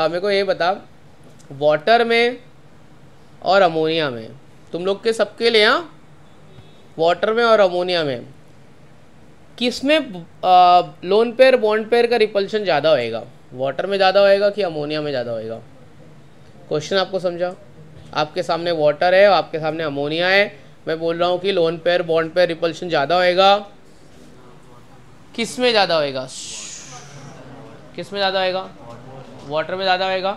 मेरे को ये बता, वाटर में और अमोनिया में, तुम लोग के सबके लिए, हाँ, वाटर में और अमोनिया में किस में लोन पेयर बॉन्ड पेयर का रिपल्शन ज़्यादा होएगा? वाटर में ज़्यादा होएगा कि अमोनिया में ज़्यादा होएगा? क्वेश्चन आपको समझा? आपके सामने वाटर है और आपके सामने अमोनिया है, मैं बोल रहा हूँ कि lone pair bond pair repulsion ज़्यादा होएगा, किस में ज़्यादा होएगा? किस में ज़्यादा होएगा? वाटर में ज़्यादा होएगा।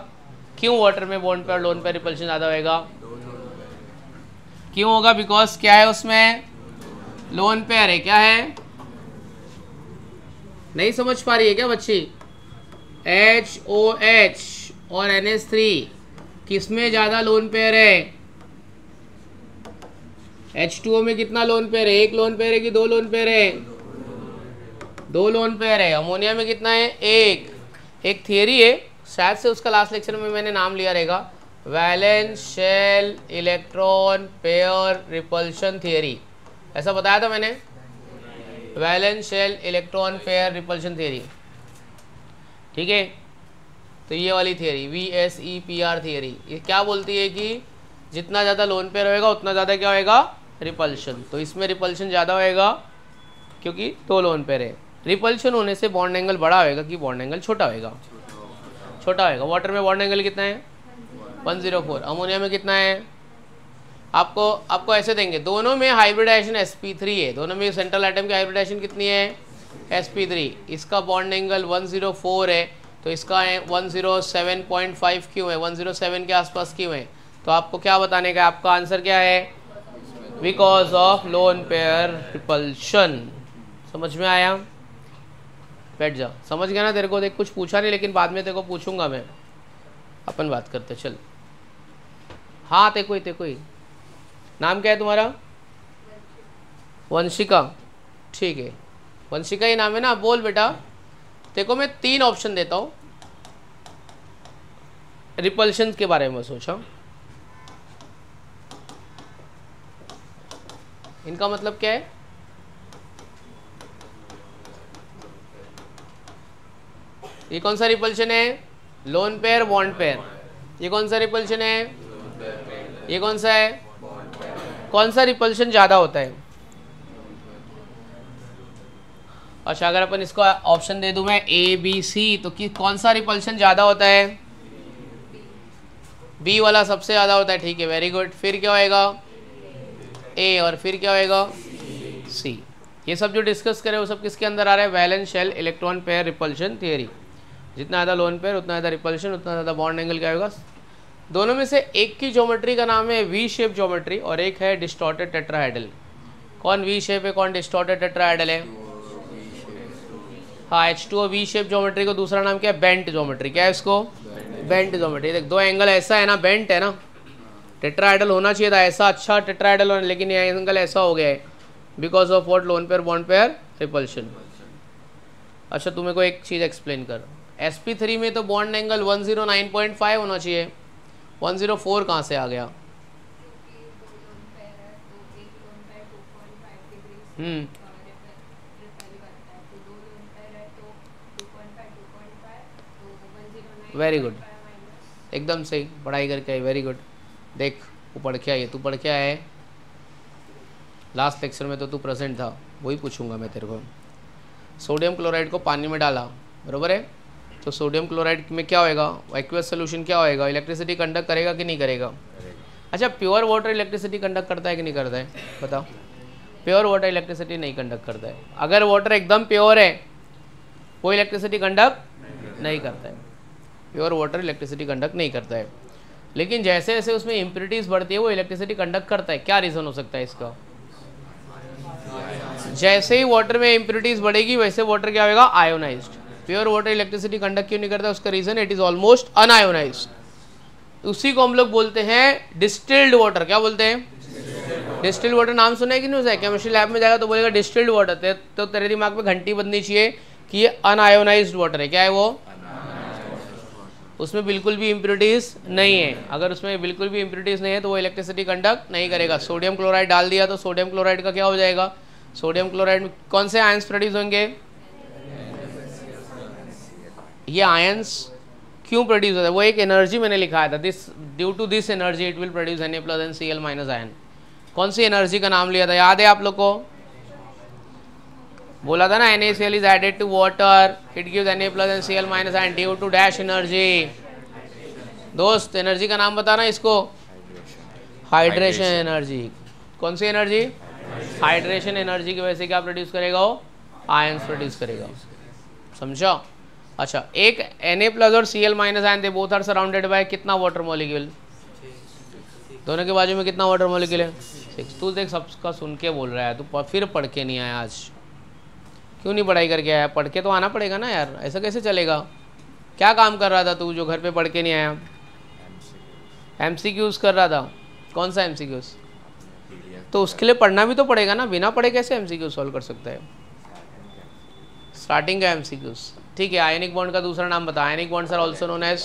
क्यों वाटर में bond pair lone pair repulsion ज़्यादा होएगा? क्यों होगा? बिकॉज क्या है उसमें? लोन पेयर है। क्या है? नहीं समझ पा रही है क्या बच्ची? HOH और NH3 किस में ज़्यादा लोन पेयर है? H2O में कितना लोन पेयर है? एक लोन पेयर है कि दो लोन पेयर है? दो लोन पेयर है। अमोनिया में कितना है? एक थियरी है, शायद से उसका लास्ट लेक्चर में मैंने नाम लिया रहेगा, valence shell electron pair repulsion theory, ऐसा बताया था मैंने, valence shell electron pair repulsion theory. ठीक है, तो ये वाली थियरी VSEPR थियरी, ये क्या बोलती है कि जितना ज़्यादा लोन पेयर होएगा उतना ज़्यादा क्या होएगा? रिपल्शन। तो इसमें रिपल्शन ज़्यादा होएगा क्योंकि दो लोन पेयर है। रिपल्शन होने से बॉन्ड एंगल बड़ा होएगा कि बॉन्ड एंगल छोटा होएगा? छोटा होएगा। वाटर में बॉन्ड एंगल कितना है? 104। अमोनिया में कितना है? आपको ऐसे देंगे, दोनों में हाइब्रिडाइजेशन sp3 है, दोनों में सेंट्रल एटम की हाइब्रिडाइजेशन कितनी है? sp3। इसका बॉन्ड एंगल 104 है, तो इसका है 107.5 क्यों है? 107 के आसपास क्यों है? तो आपको क्या बताने का? आपका आंसर क्या है? Because of lone pair repulsion. समझ में आया? बैठ जा। समझ गया ना तेरे को? देख, कुछ पूछा नहीं, लेकिन बाद में तेरे को पूछूंगा मैं, अपन बात करते। चल, हाँ, तेको ही। नाम क्या है तुम्हारा? वंशिका। ठीक है, वंशिका ही नाम है ना? बोल बेटा। देखो, मैं 3 ऑप्शन देता हूँ, रिपल्शन के बारे में सोचा। इनका मतलब क्या है? ये कौन सा रिपल्शन है? Lone pair bond pair. ये कौन सा रिपल्शन है? ये कौन सा है? कौन सा रिपल्शन ज़्यादा होता है? अच्छा, अगर अपन इसको ऑप्शन दे दूं मैं ABC, तो कौन सा रिपल्शन ज़्यादा होता है? B वाला सबसे ज़्यादा होता है। ठीक है, वेरी गुड। फिर क्या होएगा? A, और फिर क्या होएगा? C। ये सब जो डिस्कस करें वो सब किसके अंदर आ रहा है? Valence shell electron pair repulsion theory. जितना ज़्यादा लोन पेयर उतना ज़्यादा रिपल्शन, उतना ज़्यादा बॉन्ड एंगल क्या होगा? दोनों में से एक की ज्योमेट्री का नाम है वी शेप ज्योमेट्री और एक है डिस्टॉर्टेड टेट्राहेड्रल। कौन वी शेप है, कौन डिस्टॉर्टेड टेट्राहेड्रल है? हाँ, H2O वी शेप ज्योमेट्री को दूसरा नाम क्या है? Bent geometry. क्या है इसको? Bent geometry. देख, दो एंगल ऐसा है ना, बेंट है ना, टेट्राहेड्रल होना चाहिए था ऐसा, अच्छा टेट्राहेड्रल होना, लेकिन ये एंगल ऐसा हो गया है because of what? Lone pair bond pair repulsion. अच्छा, तुम्हें को एक चीज़ एक्सप्लेन कर, sp3 में तो बॉन्ड एंगल 109.5 होना चाहिए, 104 कहाँ से आ गया? वेरी गुड, एकदम सही, पढ़ाई करके आई, वेरी गुड। देख, वो पढ़ के आई है, तू पढ़ के आया है, लास्ट लेक्चर में तो तू प्रेजेंट था, वही पूछूंगा मैं तेरे को। सोडियम क्लोराइड को पानी में डाला, बरोबर है, तो सोडियम क्लोराइड में क्या होएगा? एक्वस सोल्यूशन क्या होएगा? इलेक्ट्रिसिटी कंडक्ट करेगा कि नहीं करेगा? अच्छा, प्योर वाटर इलेक्ट्रिसिटी कंडक्ट करता है कि नहीं करता है? बताओ। प्योर वाटर इलेक्ट्रिसिटी नहीं कंडक्ट करता है। अगर वाटर एकदम प्योर है वो इलेक्ट्रिसिटी कंडक्ट नहीं करता है। प्योर वाटर इलेक्ट्रिसिटी कंडक्ट नहीं करता है, लेकिन जैसे जैसे उसमें इम्प्योरिटीज बढ़ती है वो इलेक्ट्रिसिटी कंडक्ट करता है। क्या रीज़न हो सकता है इसका? जैसे ही वाटर में इम्प्योरिटीज बढ़ेगी वैसे वाटर क्या होगा? Ionised. Pure water electricity conduct क्यों नहीं करता? उसका reason it is almost unionised. उसी को हम लोग बोलते हैं डिस्टिल्ड वाटर। क्या बोलते हैं? Distilled water. नाम सुना है कि नहीं? केमिस्ट्री लैब में जाएगा तो बोलेगा डिस्टिल्ड वाटर, तो तेरे दिमाग में घंटी बंदनी चाहिए कि ये अनआयोनाइज्ड वाटर है। क्या है वो? उसमें बिल्कुल भी इम्प्योरिटीज नहीं है। अगर उसमें बिल्कुल भी इम्प्योरिटीज नहीं है तो वो इलेक्ट्रिसिटी कंडक्ट नहीं करेगा। सोडियम क्लोराइड डाल दिया तो सोडियम क्लोराइड का क्या हो जाएगा? सोडियम क्लोराइड में कौन से आयंस प्रोड्यूस होंगे? ये आयंस क्यों प्रोड्यूस होता है, वो एक एनर्जी मैंने लिखाया था, this due to this energy it will produce Na plus and Cl minus ion. कौन सी एनर्जी का नाम लिया था, याद है आप लोग को? बोला था ना NaCl is added to water, it gives Na plus and Cl minus ion due to dash energy. दोस्त एनर्जी का नाम बताना इसको, हाइड्रेशन एनर्जी। कौन सी एनर्जी? हाइड्रेशन एनर्जी की वजह से क्या प्रोड्यूस करेगा वो, आयंस प्रोड्यूस करेगा, समझो? अच्छा, एक Na प्लस और Cl माइनस आयन थे, बोथ आर सराउंडेड बाय कितना वाटर मॉलिक्यूल, दोनों के बाजू में कितना वाटर मॉलिक्यूल है, 6। तू देख सबका सुन के बोल रहा है, तू फिर पढ़ के नहीं आया आज, क्यों नहीं पढ़ाई करके आया? पढ़ के तो आना पड़ेगा ना यार, ऐसा कैसे चलेगा? क्या काम कर रहा था तू जो घर पे पढ़ के नहीं आया? MCQs कर रहा था। कौन सा MCQs? तो उसके लिए पढ़ना भी तो पड़ेगा ना, बिना पढ़े कैसे MCQ सॉल्व कर सकता है? स्टार्टिंग का MCQs, ठीक है। आयनिक बॉन्ड का दूसरा नाम बता। Ionic bonds are also known as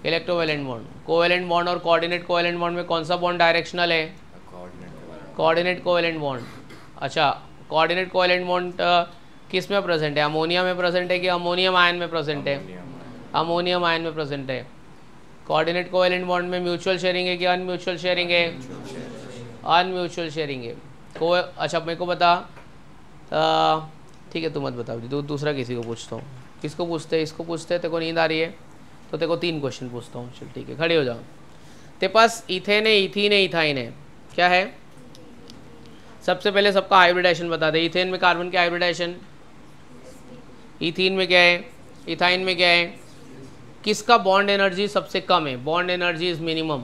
electrovalent bond. Covalent bond और कोऑर्डिनेट कोवैलेंट बॉन्ड में कौन सा बॉन्ड डायरेक्शनल है? Coordinate covalent bond. अच्छा, कोऑर्डिनेट कोवैलेंट बॉन्ड किस में प्रेजेंट है? अमोनिया में प्रेजेंट है कि अमोनियम आयन में प्रेजेंट है? अमोनियम आयन में प्रेजेंट है। कोऑर्डिनेट कोवैलेंट बॉन्ड में म्यूचुअल शेयरिंग है कि अनम्यूचुअल शेयरिंग है? अनम्यूचुअल शेयरिंग है। अच्छा मेरे को बता, ठीक है तू मत बता, दूसरा किसी को पूछता हूँ। किसको पूछते हैं? इसको पूछते हैं। तेरे को नींद आ रही है तो तेरे को 3 क्वेश्चन पूछता हूँ। चल ठीक है, खड़े हो जाओ। तेरे पास इथेन है, इथीन है, इथाइन है, क्या है? सबसे पहले सबका हाइब्रिडाइजेशन बता दे। इथेन में कार्बन के हाइब्रिडाइजेशन, इथीन में क्या है, इथाइन में क्या है? किसका बॉन्ड एनर्जी सबसे कम है? Bond energy is minimum.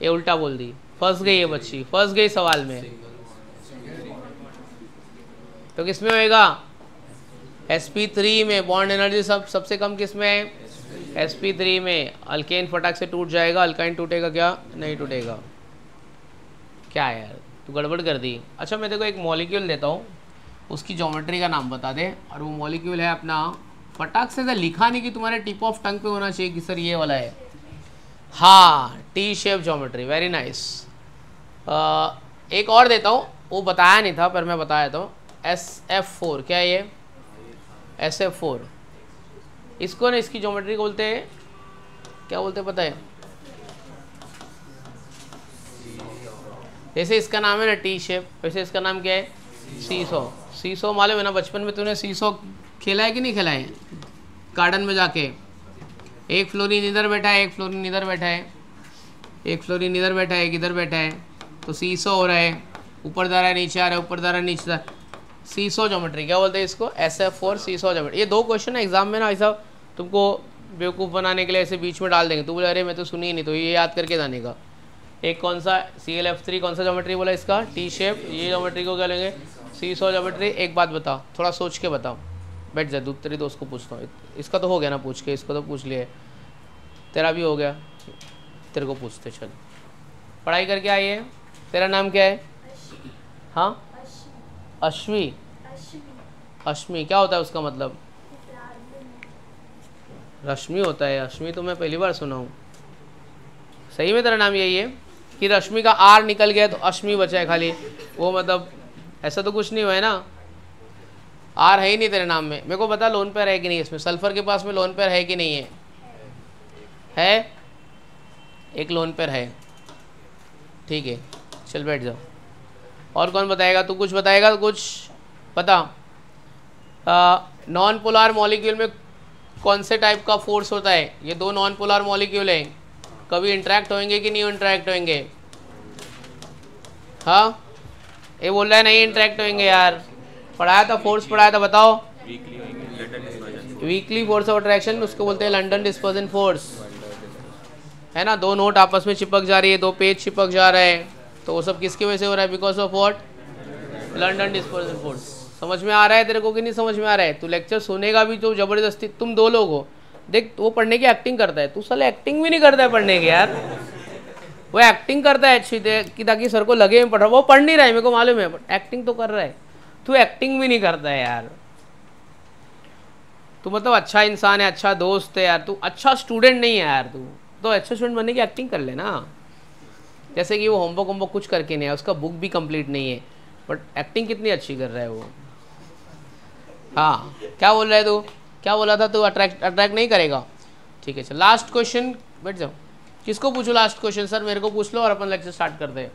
ये उल्टा बोल दी, फंस गई ये बच्ची, फंस गई सवाल में। तो किस में होएगा? sp3 में बॉन्ड एनर्जी सबसे कम किस में है? sp3 में। अल्केन फटाक से टूट जाएगा, अल्काइन टूटेगा क्या? नहीं टूटेगा। क्या है यार, तू गड़बड़ कर दी। अच्छा मैं तेरे को एक मॉलिक्यूल देता हूँ, उसकी ज्योमेट्री का नाम बता दे। और वो मॉलिक्यूल है अपना, फटाक से लिखा नहीं कि तुम्हारे टिप ऑफ टंग पे होना चाहिए कि सर ये वाला है। हाँ, T shape geometry, very nice. एक और देता हूँ, वो बताया नहीं था पर मैं बताया था। SF4, क्या है ये? SF4। इसको ना, इसकी ज्योमेट्री को बोलते हैं, क्या बोलते हैं पता है? जैसे इसका नाम है ना टी शेप, वैसे इसका नाम क्या है? सीसो। सीसो मालूम है ना, बचपन में तूने सीसो खेला है कि नहीं खेला है? गार्डन में जाके एक फ्लोरिन इधर बैठा है, एक फ्लोरिन इधर बैठा है, एक फ्लोरिन इधर बैठा है, एक इधर बैठा है, तो सीसो हो रहा है, ऊपर जा रहा है, नीचे आ रहा है, ऊपर जा रहा है, नीचे जा रहा है। सीसो ज्योमेट्री क्या बोलते हैं इसको? SF4 सीसो ज्योमेट्री। ये 2 क्वेश्चन है एग्जाम में ना, ऐसा तुमको बेवकूफ़ बनाने के लिए ऐसे बीच में डाल देंगे। तू बोले अरे मैं तो सुनी ही नहीं, तो ये याद करके जाने का। एक कौन सा ClF3, कौन सा ज्योमेट्री बोला इसका? T shape. ये ज्योमेट्री को क्या लेंगे? सीसो ज्योमेट्री। एक बात बता, थोड़ा सोच के बता, बैठ जा, तेरे दोस्त को पूछता हूँ। इसका तो हो गया ना पूछ के, इसको तो पूछ लिए, तेरा भी हो गया, तेरे को पूछते। चल पढ़ाई करके आई है। तेरा नाम क्या है? हाँ, अश्वी। अश्मी क्या होता है उसका मतलब? रश्मि होता है। अश्मी तो मैं पहली बार सुना हूँ। सही में तेरा नाम यही है कि रश्मि का R निकल गया तो अश्मी बचा है खाली? वो मतलब ऐसा तो कुछ नहीं हुआ है ना, R है ही नहीं तेरे नाम में। मेरे को बता लोन पेयर है कि नहीं इसमें? सल्फर के पास में लोन पेयर है कि नहीं है? है, एक लोन पेयर है, ठीक है। चल बैठ जाओ। और कौन बताएगा? तू कुछ बताएगा तो कुछ बता। नॉन पोलर मॉलिक्यूल में कौन से टाइप का फोर्स होता है? ये 2 नॉन पोलर मॉलिक्यूल हैं, कभी इंटरेक्ट होंगे कि नहीं इंटरेक्ट होंगे? हाँ, ये बोल रहा है नहीं इंटरेक्ट होंगे यार। पढ़ाया था, फोर्स पढ़ाया था, बताओ। वीकली फोर्स ऑफ अट्रैक्शन, उसको बोलते हैं लंडन डिस्पर्जन फोर्स, है ना। 2 नोट आपस में चिपक जा रही है, 2 पेज चिपक जा रहे हैं, तो वो सब किसकी वजह से हो रहा है? Because of what? London dispersion force. समझ में आ रहा है तेरे को कि नहीं समझ में आ रहा है? तू लेक्चर सुनेगा भी तो जबरदस्ती। तुम 2 लोग हो, देख वो पढ़ने की एक्टिंग करता है, तू साले एक्टिंग भी नहीं करता है पढ़ने की यार। वो एक्टिंग करता है अच्छी कि ताकि सर को लगे मैं पढ़ रहा हूँ, वो पढ़ नहीं रहा है मेरे को मालूम है, बट एक्टिंग तो कर रहा है। तू एक्टिंग भी नहीं करता है यार। तू मतलब अच्छा इंसान है, अच्छा दोस्त है यार, तू अच्छा स्टूडेंट नहीं है यार। तू तो अच्छा स्टूडेंट बनने की एक्टिंग कर लेना। जैसे कि वो होमवर्क कुछ करके नहीं है, उसका बुक भी कंप्लीट नहीं है, बट एक्टिंग कितनी अच्छी कर रहा है वो। हाँ, क्या बोल रहा है तू? क्या बोला था तू? अट्रैक्ट नहीं करेगा। ठीक है, चल लास्ट क्वेश्चन, बैठ जाओ। किसको पूछूं लास्ट क्वेश्चन? सर मेरे को पूछ लो और अपन लेक्चर स्टार्ट कर दे।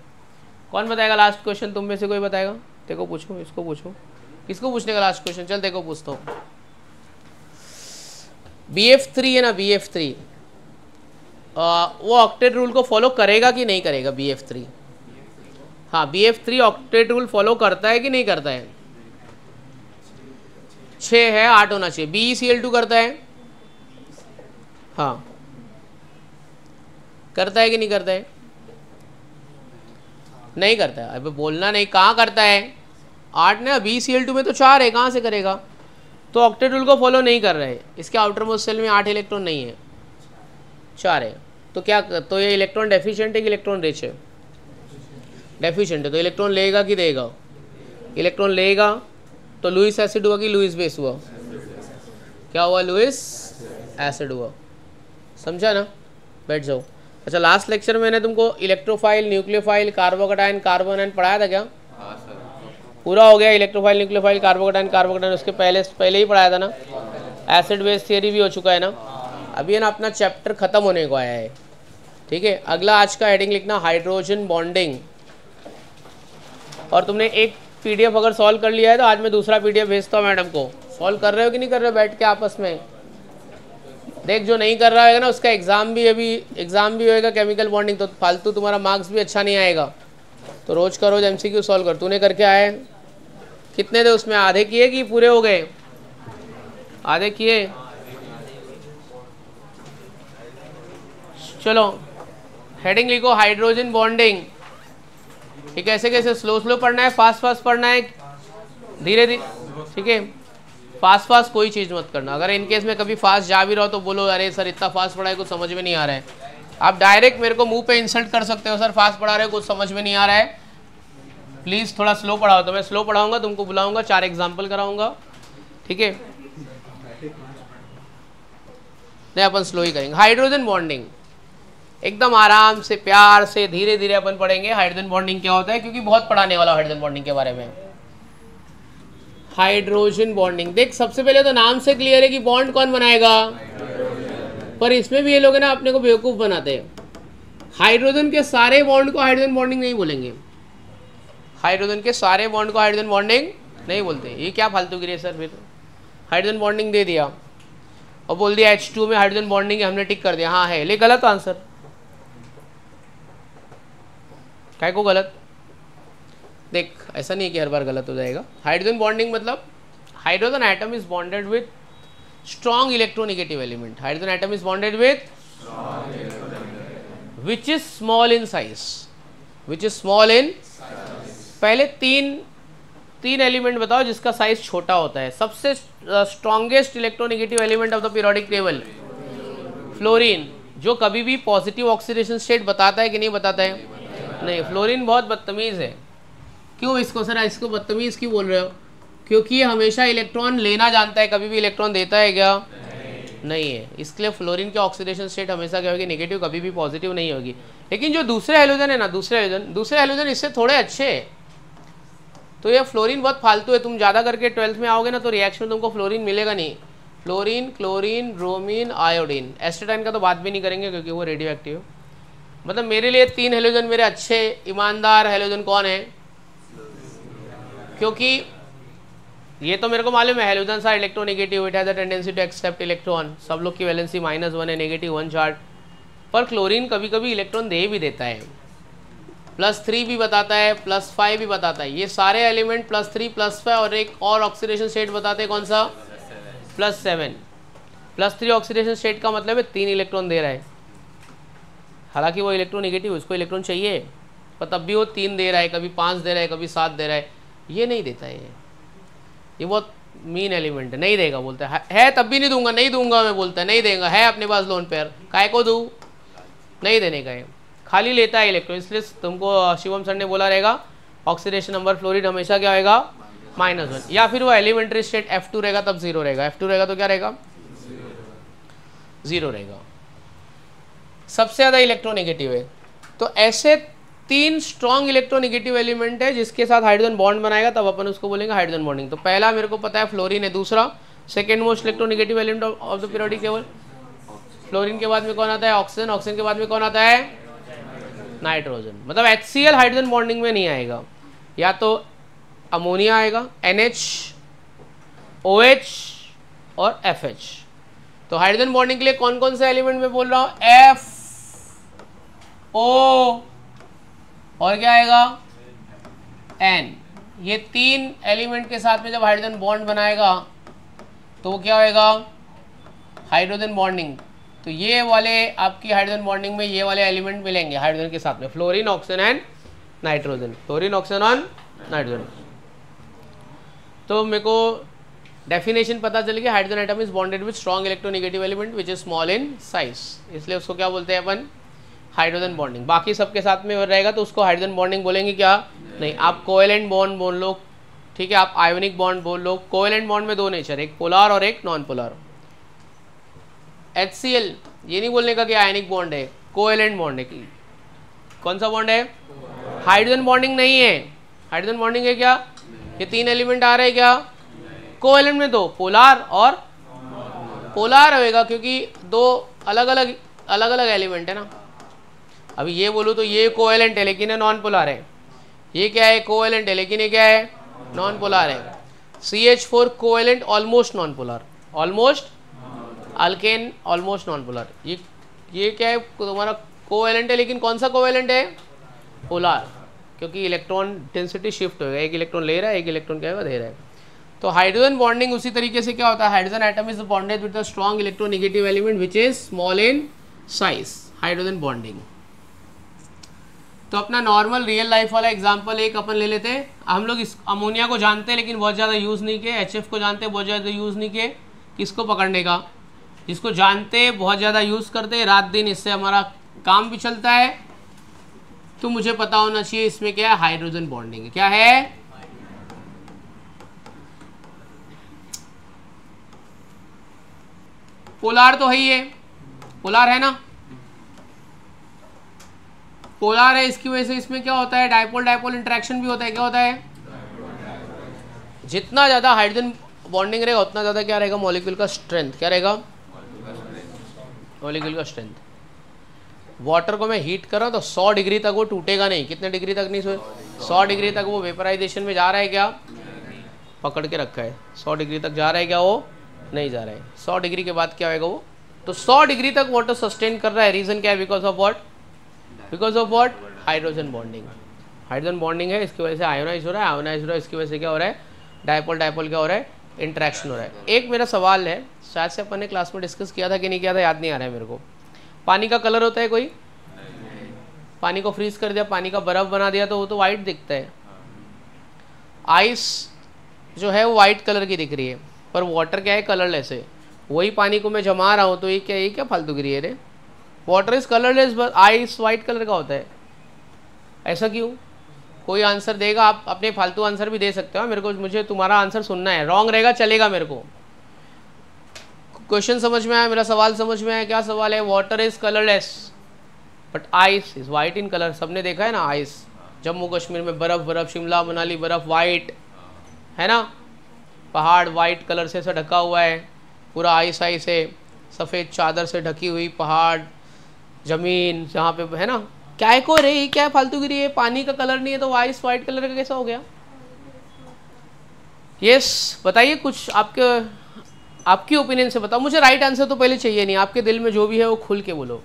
कौन बताएगा लास्ट क्वेश्चन? तुम में से कोई बताएगा? देखो पूछो, इसको पूछो, किसको पूछने का लास्ट क्वेश्चन? चल देखो पूछता हूँ। BF3 है ना, BF3 वो ऑक्टेट रूल को फॉलो करेगा कि नहीं करेगा? BF3, हाँ BF3 ऑक्टेट रूल फॉलो करता है कि नहीं करता है? 6 है, 8 होना चाहिए। BeCl2 करता है? हाँ करता है कि नहीं करता है? नहीं करता है। अबे बोलना नहीं, कहाँ करता है? 8 ने, BeCl2 में तो 4 है, कहाँ से करेगा? तो ऑक्टेट रूल को फॉलो नहीं कर रहे हैं। इसके आउटर मोस्ट शेल में 8 इलेक्ट्रॉन नहीं है, 4 है। तो क्या, तो ये इलेक्ट्रॉन डेफिशिएंट है कि इलेक्ट्रॉन रिच है? डेफिशिएंट है। तो इलेक्ट्रॉन लेगा कि देगा? इलेक्ट्रॉन लेगा। तो लुईस एसिड हुआ कि लुईस बेस हुआ? क्या हुआ? लुईस एसिड हुआ। समझा ना? बैठ जाओ। अच्छा, लास्ट लेक्चर में मैंने तुमको electrophile, nucleophile, carbocation, carbon and पढ़ाया था क्या? पूरा हो गया। इलेक्ट्रोफाइल, न्यूक्लियोफाइल, कार्बोकैटायन, कार्बोकैटायन उसके पहले ही पढ़ाया था ना। एसिड बेस थियरी भी हो चुका है ना। अभी है ना अपना चैप्टर खत्म होने को आया है, ठीक है। अगला आज का हेडिंग लिखना हाइड्रोजन बॉन्डिंग। और तुमने एक PDF अगर सॉल्व कर लिया है तो आज मैं दूसरा PDF भेजता हूँ मैडम को। सॉल्व कर रहे हो कि नहीं कर रहे हो बैठ के आपस में? देख, जो नहीं कर रहा है ना उसका एग्ज़ाम भी होएगा केमिकल बॉन्डिंग, तो फालतू तुम्हारा मार्क्स भी अच्छा नहीं आएगा। तो रोज़ का रोज़ MCQ सॉल्व कर। तूने करके आए कितने थे उसमें? आधे किए कि पूरे हो गए? आधे किए। चलो हेडिंग लिखो हाइड्रोजन बॉन्डिंग। ये कैसे कैसे? स्लो पढ़ना है, फास्ट पढ़ना है, धीरे धीरे, ठीक है। फास्ट कोई चीज़ मत करना। अगर इनकेस में कभी फास्ट जा भी रहो तो बोलो अरे सर इतना फास्ट पढ़ा है कुछ समझ में नहीं आ रहा है। आप डायरेक्ट मेरे को मुंह पे इंसल्ट कर सकते हो, सर फास्ट पढ़ा रहे हो कुछ समझ में नहीं आ रहा है, प्लीज़ थोड़ा स्लो पढ़ाओ। तो मैं स्लो पढ़ाऊंगा, तुमको बुलाऊंगा, 4 एग्जाम्पल कराऊंगा, ठीक है। नहीं, अपन स्लो ही करेंगे। हाइड्रोजन बॉन्डिंग एकदम आराम से, प्यार से, धीरे धीरे अपन पढ़ेंगे हाइड्रोजन बॉन्डिंग क्या होता है, क्योंकि बहुत पढ़ाने वाला हाइड्रोजन बॉन्डिंग के बारे में। हाइड्रोजन बॉन्डिंग देख, सबसे पहले तो नाम से क्लियर है कि बॉन्ड कौन बनाएगा, पर इसमें भी ये लोग ना अपने को बेवकूफ़ बनाते हैं। हाइड्रोजन के सारे बॉन्ड को हाइड्रोजन बॉन्डिंग नहीं बोलेंगे। हाइड्रोजन के सारे बॉन्ड को हाइड्रोजन बॉन्डिंग नहीं बोलते। ये क्या फालतू गिरी है सर? फिर हाइड्रोजन बॉन्डिंग दे दिया और बोल दिया H2 में हाइड्रोजन बॉन्डिंग है, हमने टिक कर दिया हाँ है, ले गलत आंसर। क्या को गलत? देख, ऐसा नहीं है कि हर बार गलत हो जाएगा। हाइड्रोजन बॉन्डिंग मतलब hydrogen atom is bonded with strong electronegative element. Hydrogen atom is bonded with which is small in size, which is small in. पहले तीन एलिमेंट बताओ जिसका साइज छोटा होता है। सबसे strongest electronegative element of the periodic table fluorine, जो कभी भी पॉजिटिव ऑक्सीडेशन स्टेट बताता है कि नहीं बताता है? नहीं, फ्लोरीन बहुत बदतमीज़ है। क्यों इसको सर, इसको बदतमीज़ क्यों बोल रहे हो? क्योंकि ये हमेशा इलेक्ट्रॉन लेना जानता है, कभी भी इलेक्ट्रॉन देता है क्या? नहीं है। इसलिए फ्लोरीन की ऑक्सीडेशन स्टेट हमेशा क्या होगी? नेगेटिव, कभी भी पॉजिटिव नहीं होगी। लेकिन जो दूसरे हैलोजन है ना, दूसरे हैलोजन इससे थोड़े अच्छे है। तो ये फ्लोरीन बहुत फालतू है। तुम ज़्यादा करके 12th में आओगे ना तो रिएक्शन में तुमको फ्लोरीन मिलेगा नहीं। Fluorine, chlorine, bromine, iodine, astatine का तो बात भी नहीं करेंगे क्योंकि वो रेडियो एक्टिव है। मतलब मेरे लिए 3 हैलोजन मेरे अच्छे ईमानदार हैलोजन कौन है? क्योंकि ये तो मेरे को मालूम है halogen are electronegative, it has a tendency to accept electron. सब लोग की वैलेंसी -1 है, -1 चार्ज। पर क्लोरीन कभी कभी इलेक्ट्रॉन दे भी देता है, +3 भी बताता है, +5 भी बताता है। ये सारे एलिमेंट +3, +5 और एक और ऑक्सीडेशन स्टेट बताते हैं, कौन सा? +7। +3 ऑक्सीडेशन स्टेट का मतलब है 3 इलेक्ट्रॉन दे रहा है। हालांकि वो इलेक्ट्रोनेगेटिव, उसको इलेक्ट्रॉन चाहिए, पर तब भी वो 3 दे रहा है, कभी 5 दे रहा है, कभी 7 दे रहा है। ये नहीं देता है, ये बहुत मीन एलिमेंट है, नहीं देगा। बोलता है तब भी नहीं दूंगा, नहीं दूंगा मैं, बोलता है नहीं देगा, है अपने पास लोन पेयर, काय को दूँ? नहीं देने का है, खाली लेता है इलेक्ट्रॉन। इसलिए तुमको शिवम सर ने बोला रहेगा ऑक्सीडेशन नंबर फ्लोरीन हमेशा क्या होगा? -1। या फिर वो एलिमेंट्री स्टेट F2 रहेगा तब 0 रहेगा। F2 रहेगा तो क्या रहेगा? 0 रहेगा। सबसे ज़्यादा इलेक्ट्रोनेगेटिव है। तो ऐसे 3 स्ट्रॉन्ग इलेक्ट्रोनेगेटिव एलिमेंट है जिसके साथ हाइड्रोजन बॉन्ड बनाएगा, तब अपन उसको बोलेंगे हाइड्रोजन बॉन्डिंग। तो पहला मेरे को पता है फ्लोरीन है। दूसरा second most electronegative element of the periodic table fluorine के बाद में कौन आता है? ऑक्सीजन। ऑक्सीजन के बाद में कौन आता है? नाइट्रोजन। मतलब HCl हाइड्रोजन बॉन्डिंग में नहीं आएगा, या तो अमोनिया आएगा NH, OH और FH। तो हाइड्रोजन बॉन्डिंग के लिए कौन कौन से एलिमेंट में बोल रहा हूं? F, O और क्या आएगा? N। ये 3 एलिमेंट के साथ में जब हाइड्रोजन बॉन्ड बनाएगा तो वो क्या होएगा? Hydrogen bonding. तो ये वाले आपकी हाइड्रोजन बॉन्डिंग में ये वाले एलिमेंट मिलेंगे हाइड्रोजन के साथ में, fluorine, oxygen and nitrogen. Fluorine, oxygen और नाइट्रोजन। तो मेरे को डेफिनेशन पता चल गया, hydrogen atom is bonded with strong electronegative element which is small in size, इसलिए उसको क्या बोलते हैं अपन? Hydrogen bonding. बाकी सबके साथ में रहेगा तो उसको हाइड्रोजन बॉन्डिंग बोलेंगे क्या? नहीं। आप कोवेलेंट बॉन्ड बोल लो, ठीक है, आप आयोनिक बॉन्ड बोल लो। कोवेलेंट बॉन्ड में 2 नेचर, एक पोलर और एक नॉन पोलर। HCl ये नहीं बोलने का कि आयनिक बॉन्ड है, कोवेलेंट बॉन्ड है। कौन सा बॉन्ड है? हाइड्रोजन बॉन्डिंग नहीं है। हाइड्रोजन बॉन्डिंग है क्या? ये 3 एलिमेंट आ रहे हैं क्या? कोवेलेंट में 2, पोलर और पोलर होएगा, क्योंकि 2 अलग अलग एलिमेंट है ना। अभी ये बोलूँ तो ये कोवेलेंट है लेकिन ये नॉन पोलर है, ये क्या है? कोवेलेंट है लेकिन ये क्या है? नॉन पोलर है। CH4 covalent almost non polar, almost alkane almost non polar. ये क्या है? तुम्हारा कोवेलेंट है लेकिन कौन सा कोवेलेंट है? पोलर, क्योंकि इलेक्ट्रॉन डेंसिटी शिफ्ट होगा, एक इलेक्ट्रॉन ले रहा है, एक इलेक्ट्रॉन क्या है? दे रहा है। तो हाइड्रोजन बॉन्डिंग उसी तरीके से क्या होता है? Hydrogen atom is bonded with the strong electronegative element which is small in size, hydrogen bonding. तो अपना नॉर्मल रियल लाइफ वाला एग्जांपल एक अपन ले लेते हैं। हम लोग इस अमोनिया को जानते हैं लेकिन बहुत ज़्यादा यूज़ नहीं किए, HF को जानते हैं बहुत ज़्यादा यूज़ नहीं किए। किसको पकड़ने का? जिसको जानते हैं बहुत ज़्यादा यूज़ करते हैं, रात दिन इससे हमारा काम भी चलता है। तो मुझे पता होना चाहिए इसमें क्या है? हाइड्रोजन बॉन्डिंग है। क्या है? पोलर तो है ही है, पोलर है ना, पोलर है, इसकी वजह से इसमें क्या होता है? डायपोल डायपोल इंटरेक्शन भी होता है। क्या होता है? जितना ज़्यादा हाइड्रोजन बॉन्डिंग रहेगा उतना ज़्यादा क्या रहेगा? मॉलिक्यूल का स्ट्रेंथ। क्या रहेगा? मॉलिक्यूल का स्ट्रेंथ। वाटर को मैं हीट कर रहा हूँ तो 100 डिग्री तक वो टूटेगा नहीं। कितने डिग्री तक नहीं? 100 डिग्री तक वो वेपराइजेशन में जा रहा है क्या? पकड़ के रखा है। 100 डिग्री तक जा रहा है क्या? वो नहीं जा रहा है। 100 डिग्री के बाद क्या होगा वो? तो 100 डिग्री तक वाटर सस्टेन कर रहा है। रीज़न क्या है? Because of what? Because of what? Hydrogen bonding. Hydrogen bonding है, इसकी वजह से आयोनाइज हो रहा है, आयोनाइज हो रहा है, इसकी वजह से क्या हो रहा है? डायपोल डायपोल क्या हो रहा है? इंटरेक्शन हो रहा है। एक मेरा सवाल है, शायद से अपन ने क्लास में डिस्कस किया था कि नहीं किया था, याद नहीं आ रहा है मेरे को। पानी का कलर होता है कोई? पानी को फ्रीज कर दिया, पानी का बर्फ बना दिया तो वो तो वाइट दिखता है। आइस जो है वो वाइट कलर की दिख रही है, पर वाटर क्या है? कलरलेस है। वही पानी को मैं जमा रहा हूँ तो ये क्या फालतूगिरी है रे? Water is colourless but ice white colour का होता है। ऐसा क्यों? कोई आंसर देगा? आप अपने फालतू आंसर भी दे सकते हो। मेरे को मुझे तुम्हारा आंसर सुनना है, रॉन्ग रहेगा चलेगा मेरे को। क्वेश्चन समझ में आया? मेरा सवाल समझ में आया? क्या सवाल है? Water is colourless but ice is white in colour. सबने देखा है ना आइस, जम्मू कश्मीर में बर्फ, शिमला मनाली बर्फ वाइट है ना, पहाड़ वाइट कलर से ढका हुआ है, पूरा आइस है, सफ़ेद चादर से ढकी हुई पहाड़, ज़मीन जहाँ पे है ना। क्या को रे? क्या फालतूगिरी है? पानी का कलर नहीं है तो आइस वाइट कलर का कैसा हो गया? यस बताइए कुछ आपकी ओपिनियन से बताओ। मुझे राइट आंसर तो पहले चाहिए नहीं, आपके दिल में जो भी है वो खुल के बोलो।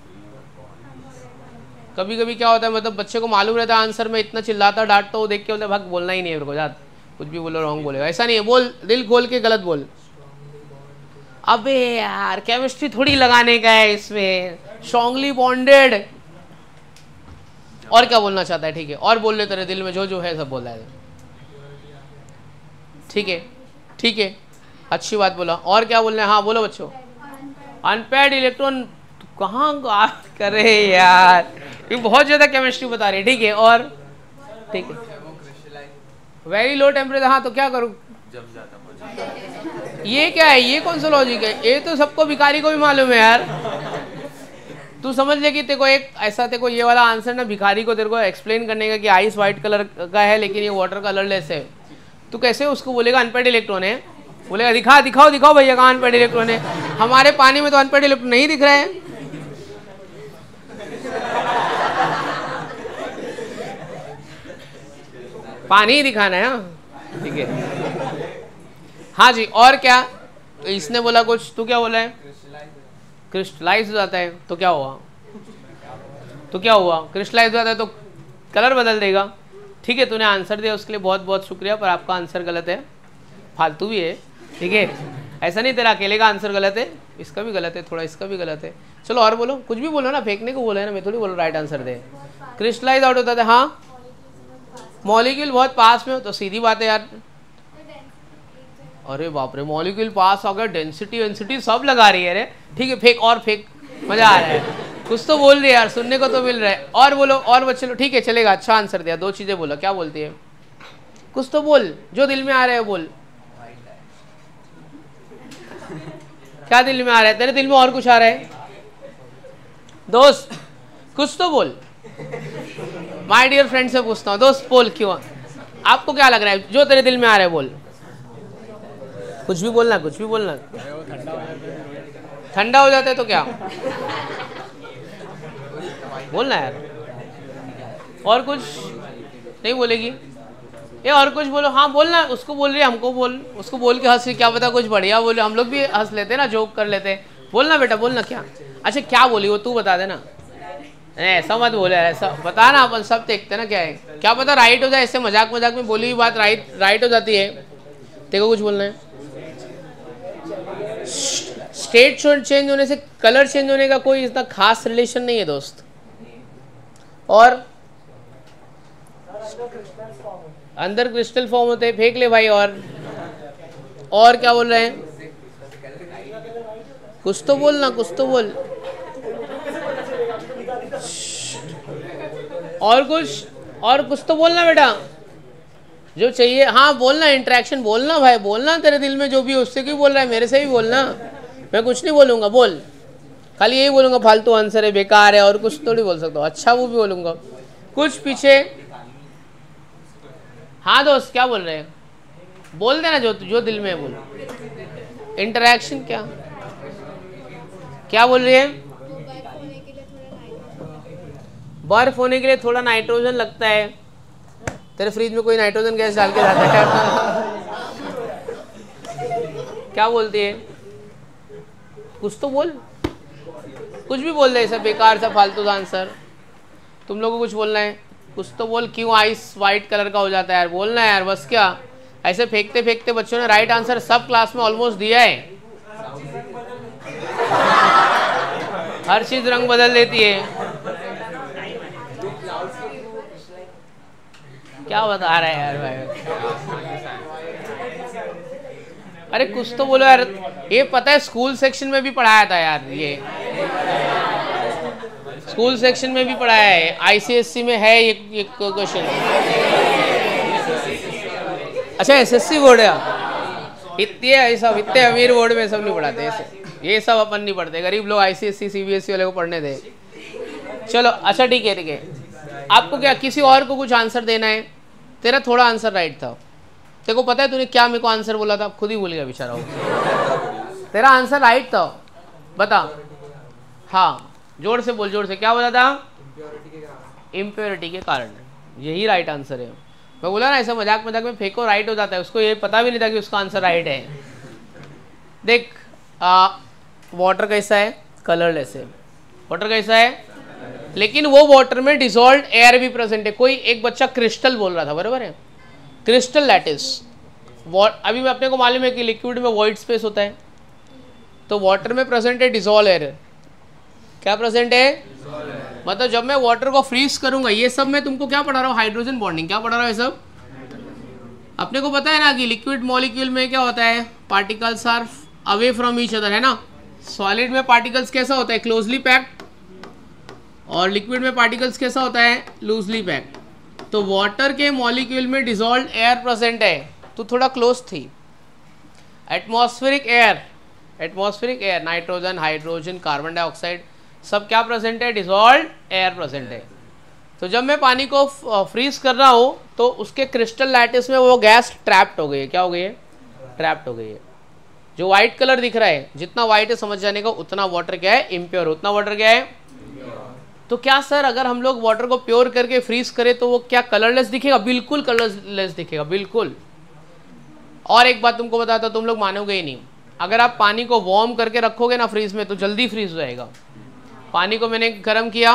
कभी कभी क्या होता है, मतलब बच्चे को मालूम रहता है आंसर, में इतना चिल्लाता डांटता वो देख के बोलता है भाग, बोलना ही नहीं है मेरे को, जा कुछ भी बोलो रॉन्ग बोलेगा। ऐसा नहीं है, बोल, दिल खोल के गलत बोल। अबे यार केमिस्ट्री थोड़ी लगाने का है इसमें, स्ट्रॉन्गली बॉन्डेड। और क्या बोलना चाहता है? ठीक है, और बोल ले, तेरे दिल में जो है सब बोल रहा है। ठीक है, अच्छी बात बोला। और क्या बोलना है? हाँ बोलो बच्चों। अनपेड इलेक्ट्रॉन कहाँ बात करे यार, ये बहुत ज़्यादा केमिस्ट्री बता रही है। ठीक है, और ठीक है, वेरी लो टेम्परेचर। हाँ तो क्या करूँ? ये क्या है? ये कौन सा लॉजिक है? ये तो सबको भिखारी को भी मालूम है यार। तू समझ ले कि तेरे को एक ऐसा, तेरे को ये वाला आंसर ना भिखारी को तेरे को एक्सप्लेन करने का कि आइस वाइट कलर का है लेकिन ये वाटर कलरलेस है, तू कैसे उसको बोलेगा अनपेड इलेक्ट्रॉन है? बोलेगा दिखाओ भैया कहाँ अनपेड इलेक्ट्रॉन है। हमारे पानी में तो अनपेड इलेक्ट्रॉन नहीं दिख रहे हैं। पानी ही दिखाना है। हाँ ठीक है। हाँ जी, और क्या? इसने बोला कुछ, तू क्या बोला है? क्रिस्टलाइज हो जाता है तो क्या हुआ? तो क्या हुआ? क्रिस्टलाइज हो जाता है तो कलर बदल देगा। ठीक है, तूने आंसर दिया उसके लिए बहुत बहुत शुक्रिया, पर आपका आंसर गलत है, फालतू भी है। ठीक है, ऐसा नहीं तेरा अकेले का आंसर गलत है, इसका भी गलत है, थोड़ा इसका भी गलत है। चलो और बोलो, कुछ भी बोलो ना, फेंकने को बोला है ना, मैं थोड़ी बोलो राइट आंसर दे। क्रिस्टलाइज आउट होता था, हाँ मॉलिक्यूल बहुत पास में हो तो सीधी बात है यार। अरे बाप रे, मॉलिक्यूल पास हो गया, डेंसिटी सब लगा रही है रे। ठीक है, फेंक और फेंक, मजा आ रहा है। कुछ तो बोल रही है यार, सुनने को तो मिल रहा है। और बोलो, और बच्चे लो। ठीक है चलेगा, अच्छा आंसर दिया। 2 चीजें बोलो, क्या बोलती है? कुछ तो बोल, जो दिल में आ रहा है बोल। क्या दिल में आ रहा है? तेरे दिल में और कुछ आ रहा है दोस्त? कुछ तो बोल। माय डियर फ्रेंड से पूछता हूँ, दोस्त बोल, क्यों? आपको क्या लग रहा है जो तेरे दिल में आ रहा है बोल। कुछ भी बोलना, कुछ भी बोलना। ठंडा हो जाता है तो क्या बोलना यार? और कुछ नहीं बोलेगी ये? और कुछ बोलो। हाँ बोलना, उसको बोल रही है, हमको बोल, उसको बोल के हंस, क्या पता कुछ बढ़िया बोले, हम लोग भी हंस लेते ना, जोक कर लेते। बोलना बेटा, बोलना। क्या? अच्छा क्या बोली वो, तू बता देना। ऐसा मत बोले, ऐसा बता ना, अपन सब देखते ना क्या है, क्या पता राइट हो जाए। ऐसे मजाक मजाक में बोली हुई बात राइट हो जाती है। तेरे को कुछ बोलना है? स्टेट चेंज होने से कलर चेंज होने का कोई इतना खास रिलेशन नहीं है दोस्त। और अंदर क्रिस्टल फॉर्म होते हैं, फेंक ले भाई। और क्या बोल रहे हैं? कुछ तो बोलना, कुछ तो बोल। और कुछ तो बोलना बेटा, जो चाहिए। हाँ बोलना, इंटरेक्शन बोलना भाई, बोलना तेरे दिल में जो भी उससे क्यों बोल रहा है, मेरे से भी बोलना। मैं कुछ नहीं बोलूँगा, बोल। खाली यही बोलूँगा फालतू आंसर है, बेकार है, और कुछ थोड़ी बोल सकता हूँ। अच्छा वो भी बोलूँगा कुछ पीछे। हाँ दोस्त क्या बोल रहे हैं? बोल देना जो दिल में है बोल। इंटरेक्शन क्या बोल रही है? बर्फ होने के लिए थोड़ा नाइट्रोजन लगता है। तेरे फ्रिज में कोई नाइट्रोजन गैस डाल के जाता है? क्या बोलती है? कुछ तो बोल, कुछ भी बोल दे, ऐसा बेकार सा फालतू सा आंसर। तुम लोगों को कुछ बोलना है? कुछ तो बोल। क्यों आइस वाइट कलर का हो जाता है यार? बोलना है यार, बस क्या ऐसे फेंकते फेंकते बच्चों ने राइट आंसर सब क्लास में ऑलमोस्ट दिया है। हर चीज रंग बदल देती है। क्या बता रहा है यार भाई? अरे कुछ तो बोलो यार। ये पता है स्कूल सेक्शन में भी पढ़ाया था यार, ये स्कूल सेक्शन में भी पढ़ाया है, आईसीएससी में है ये क्वेश्चन। अच्छा एसएससी बोर्ड है? इतने अमीर बोर्ड में सब नहीं पढ़ाते ये सब अपन नहीं पढ़ते, गरीब लोग आईसीएससी सीबीएसई वाले को पढ़ने दे। चलो अच्छा ठीक है। आपको क्या किसी और को कुछ आंसर देना है? तेरा थोड़ा आंसर राइट था। तेरे को पता है तूने क्या मेरे को आंसर बोला था? खुद ही भूल गया बेचारा वो। तेरा आंसर राइट था, बता। हाँ जोर से बोल, जोर से। क्या बोला था? इम्प्योरिटी के कारण। यही राइट आंसर है। मैं बोला ना ऐसा मजाक मजाक में फेंको राइट हो जाता है। उसको ये पता भी नहीं था कि उसका आंसर राइट है। देख वाटर कैसा है? कलरलेस है। वाटर कैसा है? लेकिन वो वाटर में डिसॉल्व्ड एयर भी प्रेजेंट है। कोई एक बच्चा क्रिस्टल बोल रहा था, बराबर है? Crystal lattice. अभी मैं अपने को मालूम है कि लिक्विड में वॉइड स्पेस होता है, तो वाटर में प्रेजेंट है डिसॉल्व एयर। क्या प्रेजेंट है? मतलब जब मैं वाटर को फ्रीज करूंगा, ये सब मैं तुमको क्या पढ़ा रहा हूँ? Hydrogen bonding. क्या पढ़ा रहा हूँ ये सब? अपने को पता है ना कि लिक्विड मॉलिक्यूल में क्या होता है? Particles are away from each other, है ना? सॉलिड में पार्टिकल्स कैसा होता है? Closely packed. और लिक्विड में पार्टिकल्स कैसा होता है? Loosely packed. तो वाटर के मॉलिक्यूल में डिसॉल्व्ड एयर प्रेजेंट है। तो थोड़ा क्लोज थी। Atmospheric air, nitrogen, hydrogen, carbon dioxide, सब क्या प्रेजेंट है? डिसॉल्व्ड एयर प्रेजेंट है। तो जब मैं पानी को फ्रीज कर रहा हूँ तो उसके क्रिस्टल लैटिस में वो गैस ट्रैप्ड हो गई है। क्या हो गई है? ट्रैप्ड हो गई है। जो व्हाइट कलर दिख रहा है, जितना व्हाइट है समझ जाने का, उतना वाटर क्या है? इम्प्योर। उतना वाटर क्या है? तो क्या सर अगर हम लोग वाटर को प्योर करके फ्रीज करें तो वो क्या कलरलेस दिखेगा? बिल्कुल कलरलेस दिखेगा, बिल्कुल। और एक बात तुमको बताता हूं, तुम लोग मानोगे ही नहीं, अगर आप पानी को वार्म करके रखोगे ना फ्रीज में तो जल्दी फ्रीज हो जाएगा। पानी को मैंने गर्म किया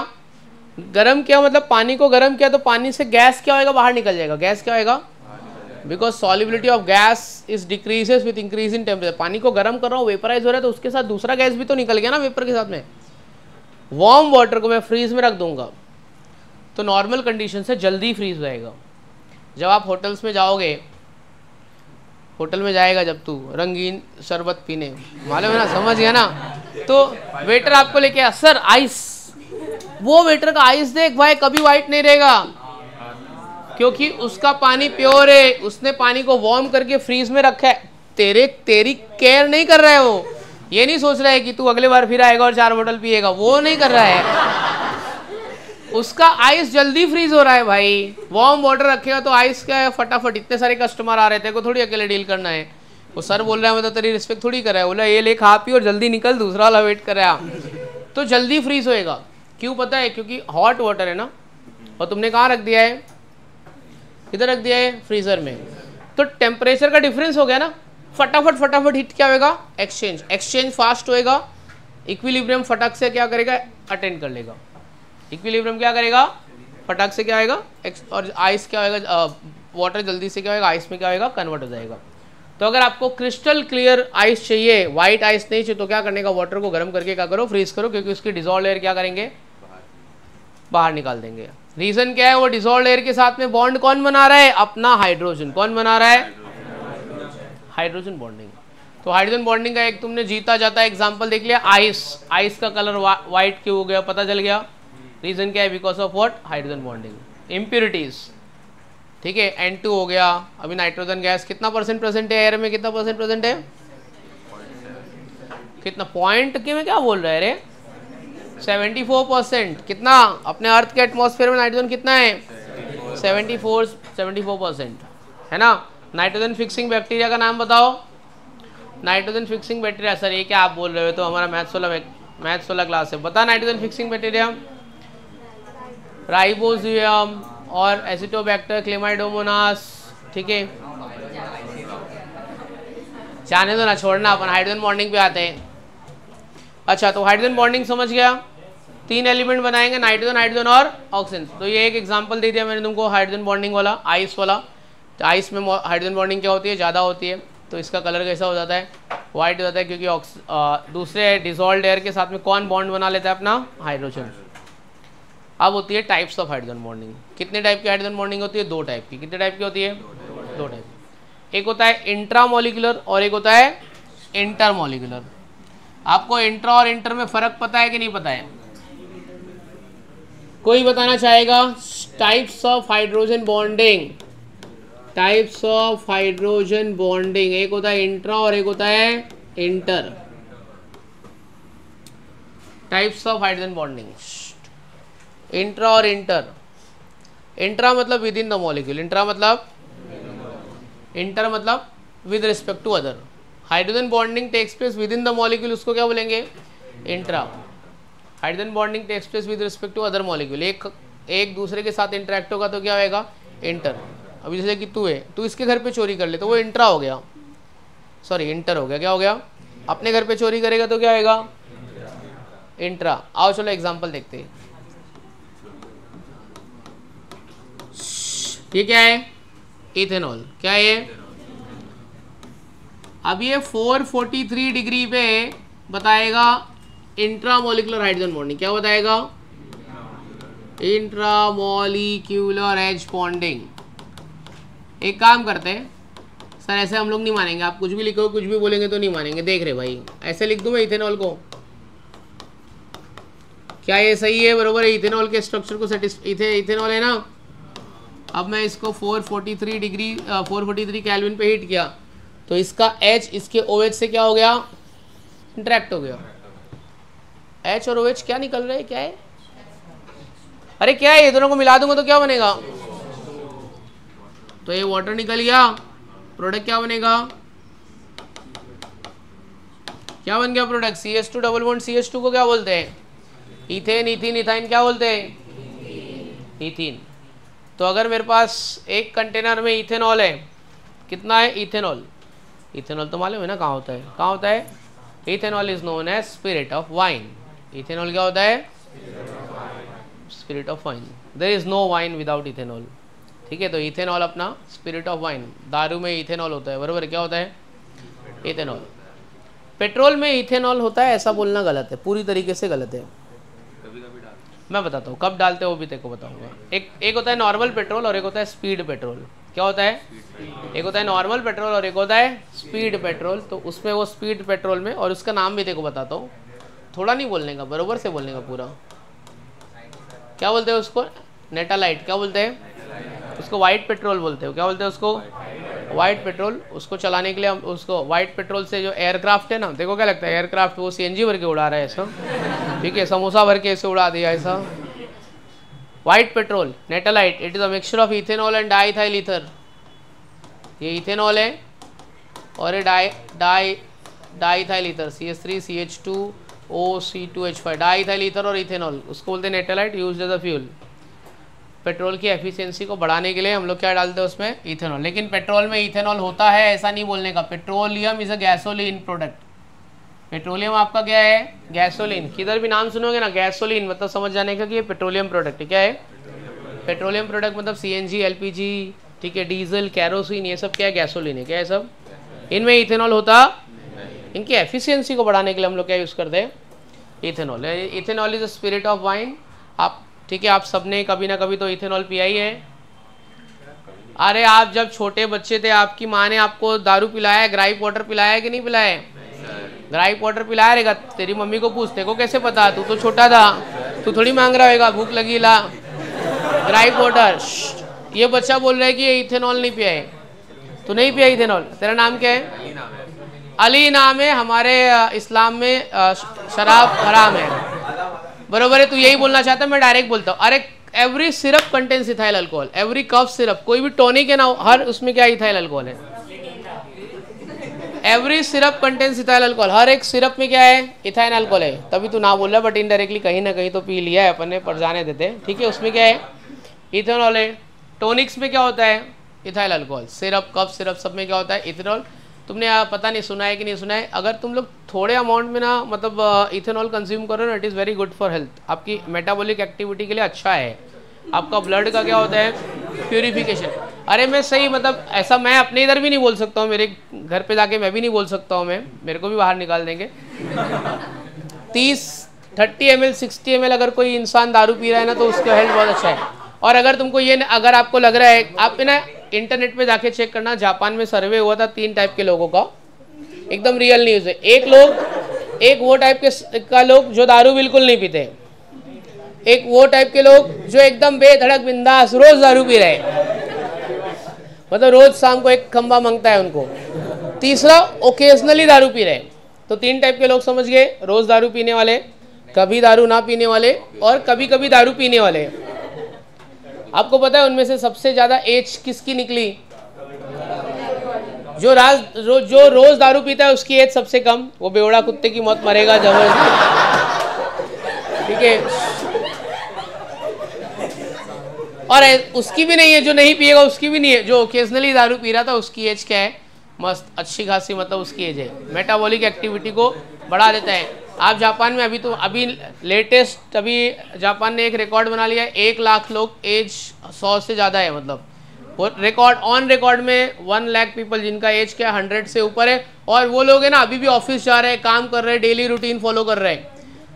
मतलब पानी को गर्म किया तो पानी से गैस क्या होएगा? बाहर निकल जाएगा। गैस क्या होएगा? Because solubility of gas is decreases with increase in temperature. पानी को गर्म कर रहा हूँ, वेपराइज हो रहा है, तो उसके साथ दूसरा गैस भी तो निकल गया ना वेपर के साथ में। वार्म वाटर को मैं फ्रीज में रख दूंगा तो नॉर्मल कंडीशन से जल्दी फ्रीज हो जाएगा। जब आप होटल्स में जाओगे, होटल में जाएगा जब तू रंगीन शरबत पीने, मालूम है ना, समझ गया ना, तो वेटर आपको लेके आ, सर आइस, वो वेटर का आइस देख भाई कभी वाइट नहीं रहेगा, क्योंकि उसका पानी प्योर है, उसने पानी को वार्म करके फ्रीज में रखा है। तेरी केयर नहीं कर रहा है वो, ये नहीं सोच रहा है कि तू अगले बार फिर आएगा और 4 बोतल पिएगा, वो नहीं कर रहा है। उसका आइस जल्दी फ्रीज हो रहा है भाई। वार्म वाटर रखेगा तो आइस क्या है, फटाफट। इतने सारे कस्टमर आ रहे थे, को थोड़ी अकेले डील करना है। वो सर बोल रहा है, मतलब तेरी रिस्पेक्ट थोड़ी कर रहा है, बोला ये ले खा पी और जल्दी निकल, दूसरा वाला वेट कर रहा है, तो जल्दी फ्रीज होएगा। क्यों पता है? क्योंकि हॉट वाटर है ना, और तुमने कहाँ रख दिया है? इधर रख दिया है, फ्रीजर में। तो टेम्परेचर का डिफरेंस हो गया ना, फटाफट हिट क्या होगा? एक्सचेंज फास्ट होएगा। इक्विलिब्रियम फटक से क्या करेगा? अटेंड कर लेगा। इक्विलिब्रियम क्या करेगा? फटक से क्या आएगा? और आइस क्या होएगा? वाटर जल्दी से क्या होएगा? आइस में क्या होएगा? कन्वर्ट हो जाएगा। तो अगर आपको क्रिस्टल क्लियर आइस चाहिए, वाइट आइस नहीं चाहिए, तो क्या करने का? वाटर को गर्म करके क्या करो? फ्रीज करो, क्योंकि उसकी डिजॉल्व लेयर क्या करेंगे? बाहर निकाल देंगे। रीजन क्या है? वो डिजॉल्व लेयर के साथ में बॉन्ड कौन बना रहा है? अपना हाइड्रोजन। कौन बना रहा है? Hydrogen bonding. तो हाइड्रोजन बॉन्डिंग का एक तुमने जीता जाता एग्जांपल देख लिया, आइस का कलर व्हाइट क्यों हो गया? पता चल गया। रीजन क्या है? Because of what? Hydrogen bonding. Impurities, ठीक है, N2 हो गया। अभी नाइट्रोजन गैस कितना परसेंट प्रेजेंट है एयर में? कितना परसेंट प्रेजेंट है? कितना पॉइंट के में क्या बोल रहे हैं रे? 74%। कितना? अपने अर्थ के एटमॉस्फेयर में नाइट्रोजन कितना है? 74% है ना। नाइट्रोजन फिक्सिंग बैक्टीरिया का नाम बताओ। नाइट्रोजन फिक्सिंग बैक्टीरिया, सर ये क्या आप बोल रहे हो? तो हमारा मैथ 16 क्लास है। बता नाइट्रोजन फिक्सिंग बैक्टीरिया। राइबोजियम और एसिटोबैक्टर, क्लेमाइडोमोनास, ठीक है, जाने दो ना, छोड़ना, अपन हाइड्रोजन बॉन्डिंग पे आते हैं। अच्छा, तो हाइड्रोजन बॉन्डिंग समझ गया। 3 एलिमेंट बनाएंगे, नाइट्रोजन, हाइड्रोजन और ऑक्सीजन। तो ये एक एग्जांपल दे दिया मैंने तुमको हाइड्रोजन बॉन्डिंग वाला, आइस वाला। तो आइस में हाइड्रोजन बॉन्डिंग क्या होती है? ज़्यादा होती है, तो इसका कलर कैसा हो जाता है? वाइट हो जाता है, क्योंकि दूसरे डिजॉल्व्ड एयर के साथ में कौन बॉन्ड बना लेता है? अपना हाइड्रोजन। अब होती है टाइप्स ऑफ हाइड्रोजन बॉन्डिंग। कितने टाइप की हाइड्रोजन बॉन्डिंग होती है? 2 टाइप की। कितने टाइप की होती है? 2 टाइप। एक होता है इंट्रामोलिकुलर और एक होता है इंटरमोलिकुलर। आपको इंट्रा और इंटर में फर्क पता है कि नहीं पता है? कोई बताना चाहेगा? Types of hydrogen bonding, types of hydrogen bonding, एक होता है इंट्रा और एक होता है inter. Types of hydrogen bonding, intra और इंटर। इंट्रा मतलब within the molecule, intra मतलब, इंटर मतलब with respect to other. Hydrogen bonding takes place within the molecule, उसको क्या बोलेंगे? Intra. Hydrogen bonding takes place with respect to other molecule, एक दूसरे के साथ इंटरेक्ट होगा तो क्या होएगा? इंटर। अभी जैसे कि तू इसके घर पे चोरी कर ले तो वो इंट्रा हो गया, सॉरी इंटर हो गया। क्या हो गया? अपने घर पे चोरी करेगा तो क्या होएगा? इंट्रा। आओ चलो एग्जाम्पल देखते हैं। ये क्या है? इथेनॉल। क्या है? अब ये 443 डिग्री पे बताएगा इंट्रामोलिकुलर हाइड्रोजन बॉन्डिंग। क्या बताएगा? Intramolecular H bonding. एक काम करते हैं सर, ऐसे हम लोग नहीं मानेंगे, आप कुछ भी लिखो कुछ भी बोलेंगे तो नहीं मानेंगे। देख रहे भाई, ऐसे लिख दूं मैं इथेनॉल को, क्या ये सही है? बरोबर है, इथेनॉल के स्ट्रक्चर को इथेनॉल है ना। अब मैं इसको 443 केल्विन पे हीट किया तो इसका H इसके OH से क्या हो गया? इंटरेक्ट हो गया। H और OH क्या निकल रहे हैं? क्या है? अरे क्या है? ये दोनों को मिला दूंगा तो क्या बनेगा? तो ये वाटर निकल गया, प्रोडक्ट क्या बनेगा? क्या बन गया product? CH2 double bond CH2 को क्या बोलते हैं? इथेन, इथीन, इथाइन क्या बोलते हैं? इथीन। तो अगर मेरे पास एक कंटेनर में इथेनॉल है, कितना है इथेनॉल? इथेनॉल तो मालूम है ना कहाँ होता है, कहाँ होता है? Ethanol is known as spirit of wine. Ethanol क्या होता है? Spirit of wine. There is no wine without ethanol. ठीक है, तो इथेनॉल अपना स्पिरिट ऑफ वाइन, दारू में इथेनॉल होता है, बराबर? क्या होता है? इथेनॉल। पेट्रोल में इथेनॉल होता है ऐसा बोलना गलत है, पूरी तरीके से गलत है। मैं बताता हूँ कब डालते हो, वो भी तेरे को बताऊंगा। एक होता है नॉर्मल पेट्रोल और एक होता है स्पीड पेट्रोल। क्या होता है? एक होता है नॉर्मल पेट्रोल और एक होता है स्पीड पेट्रोल। तो उसमें वो स्पीड पेट्रोल में, और उसका नाम भी तेरे को बताता हूँ, थोड़ा नहीं बोलने का, बरोबर से बोलने का पूरा। क्या बोलते हैं उसको? नेटालाइट। क्या बोलते हैं उसको? वाइट पेट्रोल बोलते हो। क्या बोलते हैं उसको? White petrol. उसको चलाने के लिए हम उसको वाइट पेट्रोल से, जो एयरक्राफ्ट है ना, देखो क्या लगता है एयरक्राफ्ट वो सीएनजी भर के उड़ा रहा है ऐसा, ठीक है, समोसा भर के ऐसे उड़ा दिया ऐसा। White petrol natalite, it is a mixture of ethanol and diethyl ether. ये इथेनॉल है और ये diethyl ether, CH3 CH2O C2H5, diethyl ether और इथेनॉल, उसको बोलते हैं natalite, used as a fuel. Petrol की एफिशिएंसी को बढ़ाने के लिए हम लोग क्या डालते हैं उसमें? इथेनॉल। लेकिन पेट्रोल में इथेनॉल होता है ऐसा नहीं बोलने का। Petroleum is a gasoline product. Petroleum आपका क्या है? गैसोलीन। किधर भी नाम सुनोगे ना गैसोलीन, मतलब समझ जाने का कि ये पेट्रोलियम प्रोडक्ट है। क्या है? पेट्रोलियम प्रोडक्ट मतलब CNG, LPG, ठीक है, डीजल, कैरोसिन, ये सब क्या है? गैसोलीन है। क्या है सब? इनमें इथेनॉल होता, इनकी एफिशिएंसी को बढ़ाने के लिए हम लोग क्या यूज़ करते हैं? Ethanol. Ethanol is a spirit of wine. आप, ठीक है, आप सबने कभी ना कभी तो इथेनॉल पिया ही है। अरे आप जब छोटे बच्चे थे आपकी माँ ने आपको दारू पिलाया है, ग्राइप वाटर पिलाया है कि नहीं पिलाया है? ग्राइप वाटर पिलाया रहेगा। तेरी मम्मी को पूछ, तेरे को कैसे पता? तू तो छोटा था, तू थोड़ी मांग रहा होगा, भूख लगी ला ग्राइप वाटर। ये बच्चा बोल रहा है कि ये इथेनॉल नहीं पिया है। तू नहीं पिया इथेनॉल? तेरा नाम क्या है? अली नाम है। हमारे इस्लाम में शराब हराम है, बरोबर है? तू यही बोलना चाहता है, मैं डायरेक्ट बोलता हूँ। अरे every syrup contains ethyl alcohol, every cough syrup, कोई भी टॉनिक है ना, हर उसमें क्या इथाइल अल्कोहल है। Every syrup contains ethyl alcohol, हर एक सिरप में क्या है? इथाइल अल्कोहल है। तभी तू ना बोल रहा, बट इनडायरेक्टली कहीं ना कहीं तो पी लिया है अपन ने, पर जाने देते हैं, ठीक है। उसमें क्या है? इथेनॉल है। टॉनिक्स में क्या होता है? Ethyl alcohol. Syrup, cough syrup, सब में क्या होता है? इथेनॉल। तुमने पता नहीं सुना है कि नहीं सुना है, अगर तुम लोग थोड़े अमाउंट में ना, मतलब इथेनॉल कंज्यूम करो ना, it is very good for health. आपकी मेटाबॉलिक एक्टिविटी के लिए अच्छा है। आपका ब्लड का क्या होता है? प्यूरिफिकेशन। अरे मैं सही, मतलब ऐसा मैं अपने इधर भी नहीं बोल सकता हूँ, मेरे घर पे जाके मैं भी नहीं बोल सकता हूँ, मैं, मेरे को भी बाहर निकाल देंगे। 30 ml 60 ml अगर कोई इंसान दारू पी रहा है ना, तो उसका हेल्थ बहुत अच्छा है। और अगर तुमको ये, अगर आपको लग रहा है, आप ना इंटरनेट पे जाके चेक करना, जापान में सर्वे हुआ था 3 टाइप के लोगों का, एकदम रियल न्यूज़ है। एक वो टाइप के का लोग जो दारू बिल्कुल नहीं पीते, एक वो टाइप के लोग जो एकदम बेधड़क बिंदास रोज दारू पी रहे, मतलब रोज शाम को एक खंबा मांगता है उनको। तीसरा ओकेजनली दारू पी रहे। तो 3 टाइप के लोग समझ गए, रोज दारू पीने वाले, कभी दारू ना पीने वाले, और कभी कभी दारू पीने वाले। आपको पता है उनमें से सबसे ज्यादा एज किसकी निकली? जो रोज दारू पीता है उसकी एज सबसे कम, वो बेवड़ा कुत्ते की मौत मरेगा जबरदस्ती, ठीक है। और उसकी भी नहीं है, जो नहीं पिएगा उसकी भी नहीं है, जो ओकेजनली दारू पी रहा था उसकी एज क्या है? मस्त अच्छी खासी, मतलब उसकी एज है। मेटाबॉलिक एक्टिविटी को बढ़ा देता है। आप जापान में अभी लेटेस्ट, अभी जापान ने एक रिकॉर्ड बना लिया है, 1 लाख लोग एज 100 से ज़्यादा है, मतलब वो रिकॉर्ड ऑन रिकॉर्ड में 1 लाख पीपल जिनका एज क्या 100 से ऊपर है। और वो लोग है ना अभी भी ऑफिस जा रहे हैं, काम कर रहे हैं, डेली रूटीन फॉलो कर रहे हैं।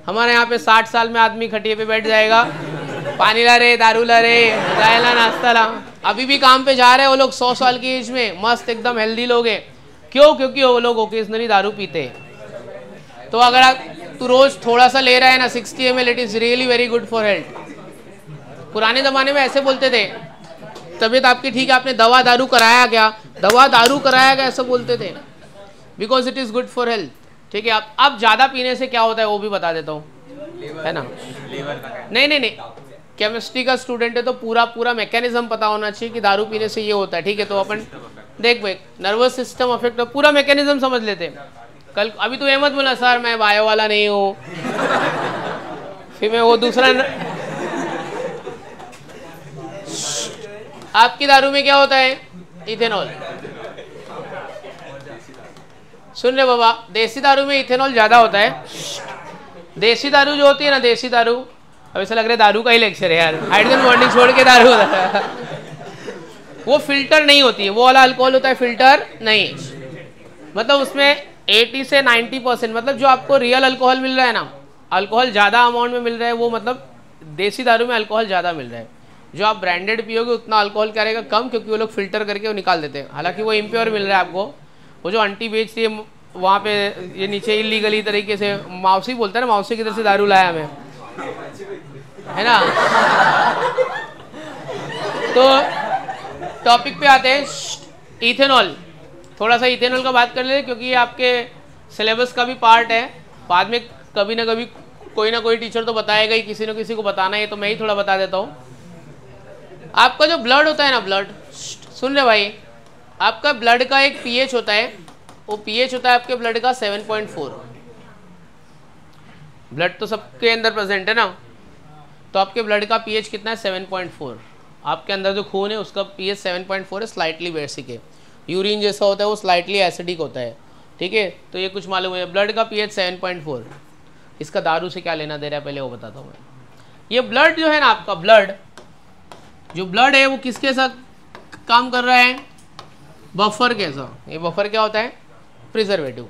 हमारे यहाँ पे 60 साल में आदमी खटिए पे बैठ जाएगा, पानी ला रहे, दारू ला रहे, चाय ला, नाश्ता ला, अभी भी काम पे जा रहे हैं वो लोग 100 साल की एज में, मस्त एकदम हेल्दी लोग हैं। क्यों? क्योंकि वो लोग ओकेजनली दारू पीते हैं। तो अगर तू रोज थोड़ा सा ले रहा है ना 60 ml, it is really very good for health. पुराने ज़माने में ऐसे बोलते थे, तबीयत आपकी ठीक है, आपने दवा दारू कराया क्या, दवा दारू कराया क्या, ऐसा बोलते थे, because it is good for health, ठीक है। अब ज़्यादा पीने से क्या होता है वो भी बता देता हूँ, है ना। नहीं, केमिस्ट्री का स्टूडेंट है तो पूरा मैकेनिज्म पता होना चाहिए कि दारू पीने से ये होता है, ठीक है। तो अपन देख भाई, नर्वस सिस्टम अफेक्ट, पूरा मैकेनिज्म समझ लेते हैं। कल अभी तो ये मत बोला सर मैं बायो वाला नहीं हूँ, फिर मैं वो दूसरा आपकी दारू में क्या होता है? इथेनॉल। सुन रहे बाबा, देसी दारू में इथेनॉल ज्यादा होता है। देसी दारू जो होती है ना, देसी दारू, अब ऐसा लग रहा है दारू का ही लेक्चर है यार, हाइड्रोजन बॉन्डिंग छोड़ के दारू होता है। वो फिल्टर नहीं होती है, वो वाला अल्कोहल होता है फिल्टर नहीं, मतलब उसमें 80 से 90%, मतलब जो आपको रियल अल्कोहल मिल रहा है ना, अल्कोहल ज़्यादा अमाउंट में मिल रहा है, वो मतलब देसी दारू में अल्कोहल ज़्यादा मिल रहा है। जो आप ब्रांडेड पियोगे उतना अल्कोहल क्या रहेगा? कम, क्योंकि वो लोग फिल्टर करके वो निकाल देते हैं। हालांकि वो इम्प्योर मिल रहा है आपको। वो जो आंटी बेच रही है वहाँ पे, ये नीचे इलीगली तरीके से, मौसी बोलता है ना, मौसी की तरफ से दारू लाया हमें, है ना। तो टॉपिक पे आते हैं, इथेनॉल। थोड़ा सा इथेनॉल का बात कर ले, क्योंकि ये आपके सिलेबस का भी पार्ट है। बाद में कभी ना कभी कोई ना कोई टीचर तो बताएगा ही, किसी न किसी को बताना है, तो मैं ही थोड़ा बता देता हूँ। आपका जो ब्लड होता है ना, ब्लड, सुन रहे भाई, आपका ब्लड का एक पीएच होता है, वो पीएच होता है आपके ब्लड का 7.4। ब्लड तो सबके अंदर प्रेजेंट है ना, तो आपके ब्लड का पीएच कितना है? 7.4। आपके अंदर जो खून है उसका पीएच 7.4 है, स्लाइटली बेसिक है। यूरिन जैसा होता है वो स्लाइटली एसिडिक होता है, ठीक है। तो ये कुछ मालूम है, ब्लड का पीएच 7.4। इसका दारू से क्या लेना दे रहा है पहले वो बताता हूँ मैं। ये ब्लड जो है ना, आपका ब्लड, जो ब्लड है वो किसके साथ काम कर रहा है? बफर के साथ। ये बफर क्या होता है? प्रिजर्वेटिव।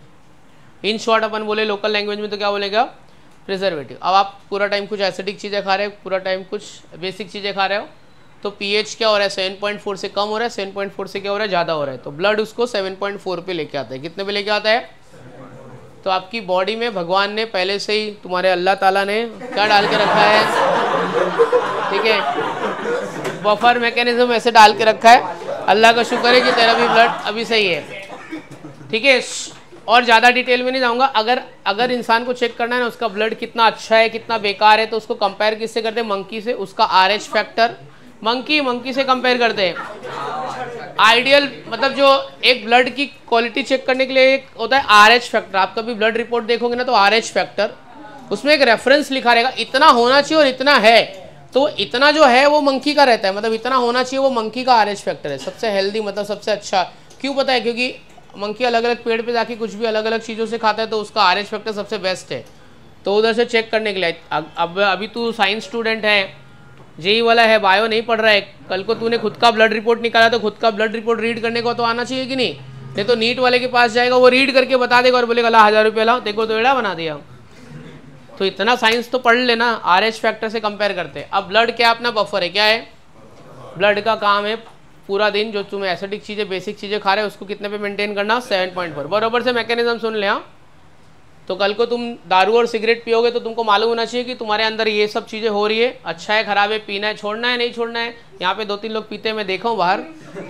इन शॉर्ट अपन बोले लोकल लैंग्वेज में तो क्या बोलेगा? प्रिजर्वेटिव। अब आप पूरा टाइम कुछ एसिडिक चीज़ें खा रहे हो, पूरा टाइम कुछ बेसिक चीज़ें खा रहे हो, तो पीएच क्या हो रहा है? 7.4 से कम हो रहा है, 7.4 से क्या हो रहा है? ज़्यादा हो रहा है। तो ब्लड उसको 7.4 पे लेके आता है। कितने पे लेके आता है? तो आपकी बॉडी में भगवान ने पहले से ही, तुम्हारे अल्लाह ताला ने क्या डाल के रखा है? ठीक है, बफर मैकेनिज्म ऐसे डाल के रखा है। अल्लाह का शुक्र है कि तेरा भी ब्लड अभी सही है, ठीक है। और ज़्यादा डिटेल में नहीं जाऊँगा। अगर इंसान को चेक करना है ना उसका ब्लड कितना अच्छा है कितना बेकार है, तो उसको कंपेयर किससे करते हैं? मंकी से। उसका RH फैक्टर, मंकी से कंपेयर करते हैं। आइडियल, मतलब जो एक ब्लड की क्वालिटी चेक करने के लिए एक होता है RH फैक्टर। आप कभी ब्लड रिपोर्ट देखोगे ना तो RH फैक्टर, उसमें एक रेफरेंस लिखा रहेगा, इतना होना चाहिए और इतना है। तो इतना जो है वो मंकी का रहता है, मतलब इतना होना चाहिए, वो मंकी का RH फैक्टर है। सबसे हेल्दी, मतलब सबसे अच्छा। क्यों पता है? क्योंकि मंकी अलग अलग पेड़ पे जाके कुछ भी अलग अलग चीज़ों से खाता है, तो उसका RH फैक्टर सबसे बेस्ट है। तो उधर से चेक करने के लिए, अब अभी तू साइंस स्टूडेंट है, जेई वाला है, बायो नहीं पढ़ रहा है, कल को तूने खुद का ब्लड रिपोर्ट निकाला तो खुद का ब्लड रिपोर्ट रीड करने को तो आना चाहिए कि नहीं? नहीं तो नीट वाले के पास जाएगा, वो रीड करके बता देगा और बोलेगा ला 1000 रुपये लाओ, देखो तो एड़ा बना दिया। तो इतना साइंस तो पढ़ लेना। RH फैक्टर से कंपेयर करते हैं। अब ब्लड क्या अपना बफर है, क्या है? ब्लड का काम है पूरा दिन जो तुम एसिडिक चीज़ें, बेसिक चीज़ें खा रहे हो, उसको कितने पे मेंटेन करना? 7.4। बराबर से मैकेनिज्म सुन ले। हाँ, तो कल को तुम दारू और सिगरेट पियोगे तो तुमको मालूम होना चाहिए कि तुम्हारे अंदर ये सब चीज़ें हो रही है। अच्छा है, खराब है, पीना है, छोड़ना है, नहीं छोड़ना है। यहाँ पे 2-3 लोग पीते हैं, मैं देखा हूँ बाहर,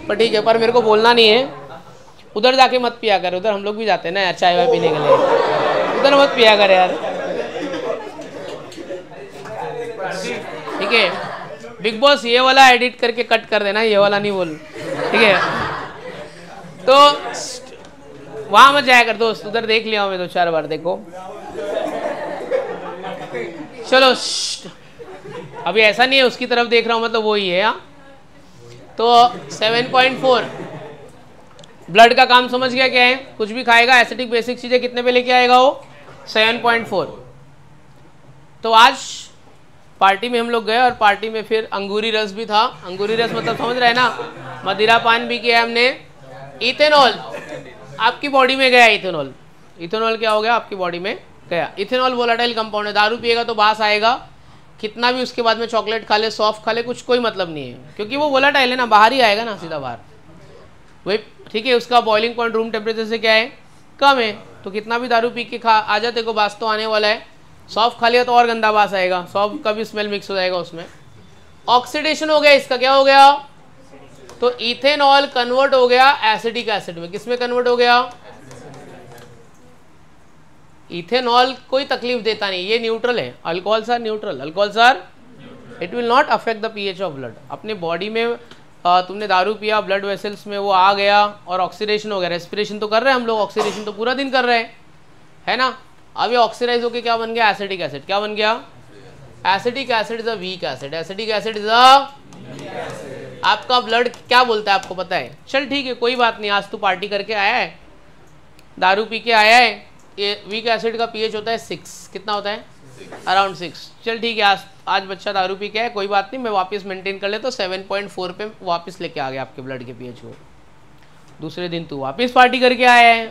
पर ठीक है, पर मेरे को बोलना नहीं है। उधर जाके मत पिया कर, उधर हम लोग भी जाते हैं ना यार चाय वाय पीने के लिए, उधर मत पिया कर यार, ठीक है। बिग बॉस ये वाला एडिट करके कट कर देना, ये वाला नहीं बोल, ठीक है। तो वहां मत जाया कर दोस्त, उधर देख लिया मैं 2-4 बार, देखो। चलो अभी ऐसा नहीं है उसकी तरफ देख रहा हूं, मतलब वो ही है। हाँ, तो 7.4 ब्लड का काम समझ गया क्या है? कुछ भी खाएगा एसिडिक बेसिक चीजें कितने पे लेके आएगा वो? 7.4। तो आज पार्टी में हम लोग गए और पार्टी में फिर अंगूरी रस भी था। अंगूरी रस मतलब समझ रहे हैं ना, मदिरा पान भी किया हमने। इथेनॉल आपकी बॉडी में गया, इथेनॉल। इथेनॉल क्या हो गया? आपकी बॉडी में गया। इथेनॉल वोलेटाइल कंपाउंड है, दारू पिएगा तो बास आएगा, कितना भी उसके बाद में चॉकलेट खा ले, सॉफ्ट खा ले, कुछ कोई मतलब नहीं है, क्योंकि वो वोलेटाइल है ना, बाहर ही आएगा ना, सीधा बाहर। वही ठीक है, उसका बॉइलिंग पॉइंट रूम टेम्परेचर से क्या है? कम है। तो कितना भी दारू पी के खा आ जाते को बास तो आने वाला है। सॉफ्ट खा लिया तो और गंदा बास आएगा, सॉफ्ट का भी स्मेल मिक्स हो जाएगा उसमें। ऑक्सीडेशन हो गया, इसका क्या हो गया? तो इथेनॉल कन्वर्ट हो गया एसिडिक एसिड में। किसमें कन्वर्ट हो गया? इथेनॉल कोई तकलीफ देता नहीं, ये न्यूट्रल है। Alcohols are neutral, alcohols are, it will not affect the pH of blood. अपने बॉडी में तुमने दारू पिया, ब्लड वेसल्स में वो आ गया और ऑक्सीडेशन हो गया। रेस्पिरेशन तो कर रहे हैं हम लोग, ऑक्सीडेशन तो पूरा दिन कर रहे हैं, है ना। अब ये ऑक्सीडाइज होकर क्या बन गया? Acidic acid. क्या बन गया? Acidic acid is a weak acid, acidic acid is a, आपका ब्लड क्या बोलता है आपको पता है? चल ठीक है कोई बात नहीं, आज तू पार्टी करके आया है, दारू पी के आया है, ये वीक एसिड का पीएच होता है 6, कितना होता है? अराउंड 6। चल ठीक है, आज बच्चा दारू पी के आया, कोई बात नहीं, मैं वापस मेंटेन कर ले, तो 7.4 पे वापस लेके आ गया आपके ब्लड के पीएच को। दूसरे दिन तू वापस पार्टी करके आया है,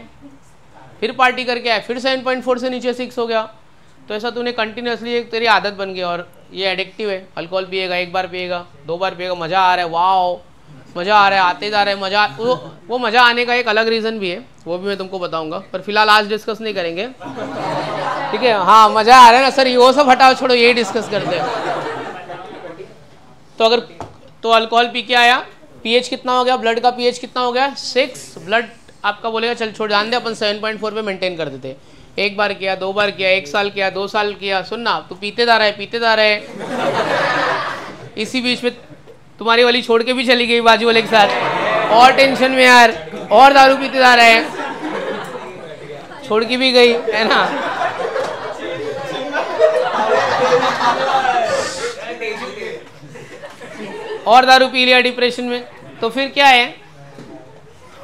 फिर पार्टी करके आया, फिर 7.4 से नीचे 6 हो गया। तो ऐसा तूने कंटिन्यूसली, एक तेरी आदत बन गई, और ये एडिक्टिव है। अल्कोहल पिएगा, एक बार पिएगा, 2 बार पिएगा, मज़ा आ रहा है, वाह मज़ा आ रहा है, आते जा रहा है मज़ा। वो मज़ा आने का एक अलग रीज़न भी है, वो भी मैं तुमको बताऊंगा, पर फिलहाल आज डिस्कस नहीं करेंगे, ठीक है? हाँ मज़ा आ रहा है ना सर, वो सब हटाओ छोड़ो, यही डिस्कस करते हैं। तो अगर तो अल्कोहल पी के आया, पीएच कितना हो गया, ब्लड का पीएच कितना हो गया? 6। ब्लड आपका बोलेगा चल छोड़, जान दे, अपन 7.4 पे मेंटेन कर देते। एक बार किया, 2 बार किया, 1 साल किया, 2 साल किया, सुनना तू पीते जा रहा है। इसी बीच में तुम्हारी वाली छोड़ के भी चली गई बाजू वाले के साथ, और टेंशन में यार, और दारू पीते जा रहे हैं, छोड़ के भी गई, है ना? और दारू पी लिया डिप्रेशन में, तो फिर क्या है?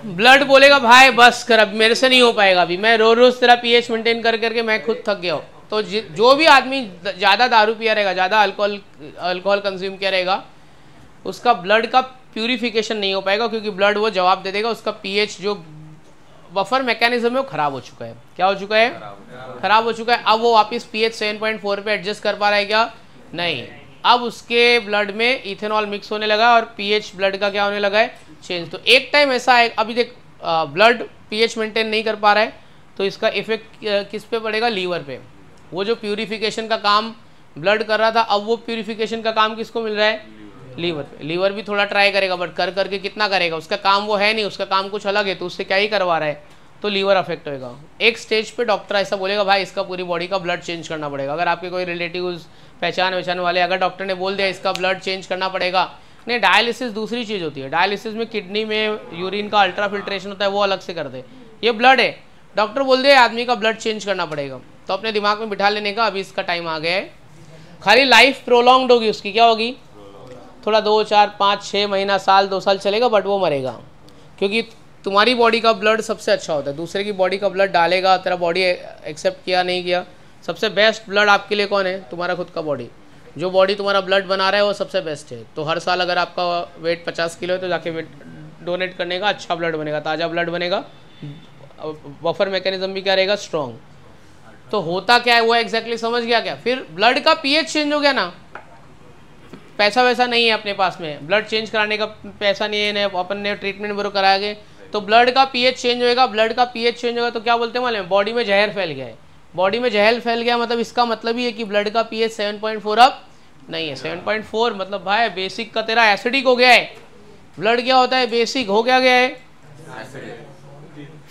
ब्लड बोलेगा भाई बस कर, अब मेरे से नहीं हो पाएगा, अभी मैं रोज तेरा पीएच मेंटेन कर करके मैं खुद थक गया हूँ। तो जो भी आदमी ज़्यादा दारू पिया रहेगा, ज़्यादा अल्कोहल कंज्यूम किया रहेगा, उसका ब्लड का प्यूरिफिकेशन नहीं हो पाएगा, क्योंकि ब्लड वो जवाब दे देगा, उसका पीएच जो बफर मैकेनिज्म है वो खराब हो चुका है। क्या हो चुका है? खराब हो चुका है। अब वो वापस पीएच 7.4 पे एडजस्ट कर पा रहा है क्या? नहीं। अब उसके ब्लड में इथेनॉल मिक्स होने लगा और पीएच ब्लड का क्या होने लगा है? चेंज। तो एक टाइम ऐसा है, अभी देख ब्लड पीएच मेंटेन नहीं कर पा रहा है, तो इसका इफेक्ट किस पे पड़ेगा? लीवर पे। वो जो प्यूरिफिकेशन का काम ब्लड कर रहा था, अब वो प्यूरिफिकेशन का काम किसको मिल रहा है? लीवर पे। लीवर भी थोड़ा ट्राई करेगा, बट कर करके कितना करेगा? उसका काम वो है नहीं, उसका काम कुछ अलग है, तो उससे क्या ही करवा रहा है, तो लीवर अफेक्ट होएगा। एक स्टेज पे डॉक्टर ऐसा बोलेगा भाई इसका पूरी बॉडी का ब्लड चेंज करना पड़ेगा। अगर आपके कोई रिलेटिव्स पहचान वाले, अगर डॉक्टर ने बोल दिया इसका ब्लड चेंज करना पड़ेगा, नहीं, डायलिसिस दूसरी चीज़ होती है। डायलिसिस में किडनी में यूरिन का अल्ट्रा फिल्ट्रेशन होता है, वो अलग से करते। ये ब्लड है, डॉक्टर बोल दिया आदमी का ब्लड चेंज करना पड़ेगा, तो अपने दिमाग में बिठा लेने का अभी इसका टाइम आ गया है। खाली लाइफ प्रोलॉन्ग्ड होगी उसकी, क्या होगी? थोड़ा 2, 4, 5, 6 महीना, साल, 2 साल चलेगा, बट वो मरेगा, क्योंकि तुम्हारी बॉडी का ब्लड सबसे अच्छा होता है। दूसरे की बॉडी का ब्लड डालेगा, तेरा बॉडी एक्सेप्ट किया नहीं किया, सबसे बेस्ट ब्लड आपके लिए कौन है? तुम्हारा खुद का बॉडी। जो बॉडी तुम्हारा ब्लड बना रहा है वो सबसे बेस्ट है। तो हर साल अगर आपका वेट 50 किलो है, तो जाके वेट डोनेट करने का, अच्छा ब्लड बनेगा, ताज़ा ब्लड बनेगा, बफर मैकेनिज्म भी क्या रहेगा? स्ट्रॉन्ग। तो होता क्या है वो एग्जैक्टली समझ गया क्या? फिर ब्लड का पीएच चेंज हो गया ना, पैसा वैसा नहीं है अपने पास में, ब्लड चेंज कराने का पैसा नहीं है, अपन ने ट्रीटमेंट ब्रो कराया, तो ब्लड का पीएच चेंज होएगा। ब्लड का पीएच चेंज होगा तो क्या बोलते हैं मालूम? बॉडी में जहर फैल गया है। बॉडी में जहर फैल गया मतलब इसका मतलब ही है कि ब्लड का पीएच 7.4 अब नहीं है। 7.4 मतलब भाई बेसिक का तेरा एसिडिक हो गया है। ब्लड क्या होता है? बेसिक हो गया है।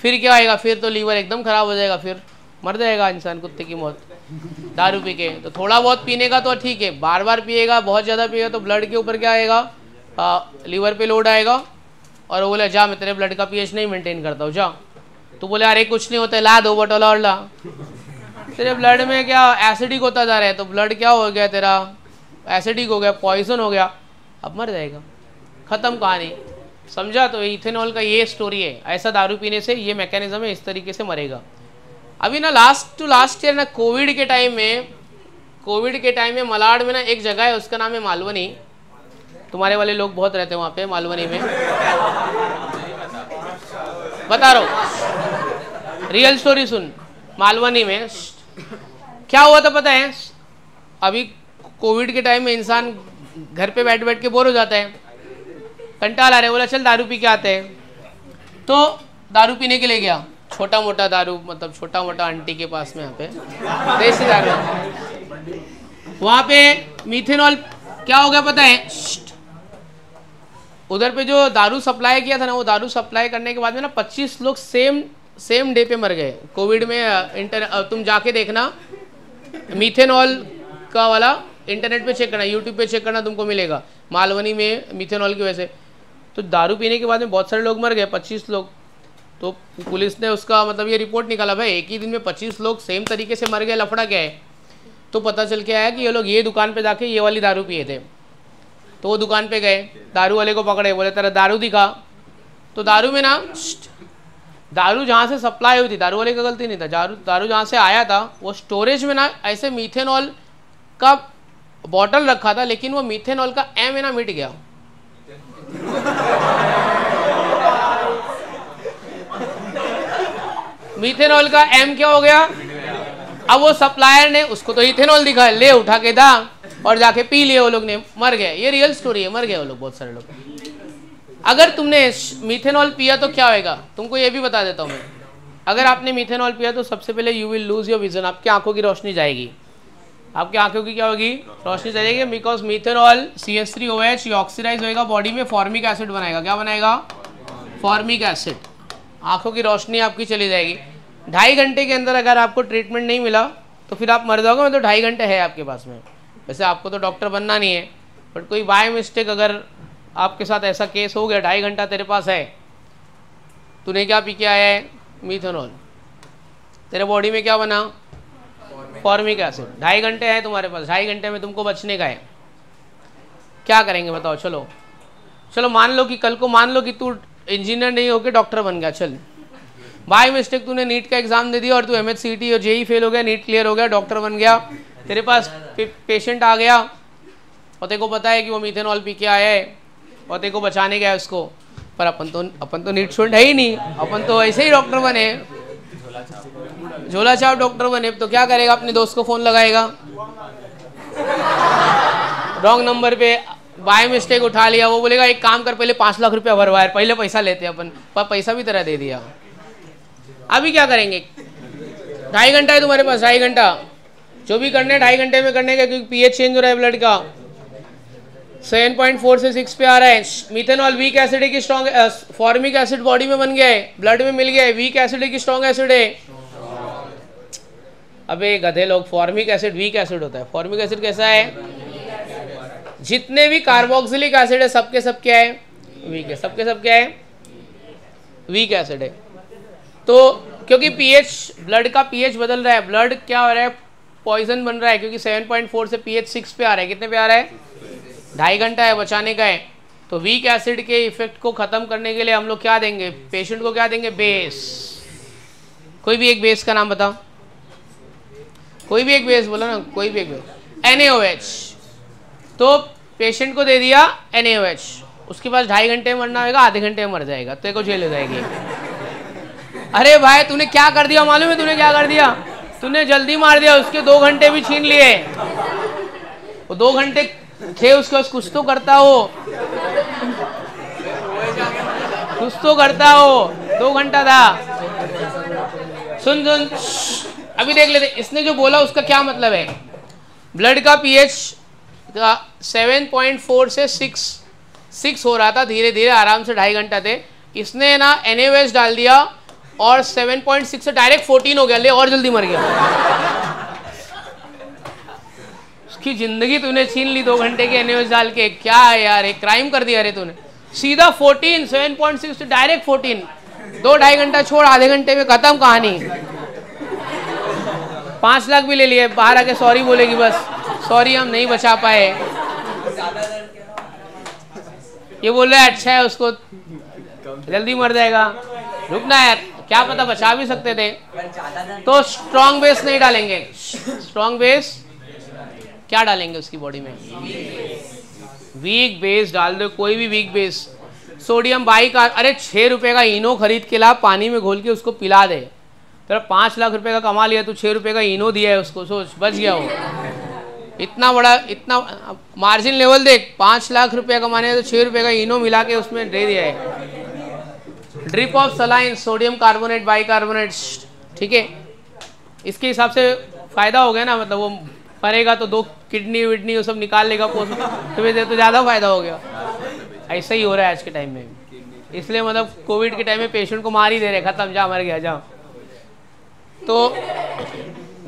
फिर क्या आएगा? फिर तो लीवर एकदम खराब हो जाएगा, फिर मर जाएगा इंसान, कुत्ते की मौत, दारू पी के। तो थोड़ा बहुत पीने का तो ठीक है, बार बार पिएगा, बहुत ज़्यादा पिएगा तो ब्लड के ऊपर क्या आएगा? लीवर पे लोड आएगा, और वो बोले जा मैं तेरे ब्लड का पीएच नहीं मेंटेन करता हूँ, जा। तो बोले अरे कुछ नहीं होता है, ला 2 बोतल और ला। तेरे ब्लड में क्या एसिडिक होता जा रहा है, तो ब्लड क्या हो गया तेरा? एसिडिक हो गया, पॉइजन हो गया, अब मर जाएगा, ख़त्म कहानी। समझा? तो इथेनॉल का ये स्टोरी है, ऐसा दारू पीने से ये मैकेनिज्म है, इस तरीके से मरेगा। अभी ना लास्ट ईयर ना कोविड के टाइम में मलाड में ना एक जगह है, उसका नाम है मालवनी। तुम्हारे वाले लोग बहुत रहते हैं वहाँ पे मालवनी में, बता रहा हूँ रियल स्टोरी सुन। मालवनी में क्या हुआ था पता है? अभी कोविड के टाइम में इंसान घर पे बैठ बैठ के बोर हो जाता है, कंटाला रहे, बोला चल दारू पी के आते हैं। तो दारू पीने के लिए गया, छोटा मोटा दारू, मतलब छोटा मोटा आंटी के पास में, यहाँ पे देसी दारू। वहाँ पे मिथेनॉल क्या हो गया पता है? उधर पे जो दारू सप्लाई किया था ना, वो दारू सप्लाई करने के बाद में ना 25 लोग सेम डे पे मर गए कोविड में। तुम जाके देखना, मिथेनॉल का वाला इंटरनेट पे चेक करना, यूट्यूब पे चेक करना, तुमको मिलेगा मालवनी में मिथेनॉल की वजह से। तो दारू पीने के बाद में बहुत सारे लोग मर गए, 25 लोग। तो पुलिस ने उसका मतलब ये रिपोर्ट निकाला, भाई एक ही दिन में 25 लोग सेम तरीके से मर गए, लफड़ा क्या है? तो पता चल के आया कि ये लोग ये दुकान पे जाके ये वाली दारू पिए थे। तो वो दुकान पे गए, दारू वाले को पकड़े, बोले तेरा दारू दिखा। तो दारू में ना, दारू जहाँ से सप्लाई हुई थी, दारू वाले का गलती नहीं था, दारू जहाँ से आया था वो स्टोरेज में ना ऐसे मीथेनॉल का बॉटल रखा था, लेकिन वो मीथेनॉल का एम है ना मिट गया। मीथेनॉल का एम क्या हो गया? अब वो सप्लायर ने उसको तो इथेनॉल दिखा, ले उठा के दा और जाके पी लिए, वो लोग ने मर गए। ये रियल स्टोरी है, मर गए वो लोग, बहुत सारे लोग। अगर तुमने मीथेनॉल पिया तो क्या होएगा, तुमको ये भी बता देता हूँ मैं। अगर आपने मीथेनॉल पिया तो सबसे पहले you will lose your vision, आपकी आंखों की रोशनी जाएगी। आपकी आंखों की क्या होगी? रोशनी जाएगी, बिकॉज मीथेनॉल CH3OH ऑक्सीडाइज होएगा, बॉडी में फॉर्मिक एसिड बनाएगा। क्या बनाएगा? Formic acid. आंखों की रोशनी आपकी चली जाएगी। 2.5 घंटे के अंदर अगर आपको ट्रीटमेंट नहीं मिला तो फिर आप मर जाओगे। मतलब 2.5 घंटे है आपके पास में। वैसे आपको तो डॉक्टर बनना नहीं है, बट कोई बाय मिस्टेक अगर आपके साथ ऐसा केस हो गया, 2.5 घंटा तेरे पास है, तूने क्या पी के आया है? मीथेनॉल। तेरे बॉडी में क्या बना? Formic acid. 2.5 घंटे है तुम्हारे पास, 2.5 घंटे में तुमको बचने का है। क्या करेंगे बताओ? चलो चलो मान लो कि कल को मान लो कि तू इंजीनियर नहीं होकर डॉक्टर बन गया। चल, बाय मिस्टेक तूने नीट का एग्जाम दे दिया और तू MHCT और JEE फेल हो गया, नीट क्लियर हो गया, डॉक्टर बन गया। तेरे पास पेशेंट आ गया और तेरे को पता है कि वो मीथेनॉल पी के आया है और तेरे को बचाने गया उसको, पर अपन तो नीट स्टूडेंट है ही नहीं, अपन तो ऐसे ही डॉक्टर बने, झोला छाप डॉक्टर बने। तो क्या करेगा? अपने दोस्त को फोन लगाएगा, रॉन्ग नंबर पे बाय मिस्टेक उठा लिया, वो बोलेगा एक काम कर, पहले 5 लाख रुपया भरवा, पहले पैसा लेते हैं अपन, पर पैसा भी तेरा दे दिया। अभी क्या करेंगे? 2.5 घंटा है तुम्हारे पास, 2.5 घंटा जो भी करने 2.5 घंटे में करने का, क्योंकि pH चेंज हो रहा है ब्लड का। 7.4 से 6 पे आ रहा है। मीथेनॉल वीक एसिड है कि स्ट्रॉन्ग? फॉर्मिक एसिड बॉडी में बन गया है, ब्लड में मिल गया है। वीक एसिड है कि स्ट्रॉन्ग एसिड है? अबे गधे लोग, फॉर्मिक एसिड वीक एसिड होता है। फॉर्मिक एसिड कैसा है? जितने भी कार्बोक्सिलिक एसिड है सबके सब क्या है? वीक है। सबके सब क्या है? वीक एसिड है। तो क्योंकि pH, ब्लड का pH बदल रहा है, ब्लड क्या हो रहा है? पॉइजन बन रहा है, क्योंकि 7.4 से pH 6 पे आ रहा है। कितने पे आ रहा है? 2.5 घंटा है, बचाने का है। तो वीक एसिड के इफेक्ट को खत्म करने के लिए हम लोग क्या देंगे पेशेंट को? क्या देंगे? बेस। कोई भी एक बेस का नाम बताओ, कोई भी एक बेस बोलो ना, कोई भी एक बेस। NaOH। तो पेशेंट को दे दिया NaOH, उसके पास 2.5 घंटे में मरना होगा, आधे घंटे में मर जाएगा, तेरे को जेल हो जाएगी। अरे भाई तूने क्या कर दिया मालूम है? तूने क्या कर दिया? तूने जल्दी मार दिया, उसके 2 घंटे भी छीन लिए। वो 2 घंटे थे उसके पास, कुछ तो करता हो, कुछ तो करता हो। 2 घंटा था। सुन सुन, अभी देख लेते इसने जो बोला उसका क्या मतलब है। ब्लड का pH 7.4 से 6 हो रहा था, धीरे धीरे आराम से 2.5 घंटा थे। इसने ना NaOH डाल दिया और 7.6 से डायरेक्ट 14 हो गया, ले और जल्दी मर गया। उसकी जिंदगी तूने छीन ली 2 घंटे के NaOH डाल के। क्या है यार, एक क्राइम कर दिया रे तूने। सीधा 14, 7.6 से डायरेक्ट 14। 2-2.5 घंटा छोड़, आधे घंटे में खत्म कहानी। 5 लाख भी ले लिए, बाहर आके सॉरी बोलेगी, बस सॉरी हम नहीं बचा पाए। ये बोल रहा है अच्छा है, उसको जल्दी मर जाएगा। रुकना यार, क्या पता बचा भी सकते थे। तो स्ट्रॉन्ग बेस नहीं डालेंगे। स्ट्रॉन्ग बेस क्या डालेंगे उसकी बॉडी में? वीक बेस डाल दो, कोई भी वीक बेस। सोडियम बाइकार्ब, अरे 6 रुपए का इनो खरीद के ला, पानी में घोल के उसको पिला दे। तेरा 5 लाख रुपए का कमा लिया, तू 6 रुपए का इनो दिया है उसको, सोच बच गया हो। इतना बड़ा, इतना मार्जिन लेवल देख, 5 लाख रुपया कमाने तो 6 रुपए का इनो मिला के उसमें दे दिया है। Drip of saline, sodium carbonate bicarbonate, ठीक है। इसके हिसाब से फायदा हो गया ना, मतलब वो मरेगा तो 2 किडनी विडनी वो सब निकाल लेगा पोस्ट, तो ज़्यादा फायदा हो गया। ऐसा ही हो रहा है आज के टाइम में, इसलिए मतलब कोविड के टाइम में पेशेंट को मार ही दे रहे, खत्म, जा मर गया जा। तो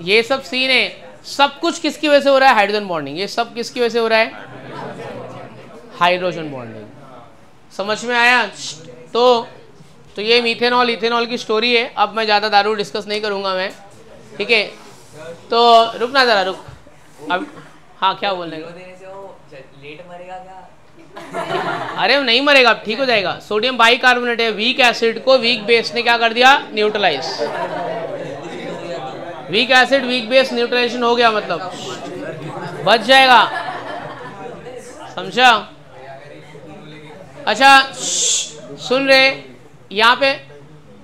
ये सब सीन है। सब कुछ किसकी वजह से हो रहा है? Hydrogen bonding. ये सब किसकी वजह से हो रहा है? Hydrogen bonding. समझ में आया? तो ये मीथेनॉल इथेनॉल की स्टोरी है। अब मैं ज़्यादा दारू डिस्कस नहीं करूँगा मैं, ठीक है। तो रुकना ज़रा, रुक, अब हाँ क्या बोलने का? देने से वो लेट मरेगा क्या? अरे वो नहीं मरेगा, ठीक हो जाएगा। सोडियम बाइकार्बोनेट है, वीक एसिड को वीक बेस ने क्या कर दिया? Neutralise. Weak acid weak base neutralisation हो गया, मतलब बच जाएगा, समझा? अच्छा सुन रहे, यहाँ पे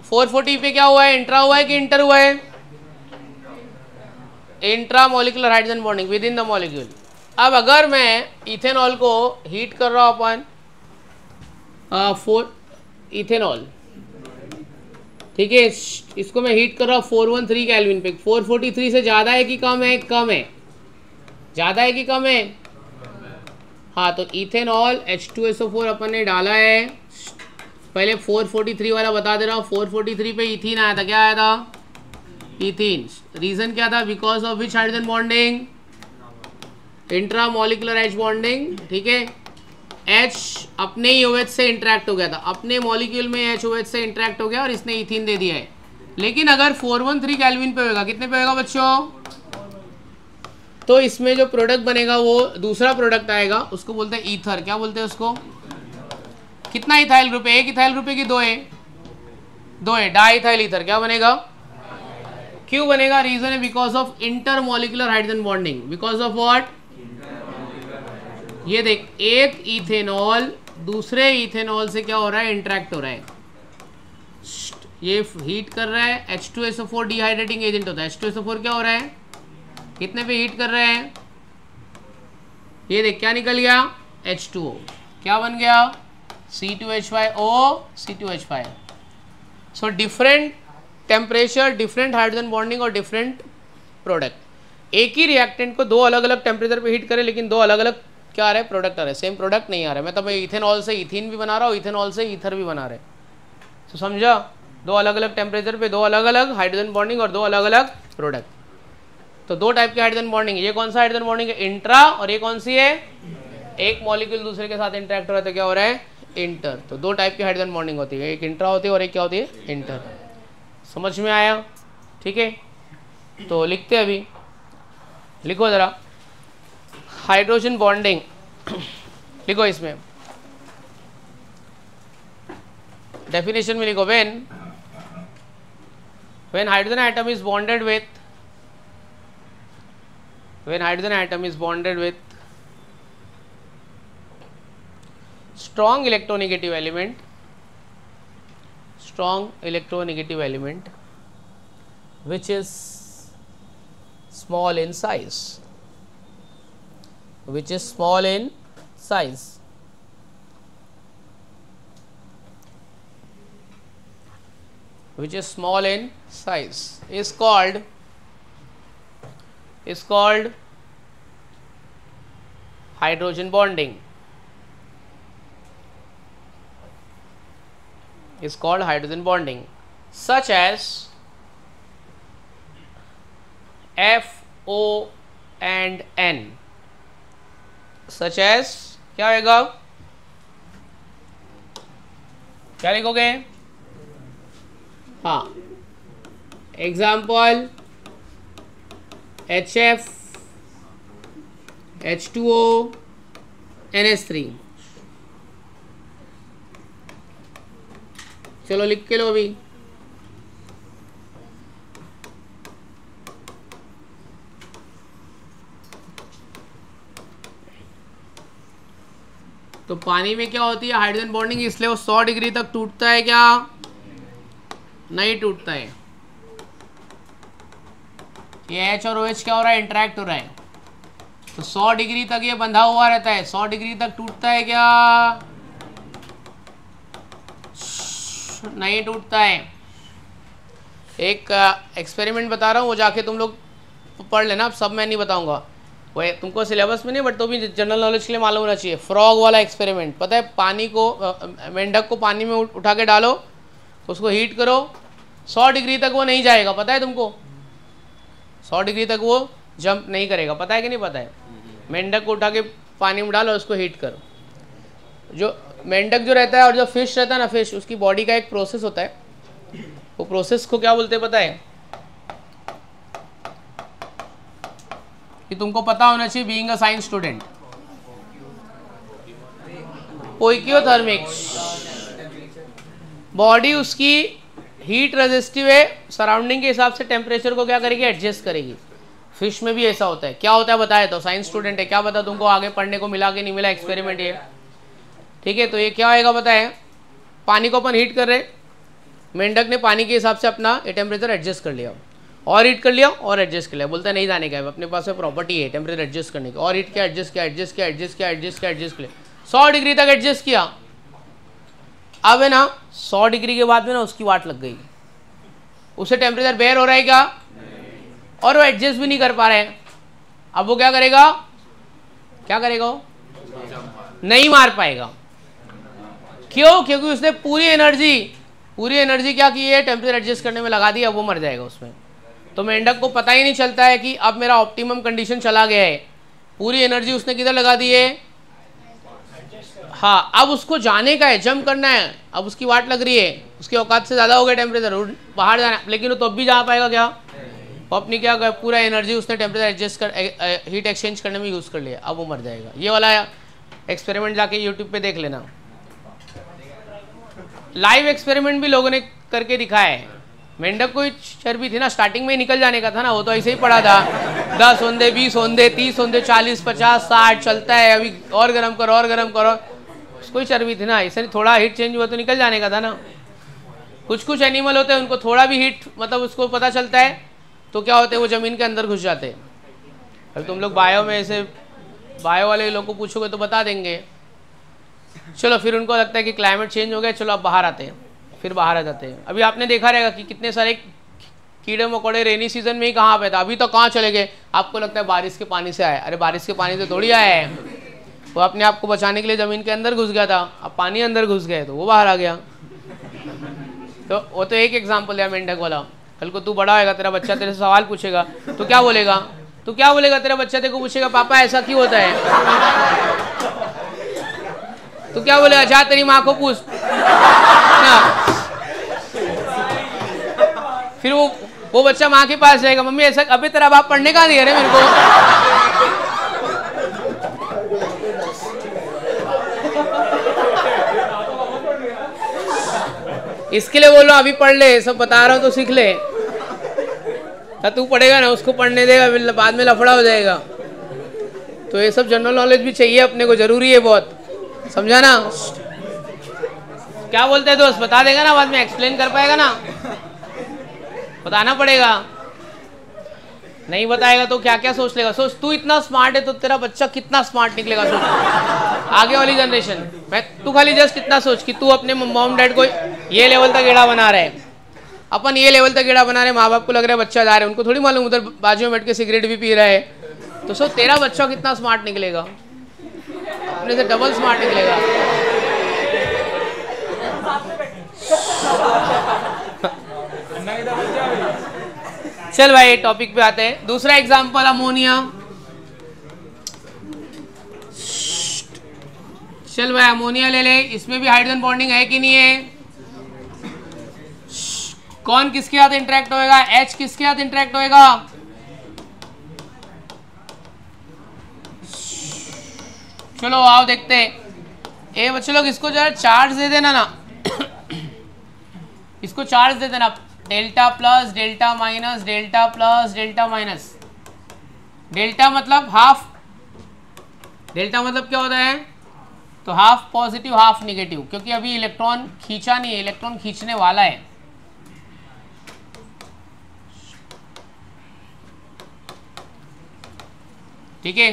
440 पे क्या हुआ है? इंट्रा हुआ है कि इंटर हुआ है? Intra molecular hydrogen bonding with in the molecule. अब अगर मैं इथेनॉल को हीट कर रहा हूँ अपन इथेनॉल, ठीक है, इसको मैं हीट कर रहा हूँ 413 केल्विन पे। 443 से ज़्यादा है कि कम है? कम है। ज़्यादा है कि कम है? हाँ, तो इथेनॉल H2SO4 अपन ने डाला है। पहले 443 वाला बता दे रहा हूँ। 443 पे इथीन आया था। क्या आया था? इथीन। रीज़न क्या था? Because of which hydrogen bonding? Intra molecular H bonding, ठीक है। H अपने ही OH से इंटरेक्ट हो गया था, अपने मॉलिक्यूल में H OH से इंटरेक्ट हो गया और इसने इथीन दे दिया है। लेकिन अगर 413 केल्विन पे होगा, कितने पे होगा बच्चों? तो इसमें जो प्रोडक्ट बनेगा वो दूसरा प्रोडक्ट आएगा, उसको बोलते हैं ईथर। क्या बोलते हैं उसको? कितना इथाइल ग्रुप है? एक इथाइल ग्रुप है कि दो है? दो है, डाई इथाइल ईथर। क्या बनेगा? क्यों बनेगा? रीजन है because of inter molecular hydrogen bonding. Because of what? ये देख, एक इथेनॉल दूसरे इथेनॉल से क्या हो रहा है? इंटरेक्ट हो रहा है। ये हीट कर रहा है, H2SO4 डिहाइड्रेटिंग एजेंट होता है। H2SO4 क्या हो रहा है? कितने पे हीट कर रहे हैं? ये देख क्या निकल गया? H2O। क्या बन गया? C2H5O C2H5। So different temperature, different hydrogen bonding और डिफरेंट प्रोडक्ट। एक ही रिएक्टेंट को दो अलग अलग टेम्परेचर पे हीट करें, लेकिन दो अलग अलग क्या आ रहा है? प्रोडक्ट आ रहे हैं। सेम प्रोडक्ट नहीं आ रहा है। मैं तो इथेनॉल से इथीन भी बना रहा हूँ, इथेनॉल से ईथर भी बना रहे। तो समझा? दो अलग अलग टेम्परेचर पे दो अलग अलग हाइड्रोजन बॉन्डिंग और दो अलग अलग प्रोडक्ट। तो दो टाइप की हाइड्रोजन बॉन्डिंग है। ये कौन सा हाइड्रोजन बॉन्डिंग है? इंट्रा। और ये कौन सी है? एक मॉलिक्यूल दूसरे के साथ इंटरेक्ट हो रहा है तो क्या हो रहा है? इंटर। तो दो टाइप की हाइड्रोजन बॉन्डिंग होती है, एक इंट्रा होती है और एक क्या होती है? इंटर। समझ में आया? ठीक है, तो लिखते हैं अभी। लिखो ज़रा हाइड्रोजन बॉन्डिंग। लिखो इसमें डेफिनेशन में लिखो, when hydrogen atom is bonded with strong electronegative element which is small in size, is called hydrogen bonding. Is called hydrogen bonding, such as FO and N. Such as क्या होगा? क्या लिखोगे? हाँ, example HF, H2O, NH3। चलो लिख के लो अभी। तो पानी में क्या होती है? हाइड्रोजन बॉन्डिंग, इसलिए वो 100 डिग्री तक टूटता है क्या? नहीं टूटता है। ये H और OH क्या हो रहा है? इंटरेक्ट हो रहा है। तो 100 डिग्री तक ये बंधा हुआ रहता है। 100 डिग्री तक टूटता है क्या? नहीं टूटता है। एक एक्सपेरिमेंट बता रहा हूँ, वो जाके तुम लोग पढ़ लेना। अब सब मैं नहीं बताऊंगा, वो तुमको सिलेबस में नहीं, बट तो भी जनरल नॉलेज के लिए मालूम होना चाहिए। फ्रॉग वाला एक्सपेरिमेंट, पता है? पानी को मेंढक को पानी में उठा के डालो, उसको हीट करो, 100 डिग्री तक वो नहीं जाएगा। पता है तुमको? 100 डिग्री तक वो जंप नहीं करेगा। पता है कि नहीं पता है? मेंढक को उठा के पानी में डालो, उसको हीट करो। जो मेंढक जो रहता है और जो फिश रहता है ना, फिश, उसकी बॉडी का एक प्रोसेस होता है। वो प्रोसेस को क्या बोलते हैं पता है? कि तुमको पता होना चाहिए being a science student. Poikilothermic, body उसकी हीट रेजिस्टिव है, सराउंडिंग के हिसाब से टेम्परेचर को क्या करेगी, एडजस्ट करेगी। फिश में भी ऐसा होता है। क्या होता है बताए तो, साइंस स्टूडेंट है, क्या पता तुमको आगे पढ़ने को मिला कि नहीं मिला, एक्सपेरिमेंट ये। ठीक है, तो ये क्या होएगा बताए, पानी को अपन हीट कर रहे, मेंढक ने पानी के हिसाब से अपना ये टेम्परेचर एडजस्ट कर लिया, और हीट कर लिया और एडजस्ट कर लिया। बोलता है नहीं जाने का है, अपने पास में प्रॉपर्टी है टेम्परेचर एडजस्ट करने की, और हीट किया, एडजस्ट किया, एडजस्ट किया, एडजस्ट किया, एडजस्ट किया, एडजस्ट किया, 100 डिग्री तक एडजस्ट किया। अब है ना 100 डिग्री के बाद में ना उसकी वाट लग गई, उसे टेम्परेचर बेयर हो रहा है क्या, और वो एडजस्ट भी नहीं कर पा रहे हैं। अब वो क्या करेगा, क्या करेगा, वो नहीं मार पाएगा। क्यों, क्योंकि उसने पूरी एनर्जी क्या की है, टेम्परेचर एडजस्ट करने में लगा दी, अब वो मर जाएगा उसमें। तो मेंढक को पता ही नहीं चलता है कि अब मेरा ऑप्टिमम कंडीशन चला गया है, पूरी एनर्जी उसने किधर लगा दी है, हाँ, अब उसको जाने का है, जंप करना है, अब उसकी वाट लग रही है, उसकी औकात से ज़्यादा हो गया टेम्परेचर, बाहर जाना, लेकिन वो तो अब भी जा पाएगा क्या, वो अपनी क्या पूरा एनर्जी उसने टेम्परेचर एडजस्ट कर, हीट एक्सचेंज करने में यूज़ कर लिया, अब वो मर जाएगा। ये वाला एक्सपेरिमेंट जाके यूट्यूब पे देख लेना, लाइव एक्सपेरिमेंट भी लोगों ने करके दिखाया है। मेंढक को चर्बी थी ना, स्टार्टिंग में ही निकल जाने का था ना, वो तो ऐसे ही पड़ा था, 10 औंधे, 20 औंधे, 30 औंधे, 40, 50, 60 चलता है, अभी और गर्म करो, और गर्म करो, उसको ही चर्बी थी ना, ऐसे थोड़ा हीट चेंज हुआ तो निकल जाने का था ना। कुछ एनिमल होते हैं उनको थोड़ा भी हीट, मतलब उसको पता चलता है तो क्या होते हैं, वो ज़मीन के अंदर घुस जाते हैं। अगर तुम लोग बायो में ऐसे बायो वाले लोग को पूछोगे तो बता देंगे। चलो फिर उनको लगता है कि क्लाइमेट चेंज हो गया, चलो अब बाहर आते हैं, फिर बाहर आ जाते हैं। अभी आपने देखा रहेगा कि कितने सारे कीड़े मकोड़े रेनी सीजन में ही कहाँ पे था, अभी तो कहाँ चले गए। आपको लगता है बारिश के पानी से आए, अरे बारिश के पानी से थोड़ी आया है, वो अपने आप को बचाने के लिए ज़मीन के अंदर घुस गया था, अब पानी अंदर घुस गए तो वो बाहर आ गया। तो वो तो एक एग्जाम्पल है मेंढक वाला। कल को तू बड़ा होगा, तेरा बच्चा तेरे से सवाल पूछेगा तो क्या बोलेगा, तेरा बच्चा तेरे को पूछेगा पापा ऐसा क्यों होता है, तो क्या बोलेगा, जा तेरी माँ को पूछ ना। फिर वो बच्चा माँ के पास जाएगा, मम्मी ऐसा, अबे तेरा बाप पढ़ने का नहीं है मेरे को। इसके लिए बोल रहा हूँ अभी पढ़ ले, सब बता रहा हूँ तो सीख ले। तू पढ़ेगा ना, उसको पढ़ने देगा, बाद में लफड़ा हो जाएगा। तो ये सब जनरल नॉलेज भी चाहिए अपने को, जरूरी है बहुत, समझा ना। क्या बोलते हैं दोस्त, बता देगा ना, बाद में एक्सप्लेन कर पाएगा ना, बताना पड़ेगा। नहीं बताएगा तो क्या क्या सोच लेगा, सोच तू इतना स्मार्ट है तो तेरा बच्चा कितना स्मार्ट निकलेगा, सोच आगे वाली जनरेशन। मैं तू खाली जस्ट इतना सोच कि तू अपने मॉम डैड को ये लेवल तक गेड़ा बना रहे हैं, अपन ये लेवल तक गेड़ा बना रहे, माँ बाप को लग रहा है बच्चा जा रहे हैं, उनको थोड़ी मालूम उधर बाजू में बैठ के सिगरेट भी पी रहा है। तो सोच तेरा बच्चा कितना स्मार्ट निकलेगा, अपने से डबल स्मार्ट निकलेगा। चल भाई टॉपिक पे आते हैं। दूसरा एग्जांपल अमोनिया। चल भाई अमोनिया ले ले, इसमें भी हाइड्रोजन बॉन्डिंग है कि नहीं है। कौन किसके साथ इंटरेक्ट होएगा, H किसके साथ इंटरेक्ट होएगा, चलो आओ देखते हैं। ए बच्चे लोग इसको जरा चार्ज दे देना ना इसको चार्ज दे देना, delta plus, delta minus, delta plus, delta minus. Delta मतलब हाफ, डेल्टा मतलब क्या होता है, तो हाफ पॉजिटिव हाफ निगेटिव, क्योंकि अभी इलेक्ट्रॉन खींचा नहीं है, इलेक्ट्रॉन खींचने वाला है। ठीक है,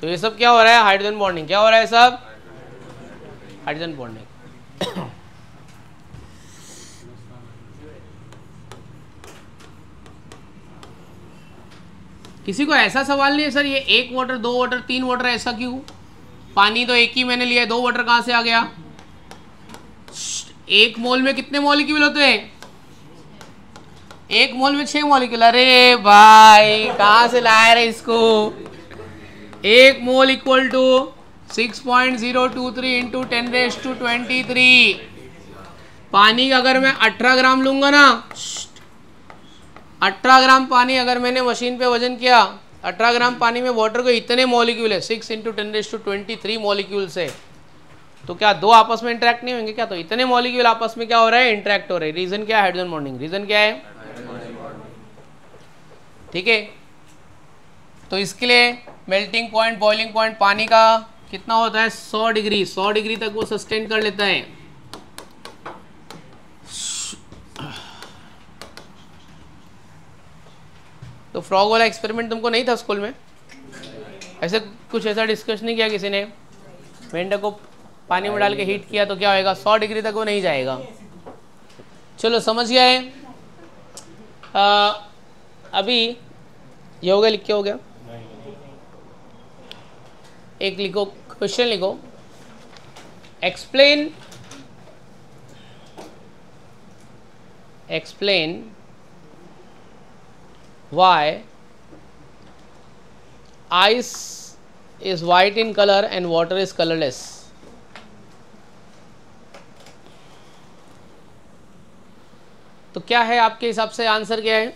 तो ये सब क्या हो रहा है, हाइड्रोजन बॉन्डिंग। क्या हो रहा है सब, हाइड्रोजन बॉन्डिंग। किसी को ऐसा सवाल नहीं है सर ये 1 वाटर 2 वाटर 3 वाटर ऐसा क्यों, पानी तो एक ही मैंने लिया है, 2 वाटर कहाँ से आ गया। 1 मोल में कितने मॉलिक्यूल होते हैं, 1 मोल में 6 मॉलिक्यूल। अरे भाई कहाँ से लाया रे इसको, 1 मोल इक्वल टू 6.023 इंटू 10⁻23। पानी का अगर मैं 18 ग्राम लूंगा ना, 18 ग्राम पानी अगर मैंने मशीन पे वजन किया, 18 ग्राम पानी में वाटर को इतने मॉलिक्यूल है, 6 × 10⁻23 मॉलिक्यूल्स है, तो क्या दो आपस में इंटरेक्ट नहीं होंगे क्या? तो इतने मॉलिक्यूल आपस में क्या हो रहा है? इंटरेक्ट हो रहे हैं। रीजन क्या है? Hydrogen bonding. रीजन क्या है? ठीक है। तो इसके लिए मेल्टिंग पॉइंट, बॉइलिंग पॉइंट पानी का कितना होता है? 100 डिग्री। 100 डिग्री तक वो सस्टेन कर लेता है। तो फ्रॉग वाला एक्सपेरिमेंट तुमको नहीं था स्कूल में? ऐसे कुछ ऐसा डिस्कस नहीं किया किसी ने? मेंढक को पानी में डाल के हीट किया तो क्या होएगा? 100 डिग्री तक वो नहीं जाएगा। चलो समझ गया है। अभी ये हो गया, लिख के हो गया। एक लिखो, क्वेश्चन लिखो, explain why ice is white in color and water is colorless. तो क्या है आपके हिसाब से आंसर क्या है?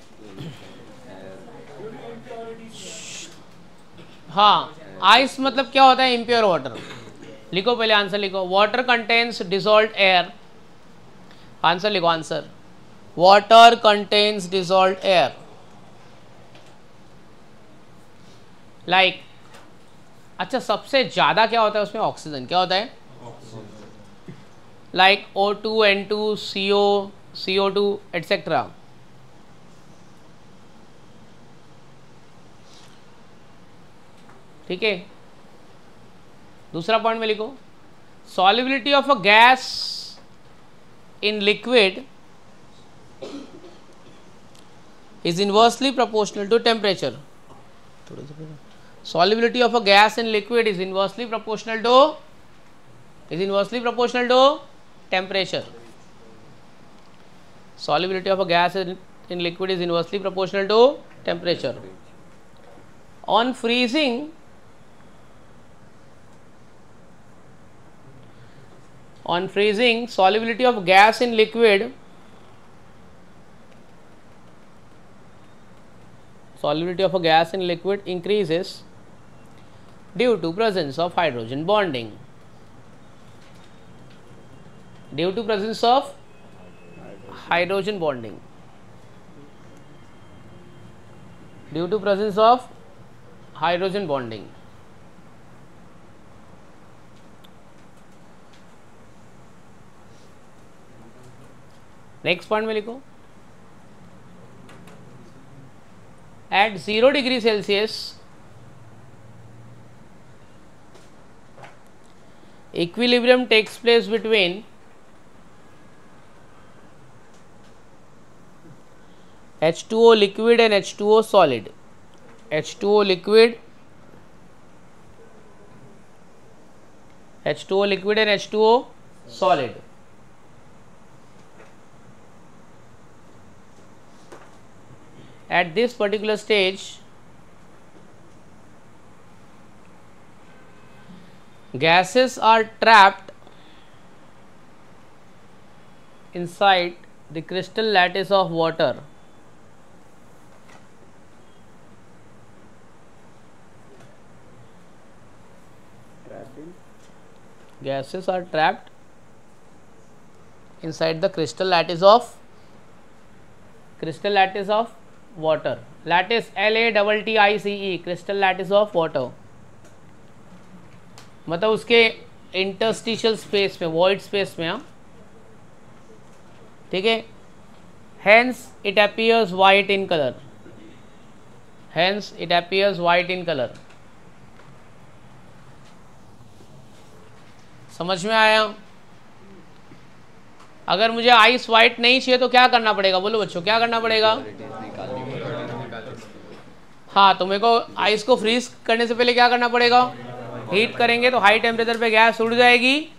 हाँ, आइस मतलब क्या होता है? Impure water. लिखो पहले आंसर लिखो। Water contains dissolved air. Answer लिखो, answer water contains dissolved air. Like अच्छा, सबसे ज्यादा क्या होता है उसमें? ऑक्सीजन। क्या होता है? Like O2, N2, CO, CO2 etcetera. ठीक है। दूसरा पॉइंट में लिखो, solubility of a gas in liquid is inversely proportional to temperature. Solubility of a gas in liquid is inversely proportional to temperature. Solubility of a gas in liquid is inversely proportional to temperature. On freezing, solubility of gas in liquid increases due to presence of hydrogen bonding. Due to presence of hydrogen bonding. Due to presence of hydrogen bonding. Next point में लिखो, at 0 degree Celsius equilibrium takes place between H2O liquid and H2O solid. H2O liquid and H2O solid. At this particular stage, gases are trapped inside the crystal lattice of water. Gases are trapped inside the crystal lattice of water. Lattice, LATTICE, crystal lattice of water, मतलब उसके interstitial space में, void space में। हाँ, ठीक है। Hence it appears white in colour. Hence it appears white in colour. समझ में आया? अगर मुझे आइस वाइट नहीं चाहिए तो क्या करना पड़ेगा? बोलो बच्चों, क्या करना पड़ेगा? हाँ, तो मेरे को आइस को फ्रीज करने से पहले क्या करना पड़ेगा? हीट करेंगे तो हाई टेम्परेचर पे गैस उड़ जाएगी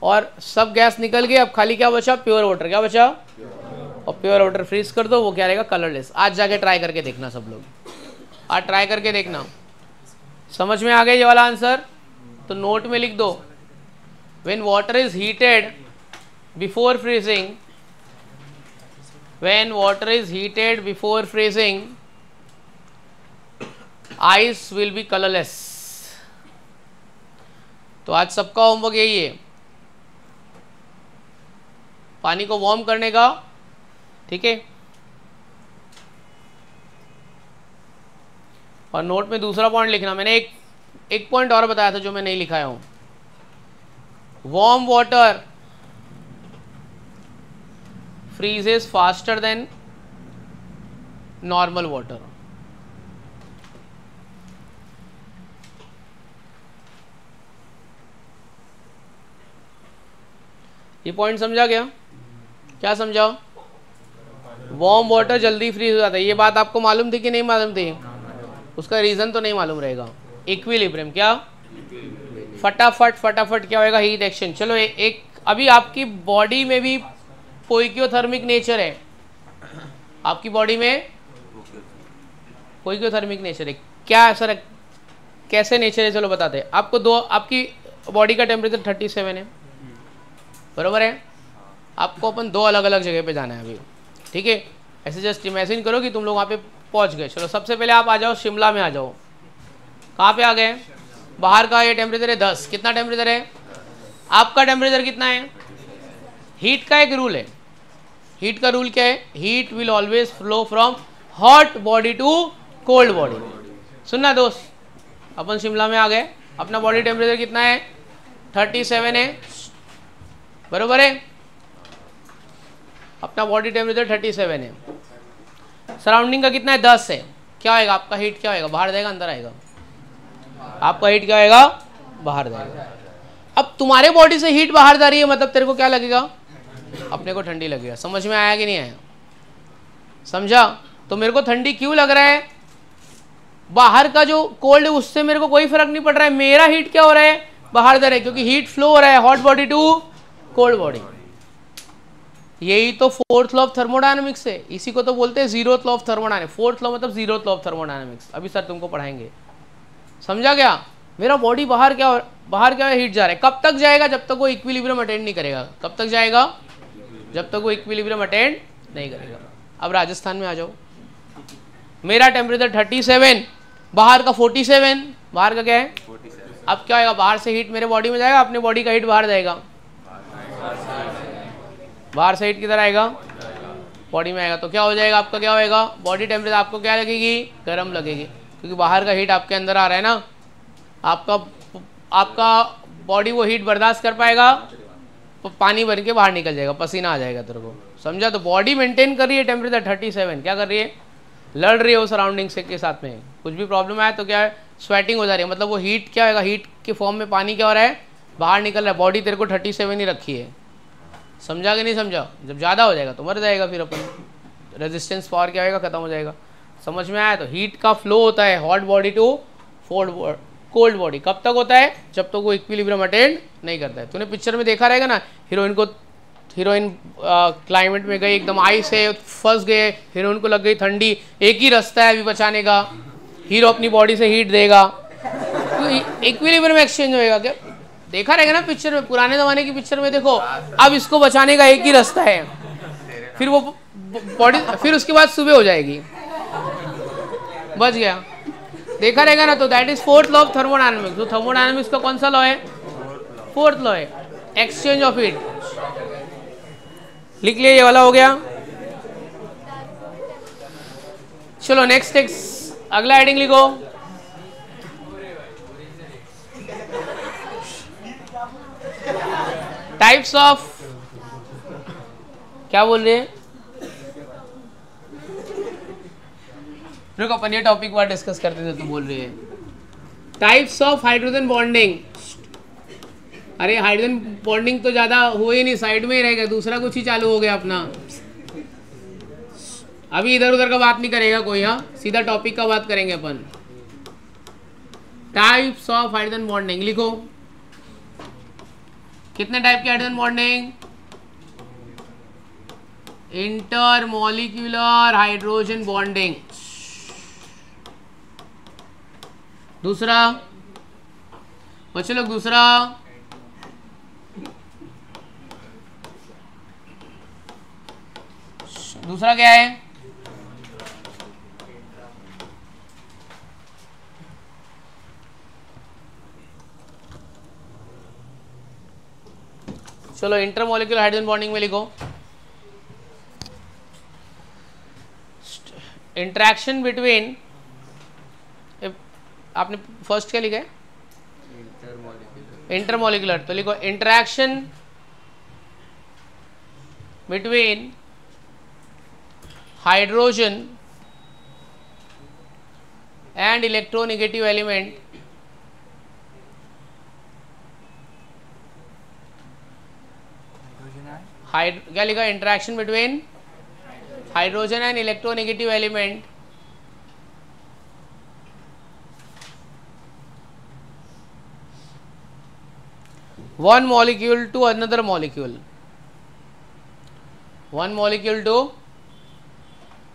और सब गैस निकल गई। अब खाली क्या बचा? Pure water. क्या बचा? और प्योर वाटर फ्रीज कर दो, वो क्या रहेगा? कलरलेस। आज जाके ट्राई करके देखना सब लोग, आज ट्राई करके देखना। समझ में आ गया ये वाला आंसर? तो नोट में लिख दो, when water is heated before freezing, when water is heated before freezing ice will be colourless. तो आज सबका होमवर्क यही है, पानी को वार्म करने का, ठीक है। और नोट में दूसरा पॉइंट लिखना, मैंने एक पॉइंट और बताया था जो मैं नहीं लिखाया हूं। Warm water freezes faster than normal water। ये पॉइंट समझा गया? क्या समझा? वार्म वाटर जल्दी फ्रीज हो जाता है। ये बात आपको मालूम थी कि नहीं मालूम थी? उसका रीजन तो नहीं मालूम रहेगा। इक्विलिब्रियम, क्या फटाफट क्या होएगा? Heat exchange. चलो एक अभी आपकी बॉडी में भी पोइकियोथर्मिक नेचर है, आपकी बॉडी में पोइकियोथर्मिक नेचर है। क्या सर कैसे नेचर है? चलो बताते हैं आपको। आपकी बॉडी का टेम्परेचर 37 है, बरोबर है। आपको अपन दो अलग अलग जगह पे जाना है अभी, ठीक है। ऐसे जस्ट इमेजिन करो कि तुम लोग वहाँ पे पहुँच गए। चलो सबसे पहले आप आ जाओ शिमला में, आ जाओ। कहाँ पे आ गए? बाहर का ये टेम्परेचर है 10। कितना टेम्परेचर है? आपका टेम्परेचर कितना है? हीट का एक रूल है। हीट का रूल क्या है? Heat will always flow from hot body to cold body. सुनना दोस्त, अपन शिमला में आ गए, अपना बॉडी टेम्परेचर कितना है? 37 है, बरोबर है। अपना बॉडी टेम्परेचर 37 है, सराउंडिंग का कितना है? 10 है। क्या होएगा आपका हीट? क्या होएगा? बाहर जाएगा अंदर आएगा? आपका हीट क्या होएगा? बाहर जाएगा। अब तुम्हारे बॉडी से हीट बाहर जा रही है, मतलब तेरे को क्या लगेगा? अपने को ठंडी लगेगा। समझ में आया कि नहीं आया? समझा? तो मेरे को ठंडी क्यों लग रहा है? बाहर का जो कोल्ड है उससे मेरे को कोई फर्क नहीं पड़ रहा है। मेरा हीट क्या हो रहा है? बाहर जा रहा है, क्योंकि हीट फ्लो हो रहा है hot body to cold body. यही तो फोर्थ लॉ ऑफ थर्मोडायनेमिक्स है। इसी को तो बोलते हैं zeroth law of thermodynamics. Fourth law मतलब जीरोथ लॉ ऑफ थर्मोडायनेमिक्स। अभी सर तुमको पढ़ाएंगे। समझा क्या? मेरा बॉडी बाहर क्या हीट जा रहा है। कब तक जाएगा? जब तक वो इक्विलिब्रियम अटेंड नहीं करेगा। कब तक जाएगा? जब तक वो इक्विलिब्रियम अटेंड नहीं करेगा। अब राजस्थान में आ जाओ, मेरा टेम्परेचर 37, बाहर का 47। बाहर का क्या है? 47। अब क्या होगा? बाहर से हीट मेरे बॉडी में जाएगा, अपने बॉडी का हीट बाहर जाएगा। बाहर से हीट किधर आएगा? बॉडी में आएगा। तो क्या हो जाएगा आपका? क्या होएगा? बॉडी टेम्परेचर आपको क्या लगेगी? गर्म लगेगी, क्योंकि बाहर का हीट आपके अंदर आ रहा है ना। आपका बॉडी वो हीट बर्दाश्त कर पाएगा, तो पानी बन के बाहर निकल जाएगा, पसीना आ जाएगा तेरे को। समझा? तो बॉडी मेंटेन कर रही है टेम्परेचर 37। क्या कर रही है? लड़ रही है वो सराउंडिंग से के साथ में। कुछ भी प्रॉब्लम आए तो क्या है? स्वेटिंग हो जा रही है, मतलब वो हीट क्या होगा? हीट के फॉर्म में पानी क्या हो रहा है? बाहर निकल रहा है। बॉडी तेरे को 37 ही रखी है। समझा कि नहीं समझा? जब ज़्यादा हो जाएगा तो मर जाएगा, फिर अपन रेजिस्टेंस पावर क्या होगा? खत्म हो जाएगा। समझ में आया? तो हीट का फ्लो होता है hot body to cold body. कब तक होता है? जब तक वो इक्विलिब्रियम अटेंड नहीं करता है। तूने पिक्चर में देखा रहेगा ना, हीरोइन क्लाइमेट में गई, एकदम आइस से फंस गए, हीरोइन को लग गई ठंडी। एक ही रास्ता है अभी बचाने का, हीरो अपनी बॉडी से हीट देगा, तो इक्विलिब्रियम एक्सचेंज होएगा। क्या देखा रहेगा ना पिक्चर में, पुराने ज़माने की पिक्चर में देखो। अब इसको बचाने का एक ही रास्ता है, फिर वो बॉडी, फिर उसके बाद सुबह हो जाएगी, बच गया। देखा रहेगा ना। तो that is fourth law of thermodynamics. तो थर्मोडायनेमिक्स का कौन सा लॉ है? फोर्थ लॉ है, एक्सचेंज ऑफ हीट। लिख लिया, ये वाला हो गया। चलो नेक्स्ट अगला हेडिंग लिखो। टाइप्स ऑफ, क्या बोल रहे हैं? रुको, अपन ये टॉपिक बार डिस्कस करते थे, तो बोल रही है टाइप्स ऑफ हाइड्रोजन बॉन्डिंग। अरे हाइड्रोजन बॉन्डिंग तो ज़्यादा हो ही नहीं, साइड में ही रहेगा, दूसरा कुछ ही चालू हो गया अपना। अभी इधर उधर का बात नहीं करेगा कोई, हाँ सीधा टॉपिक का बात करेंगे अपन। टाइप्स ऑफ हाइड्रोजन बॉन्डिंग लिखो। कितने टाइप की hydrogen bonding? Intermolecular hydrogen bonding. दूसरा बच्चे लोग, दूसरा दूसरा क्या है? चलो इंटरमोलिकुलर हाइड्रोजन बॉन्डिंग में लिखो इंटरेक्शन बिटवीन, आपने फर्स्ट क्या लिखा है? इंटरमोलिकुलर, तो लिखो interaction between hydrogen and electronegative element क्या लिखा? Interaction between hydrogen and electronegative element one molecule to another molecule, one molecule to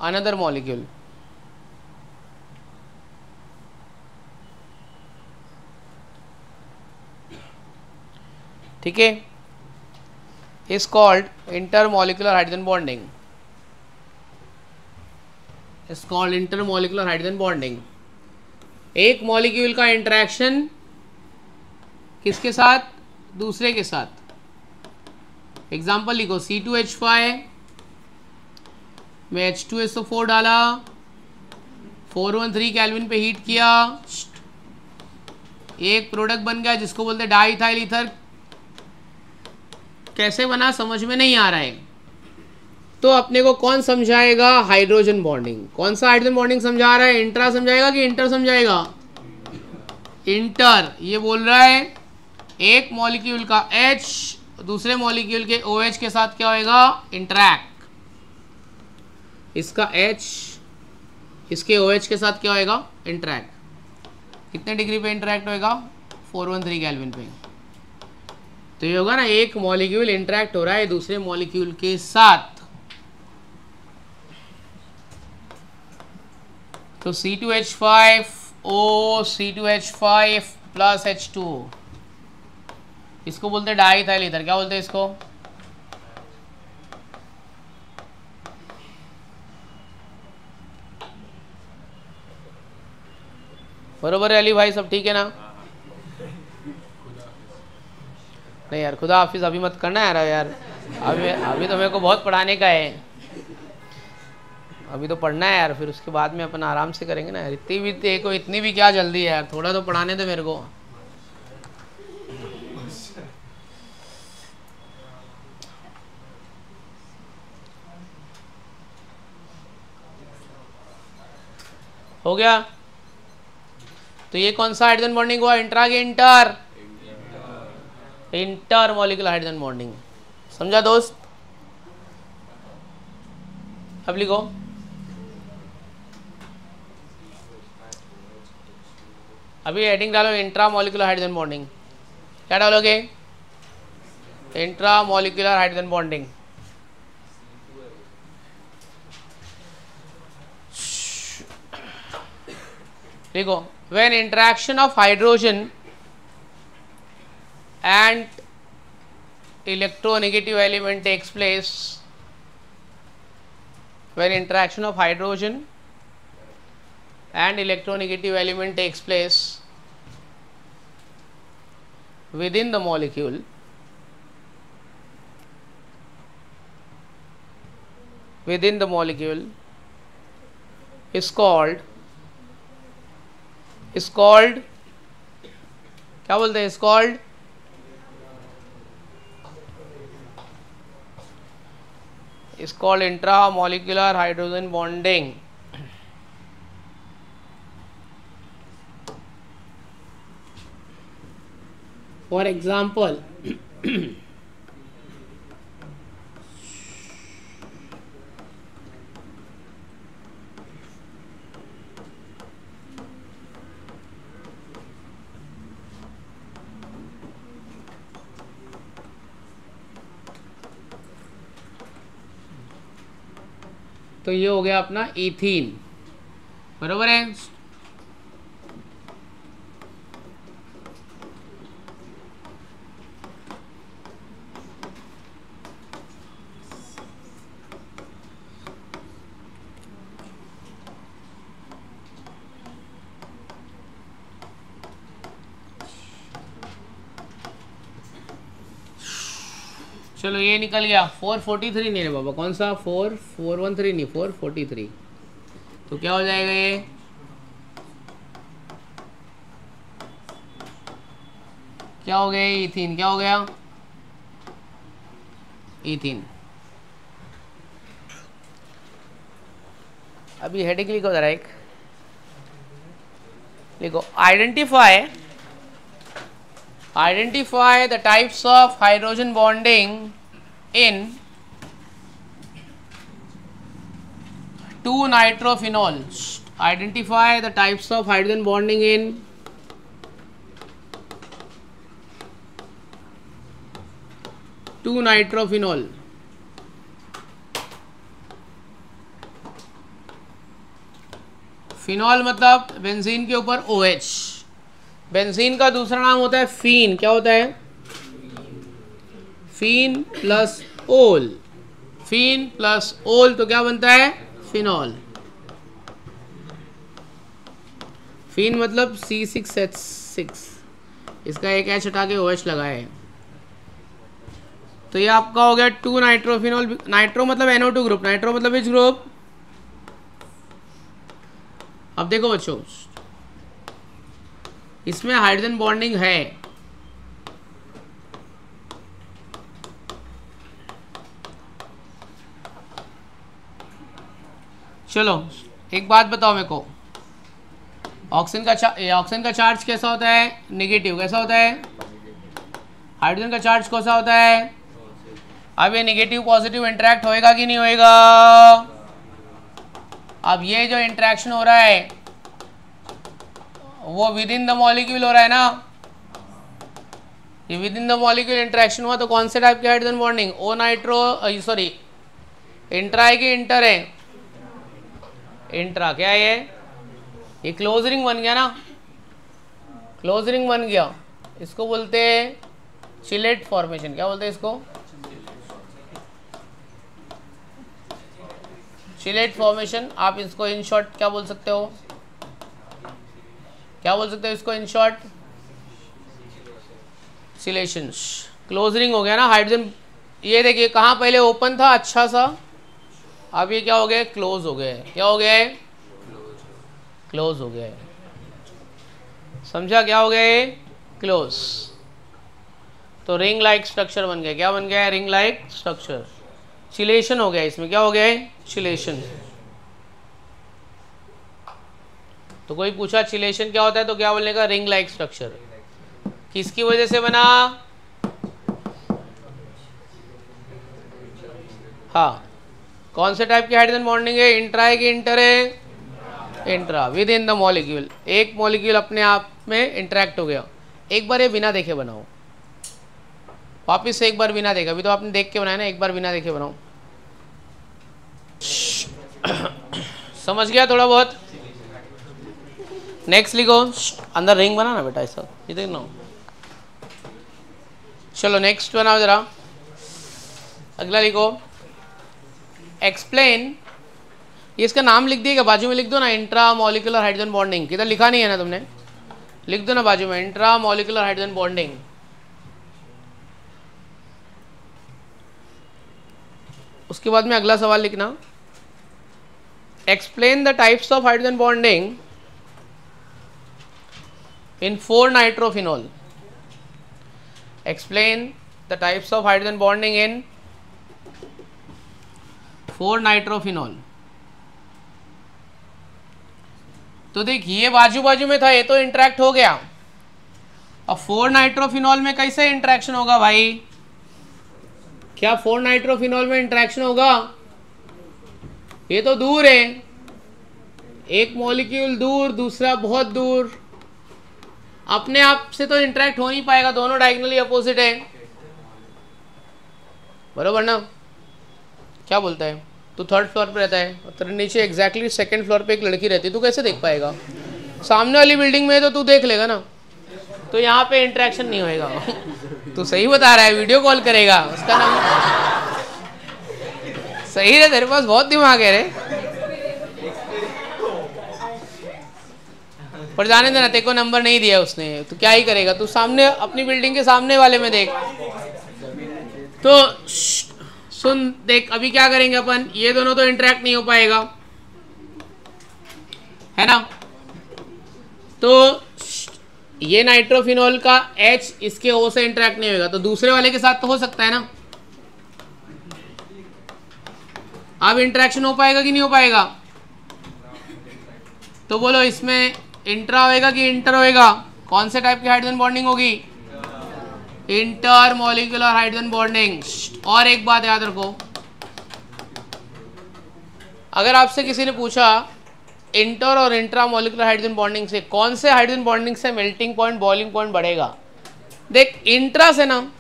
another molecule. ठीक है, is called intermolecular hydrogen bonding, is called intermolecular hydrogen bonding. एक molecule का interaction किसके साथ? दूसरे के साथ। एग्जाम्पल लिखो C2H5 में H2SO4 डाला, 413 केल्विन पे हीट किया, एक प्रोडक्ट बन गया जिसको बोलते डाईइथाइल ईथर। कैसे बना समझ में नहीं आ रहा है तो अपने को कौन समझाएगा? Hydrogen bonding. कौन सा हाइड्रोजन बॉन्डिंग समझा रहा है? इंट्रा समझाएगा कि इंटर समझाएगा? इंटर। ये बोल रहा है एक मॉलिक्यूल का H दूसरे मॉलिक्यूल के OH के साथ क्या होएगा? इंटरैक्ट। इसका H इसके OH के साथ क्या होएगा? इंटरैक्ट। कितने डिग्री पे इंटरैक्ट होएगा? 413 केल्विन पे। तो ये होगा ना, एक मॉलिक्यूल इंटरैक्ट हो रहा है दूसरे मॉलिक्यूल के साथ। तो C2H5O C2H5 प्लस H2O, इसको बोलते हैं डाईइथाइल ईथर। क्या बोलते हैं इसको? बरोबर है अली भाई, सब ठीक है ना? नहीं यार, खुदा हाफिज अभी मत करना यार। अभी तो मेरे को बहुत पढ़ाने का है, अभी तो पढ़ना है यार, फिर उसके बाद में अपन आराम से करेंगे ना यार। इतनी भी क्या जल्दी है यार, थोड़ा तो पढ़ाने दे मेरे को। हो गया? तो ये कौन सा हाइड्रोजन बॉन्डिंग हुआ? इंट्रा के inter, inter molecular hydrogen bonding. समझा दोस्त? अब लिखो अभी हेडिंग डालो इंट्रा मॉलिक्यूलर हाइड्रोजन बॉन्डिंग। क्या डालोगे? Intra molecular hydrogen bonding. देखो, when interaction of hydrogen and electronegative element takes place, when interaction of hydrogen and electronegative element takes place within the molecule, is called क्या बोलते हैं? is called intramolecular hydrogen bonding. For example, तो ये हो गया अपना ethene. बरोबर है? चलो ये निकल गया 443 नहीं रे बाबा, कौन सा 413 नहीं 443, तो क्या हो जाएगा ये, क्या हो गया इथीन, क्या हो गया इथीन। अभी हेडिंग लिखो जरा एक, लिखो identify the types of hydrogen bonding in 2-nitrophenols. Identify the types of hydrogen bonding in 2-nitrophenol. Phenol मतलब बेंजीन के ऊपर OH, बेंजीन का दूसरा नाम होता है फीन, क्या होता है, फीन प्लस ओल, फीन प्लस ओल तो क्या बनता है, फिनॉल। फीन मतलब C6H6, इसका एक H हटा के OH लगाए, तो ये आपका हो गया 2-नाइट्रोफिनॉल। नाइट्रो मतलब NO2 ग्रुप, नाइट्रो मतलब विच ग्रुप। अब देखो बच्चों, इसमें हाइड्रोजन बॉन्डिंग है, चलो एक बात बताओ मेरे को, ऑक्सीजन का चार्ज कैसा होता है, नेगेटिव, कैसा होता है, हाइड्रोजन का चार्ज कैसा होता है। अब ये नेगेटिव पॉजिटिव इंटरेक्ट होएगा कि नहीं होएगा। अब ये जो इंटरेक्शन हो रहा है वो विद इन द मॉलिक्यूल हो रहा है ना, ये with in the molecule interaction हुआ, तो कौन से टाइप की हाइड्रोजन बॉन्डिंग, ओ नाइट्रो सॉरी इंट्रा है कि इंटर है, इंट्रा। क्या है ये क्लोज रिंग बन गया ना, क्लोज रिंग बन गया, इसको बोलते हैं चिलेट फॉर्मेशन। क्या बोलते हैं इसको, चिलेट फॉर्मेशन। आप इसको इन शॉर्ट क्या बोल सकते हो, क्या बोल सकते हो इसको इन शॉर्ट, चिलेशंस। क्लोज रिंग हो गया ना हाइड्रोजन, ये देखिए कहाँ पहले ओपन था अच्छा सा, अब ये क्या हो गया, क्लोज हो गया है। क्या हो गया है, क्लोज हो गया है, समझा, क्या हो गया है, क्लोज। तो रिंग लाइक स्ट्रक्चर बन गया, क्या बन गया है, रिंग लाइक स्ट्रक्चर। चिलेशन हो गया इसमें, क्या हो गया है, चिलेशन। तो कोई पूछा चिलेशन क्या होता है तो क्या बोलने का, रिंग लाइक स्ट्रक्चर। किसकी वजह से बना, हाँ, कौन से टाइप की हाइड्रोजन बॉन्डिंग है, इंट्रा है कि इंटर है, intra, with in the molecule, एक मॉलिक्यूल अपने आप में इंटरेक्ट हो गया। एक बार ये बिना देखे बनाओ, वापिस से एक बार बिना देखे, अभी तो आपने देख के बनाया ना, एक बार बिना देखे बनाओ। समझ गया थोड़ा बहुत। नेक्स्ट लिखो, अंदर रिंग बना ना बेटा ऐसा, ये देखना। चलो नेक्स्ट बनाओ जरा, अगला लिखो, एक्सप्लेन, ये इसका नाम लिख दिएगा, बाजू में लिख दो ना, इंट्रा मॉलिक्यूलर हाइड्रोजन बॉन्डिंग। किधर लिखा नहीं है ना तुमने, लिख दो ना बाजू में, इंट्रा मॉलिक्यूलर हाइड्रोजन बॉन्डिंग। उसके बाद में अगला सवाल लिखना, explain the types of hydrogen bonding in 4-nitrophenol. Explain the types of hydrogen bonding in 4-nitrophenol. तो देख ये बाजू बाजू में था, ये तो इंटरेक्ट हो गया। अब 4-nitrophenol में कैसे इंटरेक्शन होगा भाई, क्या 4-nitrophenol में इंटरेक्शन होगा, ये तो दूर है, एक मॉलिक्यूल दूर, दूसरा बहुत दूर, अपने आप से तो इंटरेक्ट हो नहीं पाएगा, दोनों डायगोनली अपोजिट है, बरोबर ना। क्या बोलता है, तू 3rd फ्लोर पे रहता है, तेरे नीचे एग्जैक्टली 2nd फ्लोर पे एक लड़की रहती है, तू कैसे देख पाएगा, सामने वाली बिल्डिंग में है तो तू देख लेगा ना, तो यहाँ पे इंटरेक्शन नहीं होएगा। तू सही बता रहा है, वीडियो कॉल करेगा, उसका नाम सही है, तेरे पास बहुत दिमाग है रे, पर जाने देना, तेरे को नंबर नहीं दिया उसने, तो क्या ही करेगा, तू सामने अपनी बिल्डिंग के सामने वाले में देख। तो सुन देख, अभी क्या करेंगे अपन, ये दोनों तो इंटरेक्ट नहीं हो पाएगा, है ना। तो ये नाइट्रोफिनॉल का H इसके O से इंटरेक्ट नहीं होगा, तो दूसरे वाले के साथ तो हो सकता है ना। अब इंटरेक्शन हो पाएगा कि नहीं हो पाएगा? तो बोलो इसमें इंट्रा होएगा कि इंटर होएगा? कौन से टाइप की हाइड्रोजन बॉन्डिंग होगी? Inter molecular hydrogen bonding. और एक बात याद रखो, अगर आपसे किसी ने पूछा इंटर और इंट्रा मॉलिक्यूलर हाइड्रोजन बॉन्डिंग से कौन से हाइड्रोजन बॉन्डिंग से मेल्टिंग पॉइंट बॉइलिंग पॉइंट बढ़ेगा, देख इंट्रा से ना,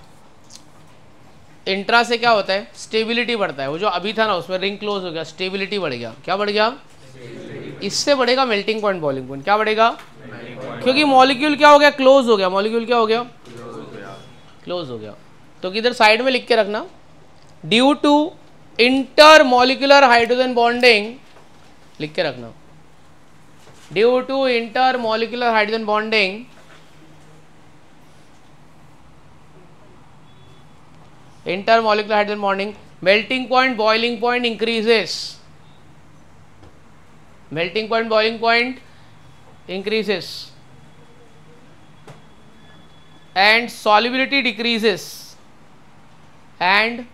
इंट्रा से क्या होता है, स्टेबिलिटी बढ़ता है। वो जो अभी था ना उसमें रिंग क्लोज हो गया, स्टेबिलिटी बढ़ गया। क्या बढ़ गया? इससे बढ़ेगा मेल्टिंग पॉइंट बॉइलिंग पॉइंट। क्या बढ़ेगा? क्योंकि मॉलिक्यूल क्या हो गया, क्लोज हो गया। मॉलिक्यूल क्या हो गया, क्लोज हो गया। तो किधर साइड में लिख के रखना, due to intermolecular hydrogen bonding, लिख के रखना, due to intermolecular hydrogen bonding intermolecular hydrogen bonding, melting point boiling point increases, melting point boiling point increases and solubility decreases, and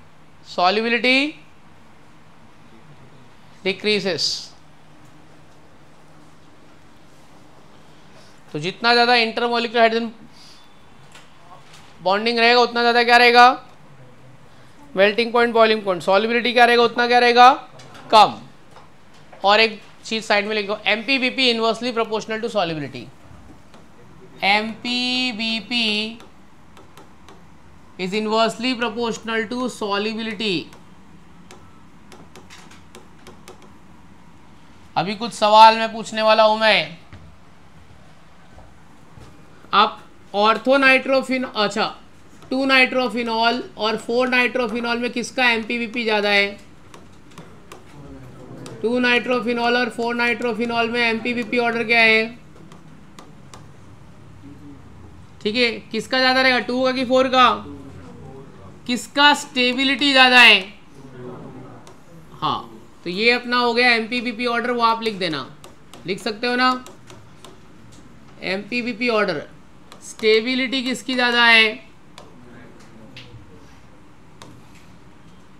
solubility decreases। तो जितना ज़्यादा intermolecular hydrogen bonding रहेगा उतना ज़्यादा क्या रहेगा, melting point boiling point. Solubility क्या रहेगा, उतना क्या रहेगा, कम। और एक चीज साइड में लिखो, MPBP inversely proportional to solubility. MPBP is inversely proportional to solubility. अभी कुछ सवाल मैं पूछने वाला हूं मैं। आप ऑर्थो नाइट्रोफिन, अच्छा 2 नाइट्रोफिनॉल और 4 नाइट्रोफिनॉल में किसका एमपीबीपी ज़्यादा है? 2 नाइट्रोफिनॉल और 4 नाइट्रोफिनॉल में एमपीबीपी ऑर्डर क्या है? ठीक है, किसका ज़्यादा रहेगा, 2 का कि 4 का? किसका स्टेबिलिटी ज़्यादा है? हाँ, तो ये अपना हो गया एमपीबीपी ऑर्डर, वो आप लिख देना, लिख सकते हो ना। एमपीबीपी ऑर्डर, स्टेबिलिटी किसकी ज़्यादा है?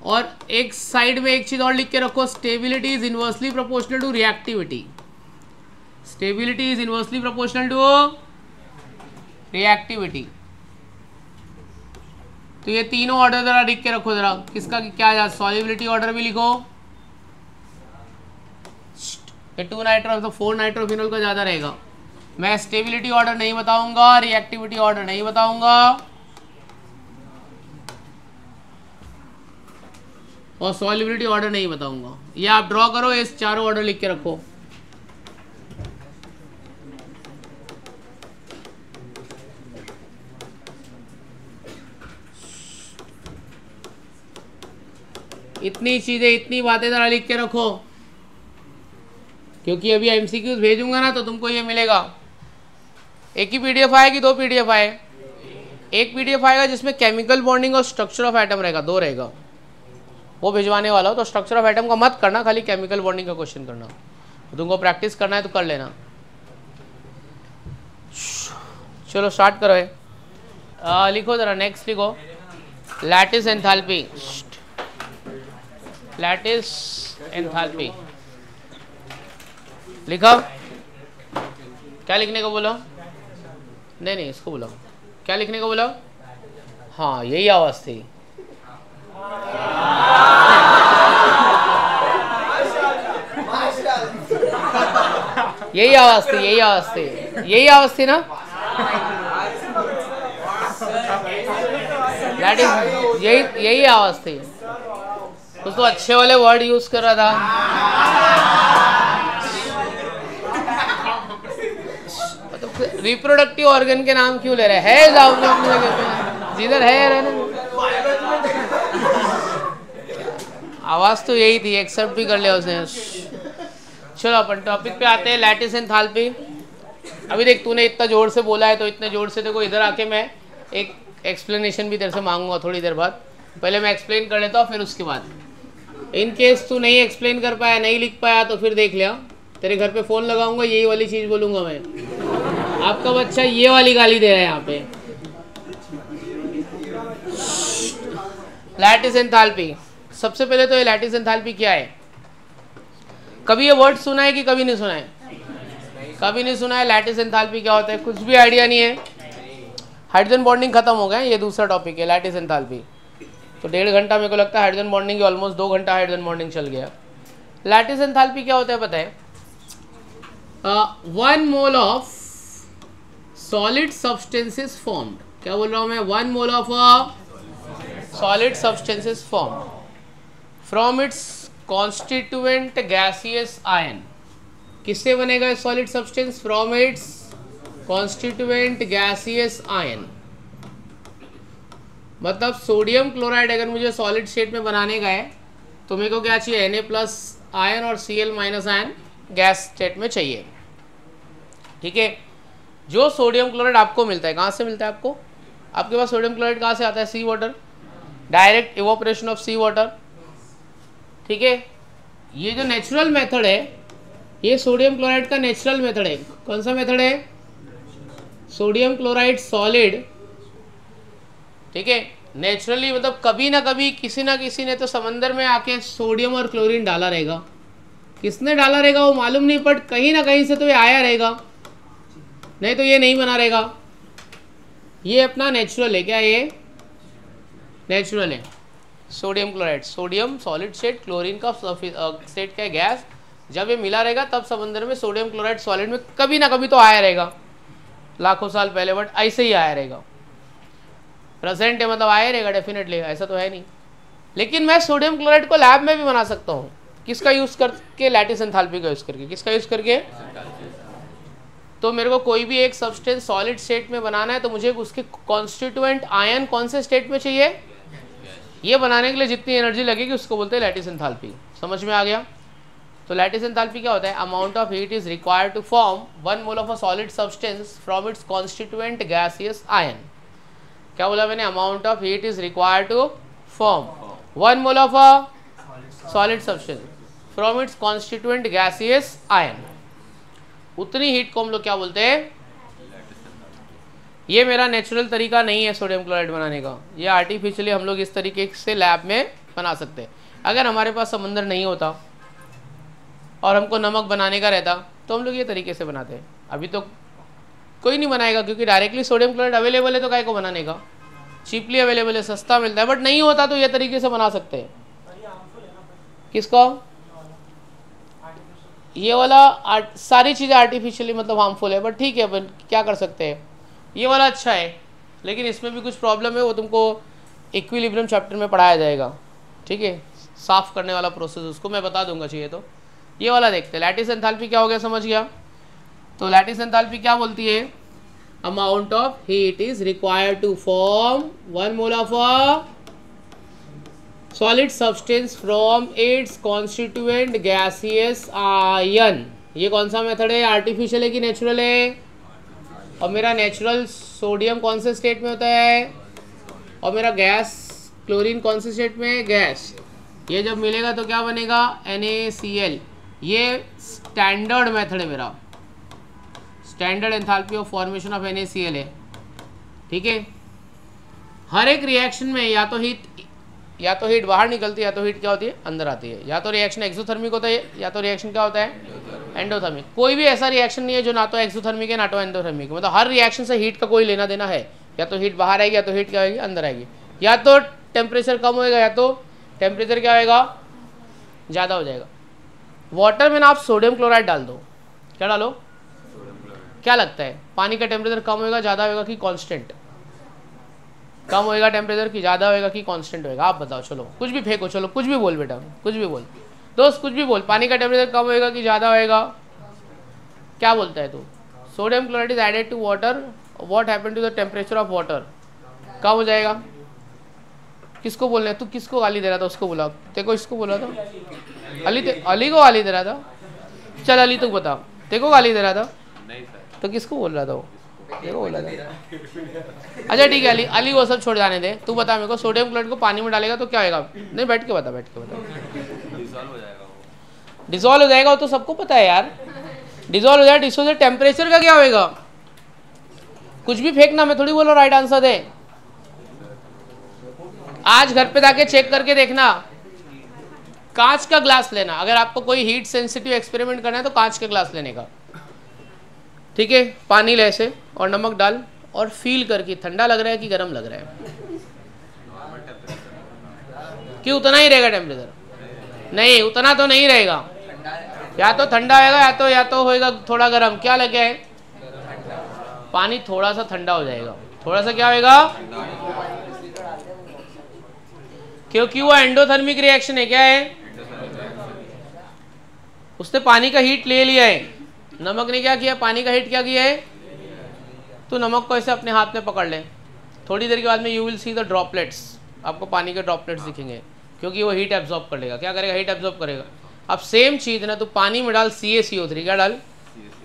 और एक साइड में एक चीज और लिख के रखो, stability is inversely proportional to reactivity. Stability is inversely proportional to reactivity. तो ये तीनों ऑर्डर जरा लिख के रखो जरा, किसका क्या, सॉल्युबिलिटी ऑर्डर भी लिखो। ये 2 नाइट्रो तो 4 नाइट्रोफिनॉल का ज्यादा रहेगा। मैं स्टेबिलिटी ऑर्डर नहीं बताऊंगा, रिएक्टिविटी ऑर्डर नहीं बताऊंगा, और सॉल्युबिलिटी ऑर्डर नहीं बताऊंगा। ये आप ड्रॉ करो, इस चारों ऑर्डर लिख के रखो। इतनी चीजें, इतनी बातें जरा लिख के रखो, क्योंकि अभी एमसीक्यूज भेजूंगा ना तो तुमको ये मिलेगा। एक ही पीडीएफ आएगी, 2 पीडीएफ आए? एक पीडीएफ आएगा जिसमें केमिकल बॉन्डिंग और स्ट्रक्चर ऑफ एटम रहेगा, 2 रहेगा, वो भिजवाने वाला हो। तो स्ट्रक्चर ऑफ एटम का मत करना, खाली केमिकल बॉन्डिंग का क्वेश्चन करना। तो तुमको प्रैक्टिस करना है तो कर लेना। चलो स्टार्ट करो। लिखो जरा, नेक्स्ट लिखो, लैटिस एंथैल्पी। लैटिस एंथैल्पी लिखा। क्या लिखने को बोला? नहीं, इसको बोला। क्या लिखने को बोला? हाँ, यही आवाज थी। यही आवाज थी, यही आवाज थी, यही आवाज थी ना। दैट इज, यही आवाज थी। कुछ तो अच्छे वाले वर्ड यूज कर रहा था। रिप्रोडक्टिव ऑर्गन के नाम क्यों ले रहे हैं? जिधर है रहने। आवाज तो यही थी, एक्सेप्ट भी कर लिया उसने। चलो अपन टॉपिक पे आते हैं, लैटिस एंथैल्पी। अभी देख, तूने इतना जोर से बोला है तो इतने जोर से देखो, इधर आके मैं एक एक्सप्लेनेशन भी तेरे से मांगूंगा थोड़ी देर बाद। पहले मैं एक्सप्लेन कर लेता हूँ फिर उसके बाद। इन केस तू नहीं एक्सप्लेन कर पाया, नहीं लिख पाया, तो फिर देख लिया, तेरे घर पे फ़ोन लगाऊंगा, यही वाली चीज़ बोलूँगा मैं, आपका बच्चा ये वाली गाली दे रहा है यहाँ पे। लैटिस एंथैल्पी, सबसे पहले तो ये लैटिस एंथैल्पी क्या है? कभी ये वर्ड सुना है कि कभी नहीं सुना है? कभी नहीं सुना है। लैटिस एंथैल्पी क्या होता है? कुछ भी आइडिया नहीं है। हाइड्रोजन बॉन्डिंग खत्म हो गया, ये दूसरा टॉपिक है लैटिस एंथैल्पी। तो 1.5 घंटा मेरे को लगता है हाइड्रोजन बॉन्डिंग की, ऑलमोस्ट 2 घंटा हाइड्रोजन बॉन्डिंग चल गया। लैटिस एंथैल्पी क्या होता है पता है? 1 mole of solid substance is formed. क्या बोल रहा हूँ मैं? 1 mole of solid substance is formed from its constituent gaseous ion. किससे बनेगा solid substance? From its constituent gaseous ion. मतलब सोडियम क्लोराइड अगर मुझे सॉलिड स्टेट में बनाने का है तो मेरे को क्या चाहिए? Na+ आयन और Cl- आयन गैस स्टेट में चाहिए। ठीक है। जो सोडियम क्लोराइड आपको मिलता है, कहाँ से मिलता है आपको? आपके पास सोडियम क्लोराइड कहाँ से आता है? Sea water, direct evaporation of sea water. ठीक है। ये जो नेचुरल मेथड है, ये सोडियम क्लोराइड का नेचुरल मेथड है। कौन सा मेथड है? Sodium chloride solid. ठीक है। नेचुरली मतलब कभी ना कभी किसी ना किसी ने तो समंदर में आके सोडियम और क्लोरीन डाला रहेगा। किसने डाला रहेगा वो मालूम नहीं, बट कहीं ना कहीं से तो ये आया रहेगा, नहीं तो ये नहीं बना रहेगा। ये अपना नेचुरल है। क्या ये नेचुरल है? Sodium chloride, sodium solid state, chlorine का स्टेट क्या है? गैस। जब ये मिला रहेगा तब समंदर में सोडियम क्लोराइड सॉलिड में कभी ना कभी तो आया रहेगा, लाखों साल पहले, बट ऐसे ही आया रहेगा। प्रेजेंट है मतलब आया रहेगा डेफिनेटली, ऐसा तो है नहीं। लेकिन मैं सोडियम क्लोराइड को लैब में भी बना सकता हूँ। किसका यूज़ करके? लैटिस एंथैल्पी का यूज़ करके। किसका यूज़ करके? तो मेरे को कोई भी एक सब्सटेंस सॉलिड स्टेट में बनाना है तो मुझे उसके कॉन्स्टिट्यूएंट आयन कौन से स्टेट में चाहिए? ये बनाने के लिए जितनी एनर्जी लगेगी उसको बोलते हैं लैटिस एंथैल्पी। समझ में आ गया? तो लैटिस एंथैल्पी क्या होता है? Amount of heat is required to form 1 mole of a solid substance from its constituent gaseous ion. क्या बोला मैंने? Amount of heat is required to form 1 mole of a solid substance from its constituent gaseous ion. उतनी heat को हम लोग क्या बोलते हैं? ये मेरा नेचुरल तरीका नहीं है सोडियम क्लोराइड बनाने का, ये आर्टिफिशियली हम लोग इस तरीके से लैब में बना सकते हैं। अगर हमारे पास समंदर नहीं होता और हमको नमक बनाने का रहता तो हम लोग ये तरीके से बनाते हैं। अभी तो कोई नहीं बनाएगा क्योंकि डायरेक्टली सोडियम क्लोराइड अवेलेबल है, तो काय को बनाने का? चीपली अवेलेबल है, सस्ता मिलता है, बट नहीं होता तो ये तरीके से बना सकते हैं। किसका? ये वाला सारी चीज़ें आर्टिफिशियली मतलब हार्मफुल है, बट ठीक है अपन क्या कर सकते हैं। ये वाला अच्छा है लेकिन इसमें भी कुछ प्रॉब्लम है, वो तुमको इक्विलिब्रियम चैप्टर में पढ़ाया जाएगा। ठीक है। साफ करने वाला प्रोसेस उसको मैं बता दूंगा चाहिए तो। ये वाला देखते हैं। लैटिस एंथैल्पी क्या हो गया? समझ गया? तो लैटिस एंथैल्पी क्या बोलती है? Amount of heat is required to form 1 mole of a solid substance from its constituent gaseous ion. ये कौन सा मेथड है? आर्टिफिशियल है कि नेचुरल है? और मेरा नेचुरल सोडियम कौन से स्टेट में होता है? और मेरा गैस क्लोरीन कौन से स्टेट में? गैस। ये जब मिलेगा तो क्या बनेगा? NaCl। ये स्टैंडर्ड मेथड है मेरा, standard enthalpy of formation of NaCl है। ठीक है। हर एक रिएक्शन में या तो हीट बाहर निकलती है, या तो हीट क्या होती है? अंदर आती है। या तो रिएक्शन एक्सोथर्मिक होता है, या तो रिएक्शन क्या होता है? एंडोथर्मिक। कोई भी ऐसा रिएक्शन नहीं है जो ना तो एक्सोथर्मिक है ना तो एंडोथर्मिक है। मतलब हर रिएक्शन से हीट का कोई लेना देना है। या तो हीट बाहर आएगी, या तो हीट क्या आएगी? अंदर आएगी। या तो टेम्परेचर कम होएगा, या तो टेम्परेचर क्या होएगा? ज़्यादा हो जाएगा। वाटर में ना आप सोडियम क्लोराइड डाल दो, क्या डालो? क्या लगता है पानी का टेम्परेचर कम होएगा, ज़्यादा होएगा कि कांस्टेंट? कम होएगा टेम्परेचर कि ज़्यादा होएगा कि कांस्टेंट होएगा? आप बताओ। चलो कुछ भी फेंको, चलो कुछ भी बोल बेटा, कुछ भी बोल दोस्त, कुछ भी बोल। पानी का टेम्परेचर कम होएगा कि ज़्यादा होएगा? क्या बोलता है तू? Sodium chloride is added to water, what happen to the temperature of water? कम हो जाएगा। किसको बोलना है? तू किसको गाली दे रहा था? उसको बोला। तेको इसको बोला था? अली को गाली दे रहा था? चल अली तू बता, तेको गाली दे रहा था? नहीं सर। तो किसको बोल रहा था वो? देखो बोला था। अच्छा ठीक है अली, अली वो सब छोड़ जाने दे, तू बता मेरे को सोडियम क्लोराइड को पानी में डालेगा तो क्या होगा? नहीं बैठ के बता, बैठ के बता। डिसॉल्व हो जाएगा, वो तो सबको पता है यार, डिसॉल्व हो जाएगा। डिसॉल्व टेम्परेचर का क्या होगा? कुछ भी फेंकना, मैं थोड़ी बोलो राइट आंसर दे। आज घर पे जाके चेक करके देखना, कांच का ग्लास लेना, अगर आपको कोई हीट सेंसिटिव एक्सपेरिमेंट करना है तो कांच का ग्लास लेने का, ठीक है। पानी ले से और नमक डाल और फील करके ठंडा लग रहा है कि गर्म लग रहा है, कि उतना ही रहेगा टेम्परेचर? नहीं उतना तो नहीं रहेगा, या तो ठंडा आएगा या तो होएगा थोड़ा गर्म। क्या लगे है? पानी थोड़ा सा ठंडा हो जाएगा, थोड़ा सा क्या होएगा? क्योंकि वो एंडोथर्मिक रिएक्शन है। क्या है? उसने पानी का हीट ले लिया है, नमक ने क्या किया? पानी का हीट क्या किया है? तो नमक को ऐसे अपने हाथ में पकड़ ले, थोड़ी देर के बाद में you will see the droplets, आपको पानी के ड्रॉपलेट्स दिखेंगे, क्योंकि वो हीट एब्जॉर्ब कर लेगा। क्या करेगा? हीट एब्जॉर्ब करेगा। अब सेम चीज़ ना, तो पानी में डाल CaCO3, क्या डाल?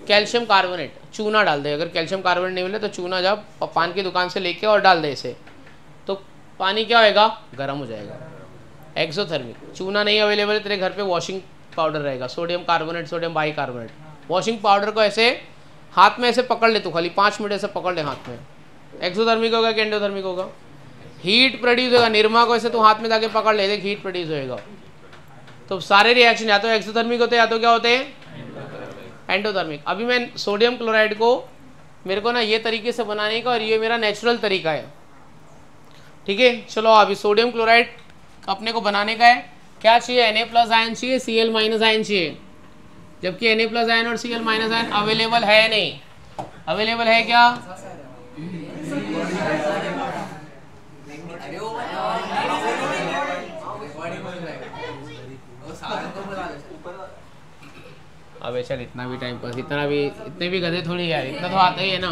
कैल्शियम कार्बोनेट, चूना डाल दे। अगर कैल्शियम कार्बोनेट नहीं मिले तो चूना जा पान की दुकान से लेके और डाल दे इसे, तो पानी क्या होएगा? गर्म हो जाएगा। एक्सोथर्मिक। चूना नहीं अवेलेबल है तेरे घर पे, वॉशिंग पाउडर रहेगा, sodium carbonate, sodium bicarbonate. Washing powder को ऐसे हाथ में ऐसे पकड़ ले, तो खाली 5 मिनट ऐसे पकड़ ले हाथ में। एक्सोथर्मिक होगा कि एंडोथर्मिक होगा? हीट प्रोड्यूस होगा। निरमा को ऐसे तो हाथ में जाके पकड़ ले, देख हीट प्रोड्यूस होएगा। तो सारे रिएक्शन या तो एक्सोथर्मिक होते हैं या तो क्या होते हैं? एंडोथर्मिक। अभी मैं सोडियम क्लोराइड को, मेरे को ना ये तरीके से बनाने का, और ये मेरा नेचुरल तरीका है, ठीक है। चलो अभी सोडियम क्लोराइड अपने को बनाने का है। क्या चाहिए? Na+ आयन चाहिए, Cl- आयन चाहिए, जबकि Na+ आयन और Cl- आयन अवेलेबल है नहीं। अवेलेबल है क्या? अबे चल, इतना भी टाइम पास, इतने भी गधे थोड़ी यार, इतना तो आता ही है ना।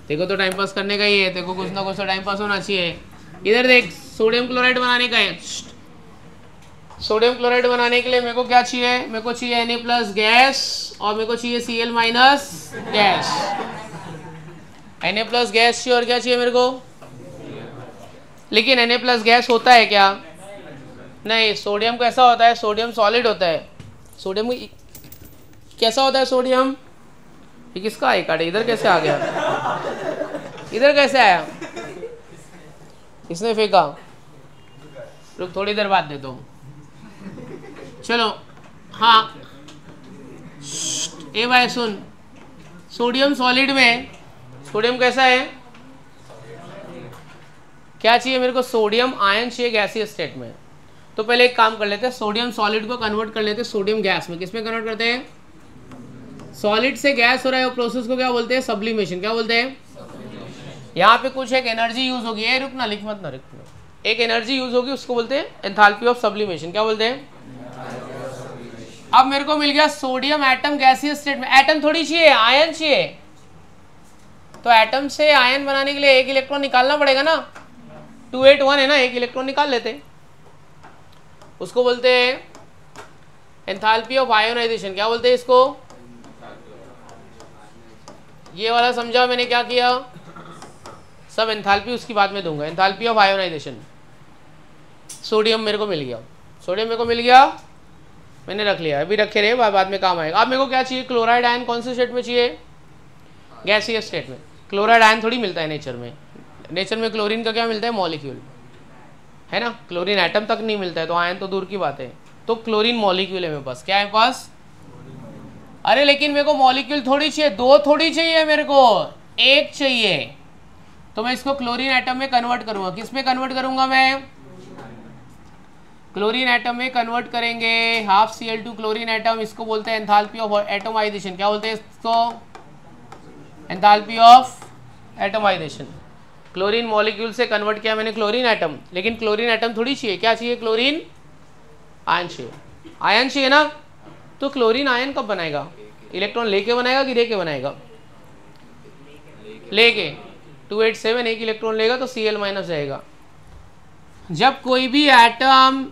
देखो तो टाइम पास करने का ही है, देखो कुछ ना कुछ तो टाइम पास होना चाहिए। इधर देख, सोडियम क्लोराइड बनाने का है। सोडियम क्लोराइड बनाने के लिए मेरे को क्या चाहिए? मेरे को चाहिए Na+ गैस, और मेरे को चाहिए Cl- गैस। Na+ गैस चाहिए, और क्या चाहिए मेरे को? लेकिन Na+ गैस होता है क्या? नहीं। सोडियम कैसा होता है? सोडियम सॉलिड होता है। सोडियम कैसा होता है? सोडियम, ये किसका आई कार्ड? इधर कैसे आ गया? इधर कैसे आया? किसने फेंका? रुक, थोड़ी देर बाद देता हूँ। चलो हाँ, ए भाई सुन, सोडियम सॉलिड में सोडियम कैसा है? क्या चाहिए मेरे को? सोडियम आयन चाहिए गैसीय स्टेट में। तो पहले एक काम कर लेते हैं, सोडियम सॉलिड को कन्वर्ट कर लेते हैं सोडियम गैस में। किस में कन्वर्ट करते हैं? सॉलिड से गैस हो रहा है, वो प्रोसेस को क्या बोलते हैं? सब्लिमेशन। क्या बोलते हैं? यहाँ पे कुछ एक एनर्जी यूज होगी, ये रुक ना, लिख मत ना, रुक। एक एनर्जी यूज होगी, उसको बोलते हैं एंथैल्पी ऑफ सब्लिमेशन। क्या बोलते हैं? अब मेरे को मिल गया सोडियम एटम गैसीय स्टेट में। एटम थोड़ी चाहिए, आयन चाहिए। तो एटम से आयन बनाने के लिए एक इलेक्ट्रॉन निकालना पड़ेगा ना। 281 है ना, एक इलेक्ट्रॉन निकाल लेते, उसको बोलते हैं एंथैल्पी ऑफ आयोनाइजेशन। क्या बोलते हैं इसको? ये वाला समझा मैंने क्या किया? सब एंथैल्पी उसकी बाद में दूंगा। Enthalpy of ionisation. सोडियम मेरे को मिल गया, सोडियम मेरे को मिल गया, मैंने रख लिया, अभी रखे रहे, बाद में काम आएगा। अब मेरे को क्या चाहिए? क्लोराइड आयन कौन से स्टेट में चाहिए? गैसीय स्टेट में। क्लोराइड आयन थोड़ी मिलता है नेचर में। नेचर में क्लोरीन का क्या मिलता है? मॉलिक्यूल, है ना। क्लोरीन एटम तक नहीं मिलता है, तो आयन तो दूर की बात है। तो क्लोरीन मॉलिक्यूल है मेरे पास। क्या है पास? अरे लेकिन मेरे को मॉलिक्यूल थोड़ी चाहिए, 2 थोड़ी चाहिए, मेरे को 1 चाहिए। तो मैं इसको क्लोरीन एटम में कन्वर्ट करूंगा। किस में कन्वर्ट करूंगा मैं? क्लोरीन एटम में कन्वर्ट करेंगे। हाफ Cl2 क्लोरीन एटम, इसको बोलते हैं एंथैल्पी ऑफ एटमाइजेशन। क्या बोलते हैं इसको? Enthalpy of atomisation. Chlorine molecule से कन्वर्ट किया मैंने क्लोरीन एटम, लेकिन क्लोरीन एटम थोड़ी चाहिए। क्या चाहिए? क्लोरीन आयन चाहिए। आयन चाहिए ना, तो क्लोरीन आयन कब बनाएगा? इलेक्ट्रॉन लेके बनाएगा कि देके बनाएगा? लेके। 287 एक इलेक्ट्रॉन लेगा तो Cl- जाएगा। जब कोई भी एटम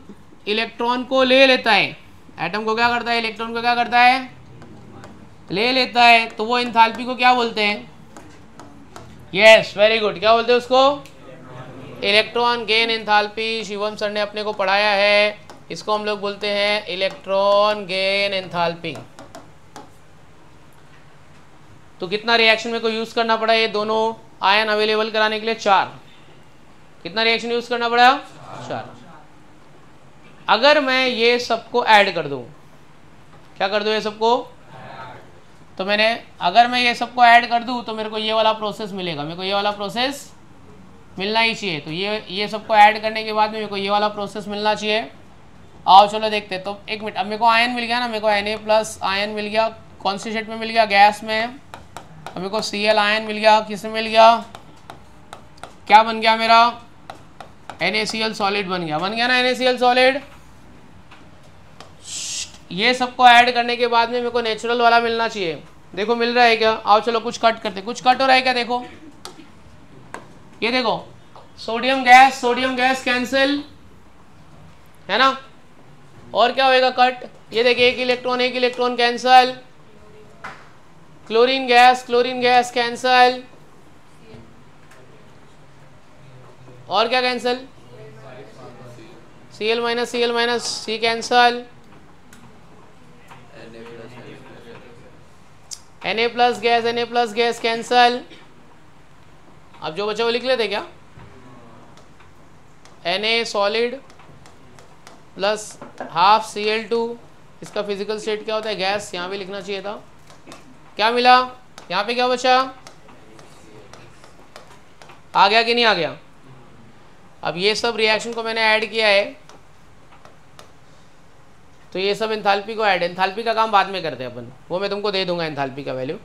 इलेक्ट्रॉन को ले लेता है, एटम को क्या करता है? इलेक्ट्रॉन को क्या करता है? ले लेता है। तो वो एंथैल्पी को क्या बोलते हैं? Yes, very good. क्या बोलते हैं उसको? Electron gain enthalpy. Shivam sir ने अपने को पढ़ाया है, इसको हम लोग बोलते हैं इलेक्ट्रॉन गेन एंथैल्पी। तो कितना रिएक्शन मेरे को यूज करना पड़ा ये दोनों आयन अवेलेबल कराने के लिए? 4। कितना रिएक्शन यूज करना पड़ा? 4। अगर मैं ये सबको ऐड कर दूं, क्या कर दूं ये सबको? तो अगर मैं ये सबको ऐड कर दूं तो मेरे को ये वाला प्रोसेस मिलेगा, मेरे को ये वाला प्रोसेस मिलना ही चाहिए। तो ये सबको ऐड करने के बाद में मेरे को ये वाला प्रोसेस मिलना चाहिए। आओ चलो देखते। तो एक मिनट, अब मेरे को आयन मिल गया ना, मेरे को Na+ आयन मिल गया, कौन सी स्टेट में मिल गया? गैस में। अब मेरे को Cl आयन मिल गया, किस में मिल गया? क्या बन गया मेरा? NaCl सॉलिड बन गया ना NaCl सॉलिड। ये सबको ऐड करने के बाद में मेरे को नेचुरल वाला मिलना चाहिए। देखो मिल रहा है क्या? आओ चलो कुछ कट करते, कुछ कट हो रहा है क्या? देखो ये देखो, सोडियम गैस कैंसिल है ना। और क्या होएगा? कट। ये देखिए एक electron cancel. Chlorine gas cancel. और क्या cancel? Cl- C cancel. Na+ gas cancel. अब जो बचा वो लिख लेते क्या? Na solid plus half Cl2। इसका फिजिकल स्टेट क्या होता है? गैस। यहाँ भी लिखना चाहिए था। क्या मिला यहाँ पे? क्या बचा? आ गया कि नहीं आ गया? अब ये सब रिएक्शन को मैंने ऐड किया है, तो ये सब एंथैल्पी को ऐड, एंथैल्पी का काम बाद में करते हैं अपन, वो मैं तुमको दे दूंगा एंथैल्पी का वैल्यू।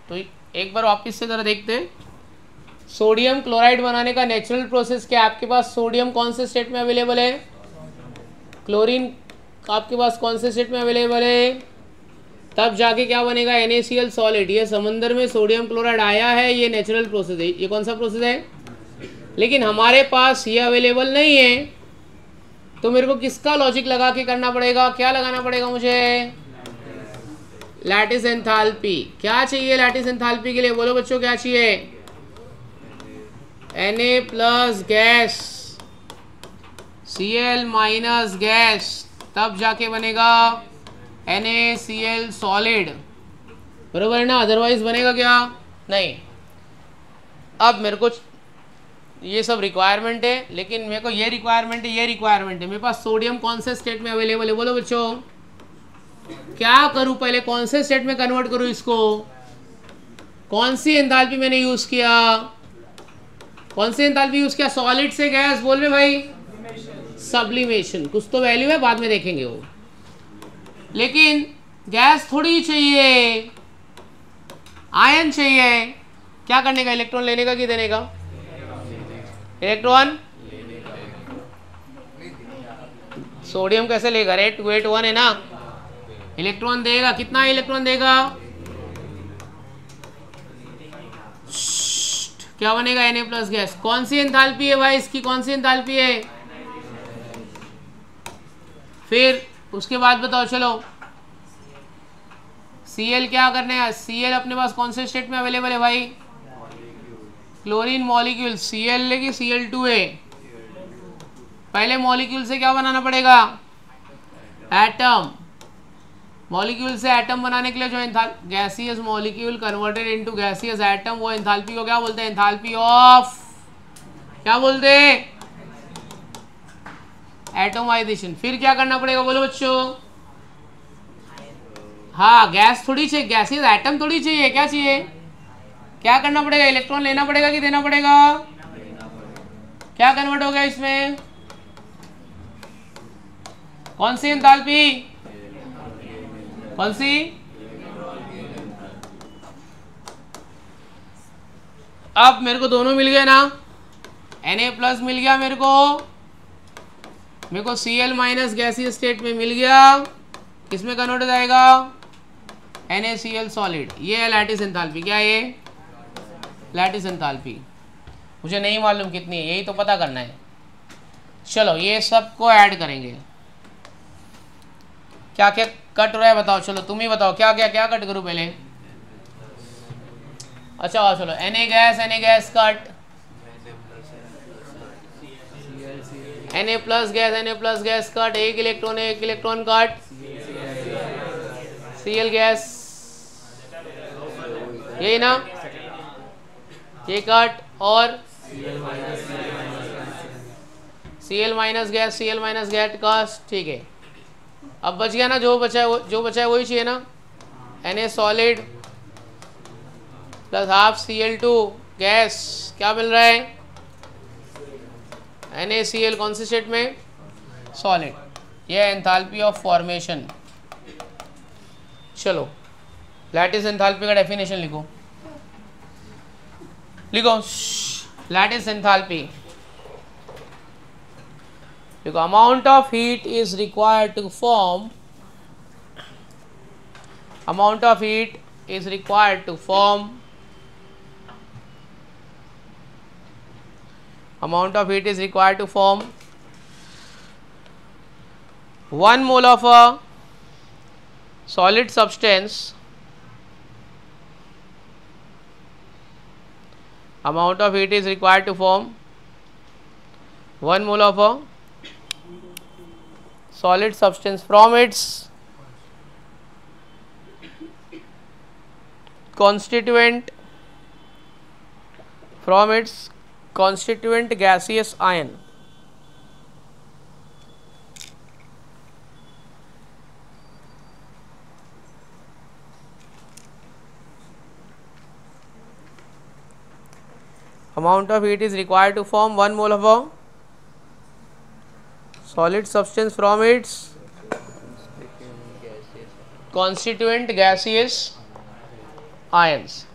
तो एक बार वापस से ज़रा देखते हैं। सोडियम क्लोराइड बनाने का नेचुरल प्रोसेस क्या? आपके पास सोडियम कौन से स्टेट में अवेलेबल है? क्लोरीन आपके पास कौन से स्टेट में अवेलेबल है? तब जाके क्या बनेगा? NaCl solid. ये समंदर में सोडियम क्लोराइड आया है, ये नेचुरल प्रोसेस है। ये कौन सा प्रोसेस है? लेकिन हमारे पास ये अवेलेबल नहीं है, तो मेरे को किसका लॉजिक लगा के करना पड़ेगा? क्या लगाना पड़ेगा मुझे? Lattice enthalpy. क्या चाहिए लैटिस एंथैल्पी के लिए? बोलो बच्चों क्या चाहिए? Na+ गैस Cl- गैस, तब जाके बनेगा NaCl सॉलिड। बरोबर है ना? अदरवाइज बनेगा क्या? नहीं। अब मेरे को ये सब रिक्वायरमेंट है, लेकिन मेरे को ये रिक्वायरमेंट है। मेरे पास सोडियम कौन से स्टेट में अवेलेबल है? बोलो बच्चों क्या करूं? पहले कौन से स्टेट में कन्वर्ट करूं इसको? कौन सी एंथैल्पी मैंने यूज किया? सॉलिड से गैस। बोल रहे भाई? सब्लिमेशन। कुछ तो वैल्यू है, बाद में देखेंगे वो। लेकिन गैस थोड़ी चाहिए, आयन चाहिए। क्या करने का? इलेक्ट्रॉन लेने का कि देने का? इलेक्ट्रॉन। सोडियम कैसे लेगा? 281 है ना। इलेक्ट्रॉन देगा, कितना इलेक्ट्रॉन देगा? क्या बनेगा? Na+ gas. कौन सी एंथैल्पी है भाई इसकी? कौन सी एंथैल्पी है? फिर उसके बाद बताओ चलो, Cl क्या करने हैं? Cl अपने पास कौन से स्टेट में अवेलेबल है भाई? Chlorine molecule. Cl लेगी Cl2 है। पहले मॉलिक्यूल से क्या बनाना पड़ेगा? एटम। मॉलिक्यूल से एटम बनाने के लिए जो gaseous molecule converted into gaseous atom, वो एंथैल्पी को क्या बोलते हैं? एंथैल्पी ऑफ, क्या बोलते हैं? एटमाइजेशन। फिर क्या करना पड़ेगा? बोलो बच्चों। हाँ, गैस थोड़ी चाहिए, गैसियस एटम थोड़ी चाहिए। क्या चाहिए? क्या करना पड़ेगा? इलेक्ट्रॉन लेना पड़ेगा कि देना पड़ेगा? क्या कन्वर्ट हो गया इसमें? कौन सी एंथैल्पी? कौन सी? अब मेरे को दोनों मिल गए ना। Na+ मिल गया मेरे को Cl- गैसीय स्टेट में मिल गया। किसमें कन्वर्ट हो जाएगा? NaCl solid. ये है लैटिस एंथैल्पी। क्या है ये? Lattice enthalpy. मुझे नहीं मालूम कितनी है, यही तो पता करना है। चलो ये सब को ऐड करेंगे। क्या क्या कट हो रहा है बताओ। चलो तुम ही बताओ क्या कट करूं पहले। अच्छा चलो Na gas cut, Na plus gas cut, एक इलेक्ट्रॉन कट, Cl गैस, यही ना, ये कट, और Cl माइनस गैस कट, ठीक है। अब बच गया ना, जो बचा है वही चाहिए ना, Na solid plus half Cl2 gas, क्या मिल रहा है, NaCl कौन से स्टेट में, सॉलिड। यह है एंथैल्पी ऑफ फॉर्मेशन। चलो लैटिस एंथैल्पी का डेफिनेशन लिखो, लैटिस एंथैल्पी देखो, amount of heat is required to form, amount of heat is required to form, amount of heat is required to form 1 mole of a solid substance, amount of heat is required to form 1 mole of a solid substance from its constituent gaseous ion. Amount of heat is required to form 1 mole of a solid substance from its constituent gaseous ions.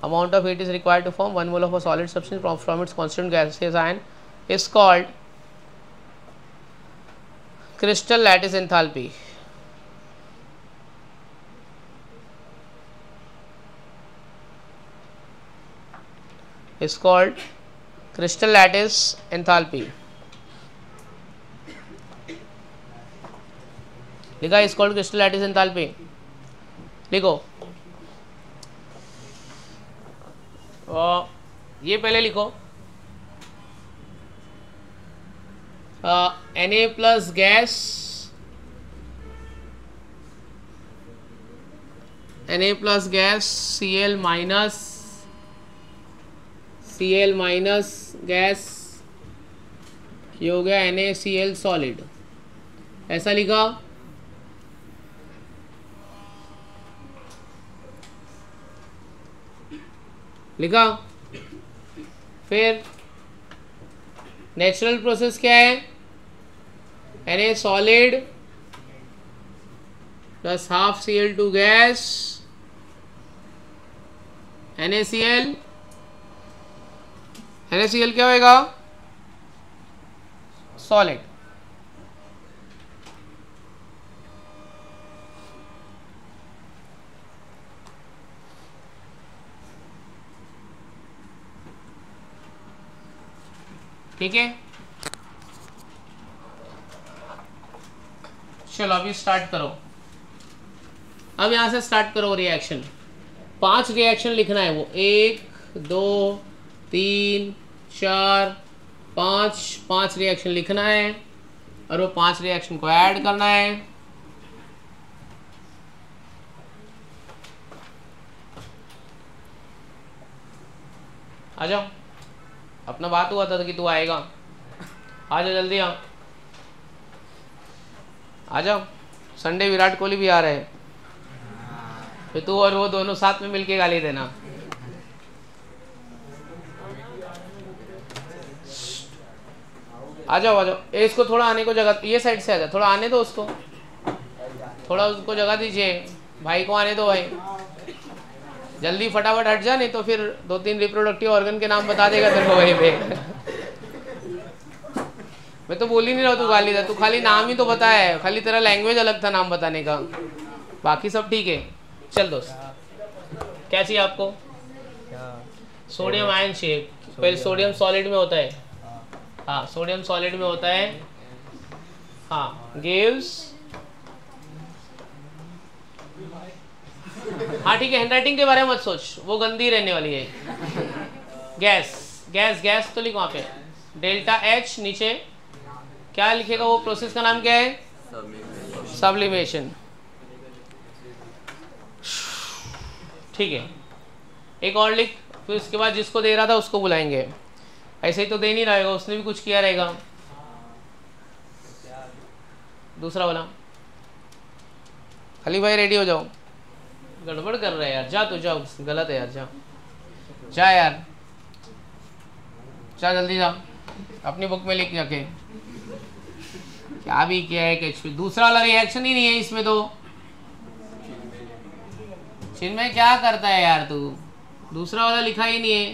Amount of heat is required to form 1 mole of a solid substance from its constituent gaseous ion is called crystal lattice enthalpy. Is called crystal lattice enthalpy. लिखा is called crystal lattice enthalpy, लिखो। ये पहले लिखो, Na plus gas, Cl minus gas, ये हो गया NaCl solid, ऐसा लिखा। लिखा। फिर नेचुरल प्रोसेस क्या है, Na solid plus half Cl2 gas, NaCl क्या होएगा, सॉलिड। ठीक है, चलो अभी स्टार्ट करो। अब यहां से स्टार्ट करो रिएक्शन। 5 रिएक्शन लिखना है, वो 1 2 3 4 5 रिएक्शन लिखना है और वो 5 रिएक्शन को ऐड करना है। आ जाओ, अपना बात हुआ था कि तू आएगा, आ जाओ जल्दी आ जाओ। संडे विराट कोहली भी आ रहे हैं, फिर तू और वो दोनों साथ में मिलके गाली देना। आ जाओ इसको थोड़ा आने को जगह, ये साइड से आ जा, थोड़ा आने दो उसको, थोड़ा उसको जगह दीजिए, भाई को आने दो भाई, जल्दी फटाफट हट जा, नहीं तो फिर 2-3 रिप्रोडक्टिव ऑर्गन के नाम बता देगा तेरे को वहीं पे। मैं तो बोल ही नहीं रहा तू गाली दे, तू खाली नाम ही तो बता है, खाली तेरा लैंग्वेज अलग था नाम बताने का, बाकी सब ठीक है। चल दोस्त, क्या चाहिए आपको? Sodium ion shake. पहले सोडियम सॉलिड में होता है, हाँ सोडियम सॉलिड में होता है, हाँ गिव्स हाँ ठीक है, हैंडराइटिंग के बारे में मत सोच, वो गंदी रहने वाली है। गैस गैस गैस तो लिख वहाँ पे डेल्टा एच, नीचे क्या लिखेगा, वो प्रोसेस का नाम क्या है, सब्लिमेशन। ठीक है, एक और लिख, फिर उसके बाद जिसको दे रहा था उसको बुलाएंगे। ऐसे ही तो दे नहीं रहेगा, उसने भी कुछ किया रहेगा। दूसरा वाला, अली भाई रेडी हो जाओ, गड़बड़ कर रहे हैं यार, जा तो जाओ, गलत है यार, जा जा यार, जा जल्दी जा, अपनी बुक में लिख जाके क्या भी किया है कुछ। दूसरा वाला रिएक्शन ही नहीं है इसमें तो, चिन्मय क्या करता है यार तू, दूसरा वाला लिखा ही नहीं है,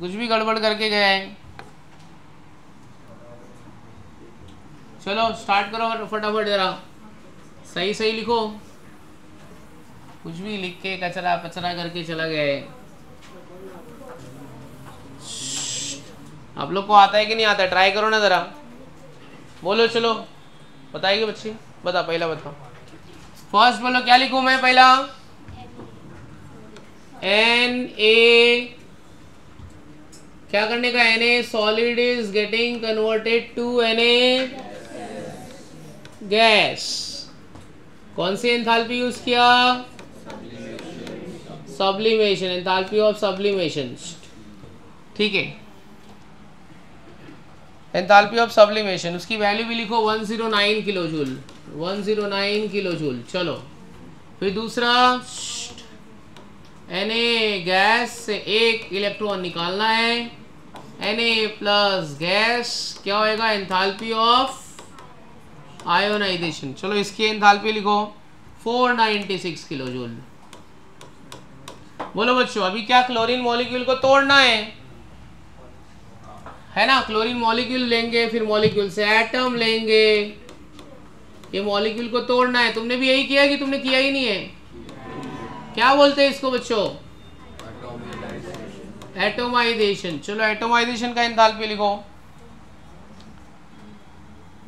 कुछ भी गड़बड़ करके गया है। चलो स्टार्ट करो फटाफट, जरा सही सही लिखो, कुछ भी लिख के कचरा पचरा करके चला गया है। आप लोग को आता है कि नहीं आता है, ट्राई करो ना जरा, बोलो। चलो बताइए बच्ची, बता, पहला बताओ, फर्स्ट बोलो क्या लिखूं मैं पहला, Na, क्या करने का, Na solid is getting converted to Na gas. कौन सी एंथैल्पी यूज किया, सब्लिमेशन, एंथैल्पी ऑफ सब्लिमेशन। ठीक है, एंथैल्पी ऑफ सब्लिमेशन, उसकी वैल्यू भी लिखो 109 किलो जूल, 109 किलो जूल। चलो फिर दूसरा, Na गैस से एक इलेक्ट्रॉन निकालना है, Na प्लस गैस क्या होएगा, एंथैल्पी ऑफ आयोनाइजेशन। चलो इसकी एंथैल्पी लिखो 496 किलो जूल। बोलो बच्चों, अभी क्या क्लोरीन मॉलिक्यूल को तोड़ना है ना, क्लोरीन मॉलिक्यूल लेंगे, फिर मॉलिक्यूल से एटम लेंगे, ये मॉलिक्यूल को तोड़ना है। तुमने भी यही किया कि तुमने किया ही नहीं है, क्या बोलते हैं इसको बच्चों, एटोमाइजेशन। चलो एटोमाइजेशन का एंथैल्पी लिखो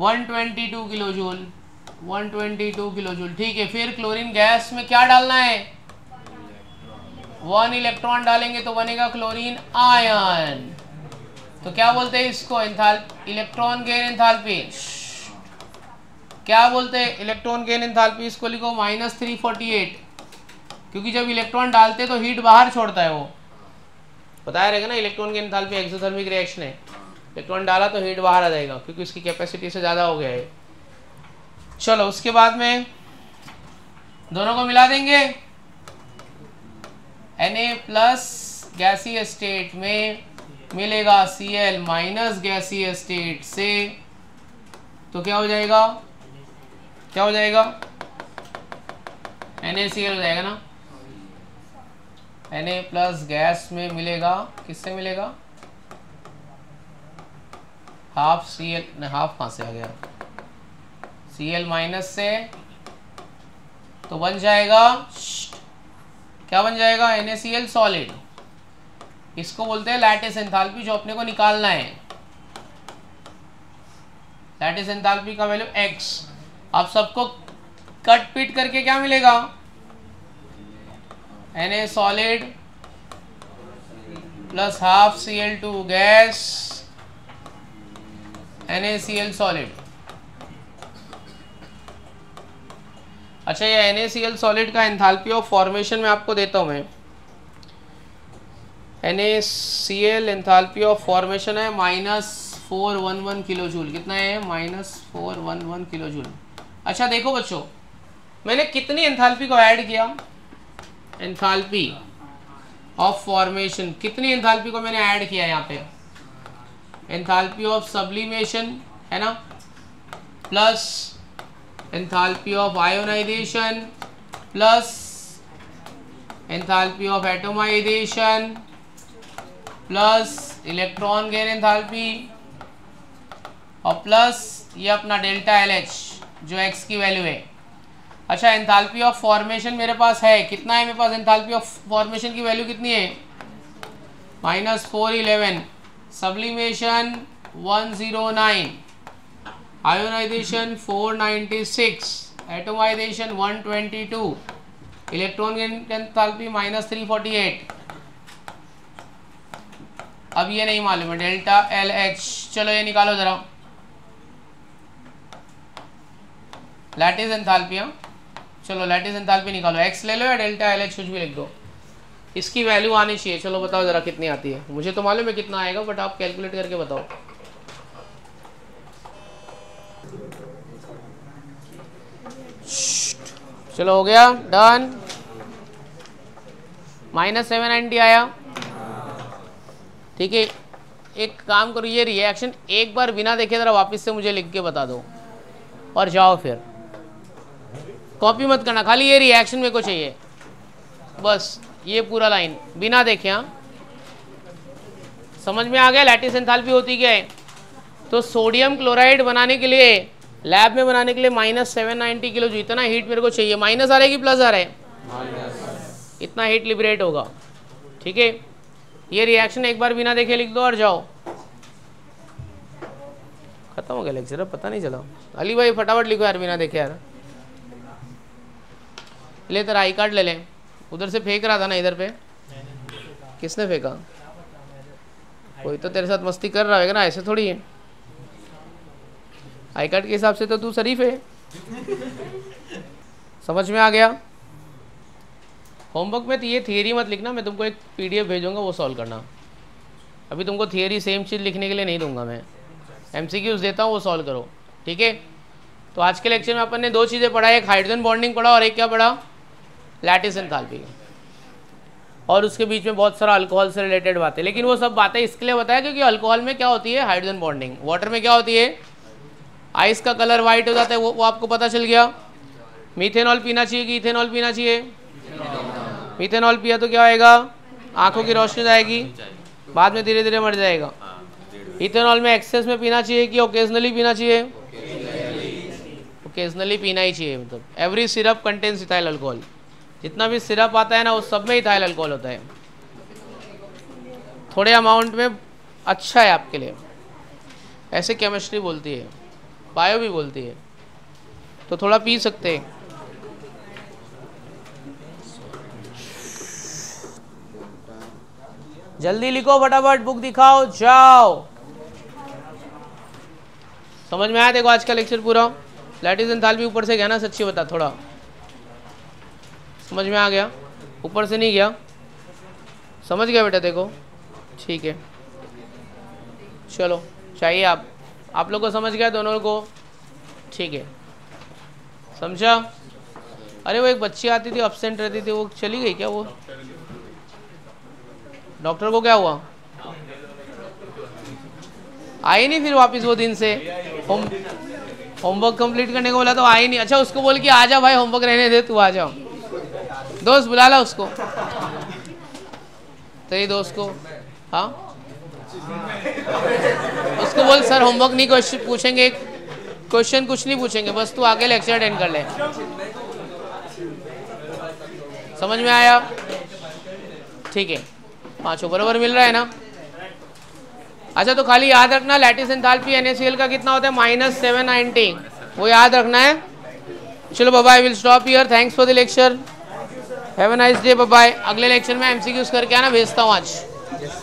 122 किलो जूल, 122 किलो जूल। ठीक है, फिर क्लोरीन गैस में क्या डालना है, 1 इलेक्ट्रॉन डालेंगे तो बनेगा क्लोरीन आयन। तो क्या बोलते हैं इसको, इलेक्ट्रॉन गेन एंथैल्पी। क्या बोलते हैं इलेक्ट्रॉन गेन एंथैल्पी, इसको लिखो -348, क्योंकि जब इलेक्ट्रॉन डालते तो हीट बाहर छोड़ता है, वो बताया रहेगा ना, electron gain enthalpy exothermic reaction है, इलेक्ट्रॉन डाला तो हीट बाहर आ जाएगा क्योंकि उसकी कैपेसिटी से ज़्यादा हो गया है। चलो उसके बाद में दोनों को मिला देंगे, Na प्लस गैसीय स्टेट में मिलेगा Cl माइनस गैसीय स्टेट से, तो क्या हो जाएगा, क्या हो जाएगा, NaCl हो जाएगा ना। Na प्लस गैस में मिलेगा, किससे मिलेगा, हाफ Cl, हाफ कहाँ से आ गया, Cl माइनस से, तो बन जाएगा, क्या बन जाएगा, NaCl सॉलिड। इसको बोलते हैं लैटिस एंथैल्पी, जो अपने को निकालना है। लैटिस एंथैल्पी का वैल्यू x। आप सबको कट पीट करके क्या मिलेगा, Na solid plus half Cl2 gas, NaCl solid. अच्छा, ये NaCl सॉलिड का एंथैल्पी ऑफ फॉर्मेशन में आपको देता हूं मैं। NaCl एंथैल्पी ऑफ फॉर्मेशन है -411 किलो जूल। कितना है, -411 किलो जूल। अच्छा देखो बच्चों, मैंने कितनी एंथैल्पी को ऐड किया, एंथैल्पी ऑफ फॉर्मेशन, कितनी एंथैल्पी को मैंने ऐड किया यहाँ पे, एंथैल्पी ऑफ सब्लिमेशन है ना, plus enthalpy of ionization, plus enthalpy of atomization, plus electron gain enthalpy, और प्लस ये अपना डेल्टा LH जो x की वैल्यू है। अच्छा, एंथैल्पी ऑफ फॉर्मेशन मेरे पास है, कितना है मेरे पास, एंथैल्पी ऑफ फॉर्मेशन की वैल्यू कितनी है, -411, सब्लिमेशन 109, आयोनाइजेशन 496, एटोमाइजेशन 122, इलेक्ट्रॉन की एंथैल्पी -348। अब ये नहीं मालूम है, डेल्टा एल एच। चलो ये निकालो जरा, लैटिस एंथैल्पी। चलो लैटिस एंथैल्पी निकालो, एक्स ले लो या डेल्टा एल एच कुछ भी लिख दो, इसकी वैल्यू आनी चाहिए। चलो बताओ जरा कितनी आती है, मुझे तो मालूम है कितना आएगा, बट आप कैलकुलेट करके बताओ। चलो हो गया, डन। -790 आया, ठीक है। एक काम करो, ये रिएक्शन एक बार बिना देखे जरा वापस से मुझे लिख के बता दो और जाओ, फिर कॉपी मत करना, खाली ये रिएक्शन मेरे को चाहिए बस, ये पूरा लाइन बिना देखे। हाँ समझ में आ गया लैटिस एंथैल्पी होती क्या है? तो सोडियम क्लोराइड बनाने के लिए, लैब में बनाने के लिए -790 किलो जो इतना हीट मेरे को चाहिए, माइनस आ रहा है कि प्लस आ रहा है? इतना हीट लिबरेट होगा, ठीक है। ये रिएक्शन एक बार बिना देखे लिख दो और जाओ, खत्म हो गया लेक्चर। अब पता नहीं चला। अली भाई फटाफट लिखो यार, बिना देखे यार। ले तेरा आई कार्ड ले लें, उधर से फेंक रहा था ना इधर पे, किसने फेंका? कोई तो तेरे साथ मस्ती कर रहा है ना, ऐसे थोड़ी है। आई कार्ड के हिसाब से तो तू शरीफ है। समझ में आ गया? होमवर्क में तो ये थियरी मत लिखना, मैं तुमको एक पीडीएफ भेजूंगा, वो सॉल्व करना। अभी तुमको थियरी सेम चीज़ लिखने के लिए नहीं दूंगा मैं, एमसीक्यूज देता हूँ, वो सॉल्व करो, ठीक है। तो आज के लेक्चर में अपन ने दो चीज़ें पढ़ा, एक हाइड्रोजन बॉन्डिंग पढ़ा और एक क्या पढ़ा? Lattice enthalpy. और उसके बीच में बहुत सारा अल्कोहल से रिलेटेड बातें, लेकिन वो सब बातें इसके लिए बताया क्योंकि अल्कोहल में क्या होती है? Hydrogen bonding. वाटर में क्या होती है? आइस का कलर वाइट हो जाता है, वो आपको पता चल गया। मीथेनॉल पीना चाहिए कि इथेनॉल पीना चाहिए? मीथेनॉल पिया तो क्या होएगा? आंखों की रोशनी जाएगी, बाद में धीरे धीरे मर जाएगा। इथेनॉल में एक्सेस में पीना चाहिए कि ओकेजनली पीना चाहिए? ओकेजनली पीना ही चाहिए। मतलब every syrup contains ethyl alcohol, जितना भी सिरप आता है ना, वो सब में इथाइल अल्कोहल होता है। थोड़े अमाउंट में अच्छा है आपके लिए, ऐसे केमिस्ट्री बोलती है, बायो भी बोलती है, तो थोड़ा पी सकते हैं। जल्दी लिखो, फटाफट बुक दिखाओ, जाओ। समझ में आया? देखो आज का लेक्चर पूरा लैटिस एंथैल्पी ऊपर से गया ना, सच्ची बता, थोड़ा समझ में आ गया? ऊपर से नहीं गया, समझ गया बेटा? देखो ठीक है, चलो चाहिए आप लोग को समझ गया दोनों को? ठीक है, समझा? अरे वो एक बच्ची आती थी, एब्सेंट रहती थी, वो चली गई क्या? वो डॉक्टर को क्या हुआ? आई नहीं फिर वापस वो दिन से? होमवर्क कंप्लीट करने को बोला तो आई नहीं। अच्छा उसको बोल के आ जा भाई, होमवर्क रहने दे, तू आ जाओ। दोस्त बुला ला उसको, तेरी दोस्त को। हाँ उसको बोल सर होमवर्क नहीं क्वेश्चन पूछेंगे, क्वेश्चन कुछ नहीं पूछेंगे, बस तू आके लेक्चर अटेंड कर ले। समझ में आया? ठीक है, पांचों बराबर मिल रहा है ना? अच्छा तो खाली याद रखना लैटिस एंथैल्पी NaCl का कितना होता है? -790, वो याद रखना है। चलो bye bye, will stop here, thanks for the lecture, have a nice day, bye bye. अगले लेक्चर में MCQs करके आना, भेजता हूँ आज।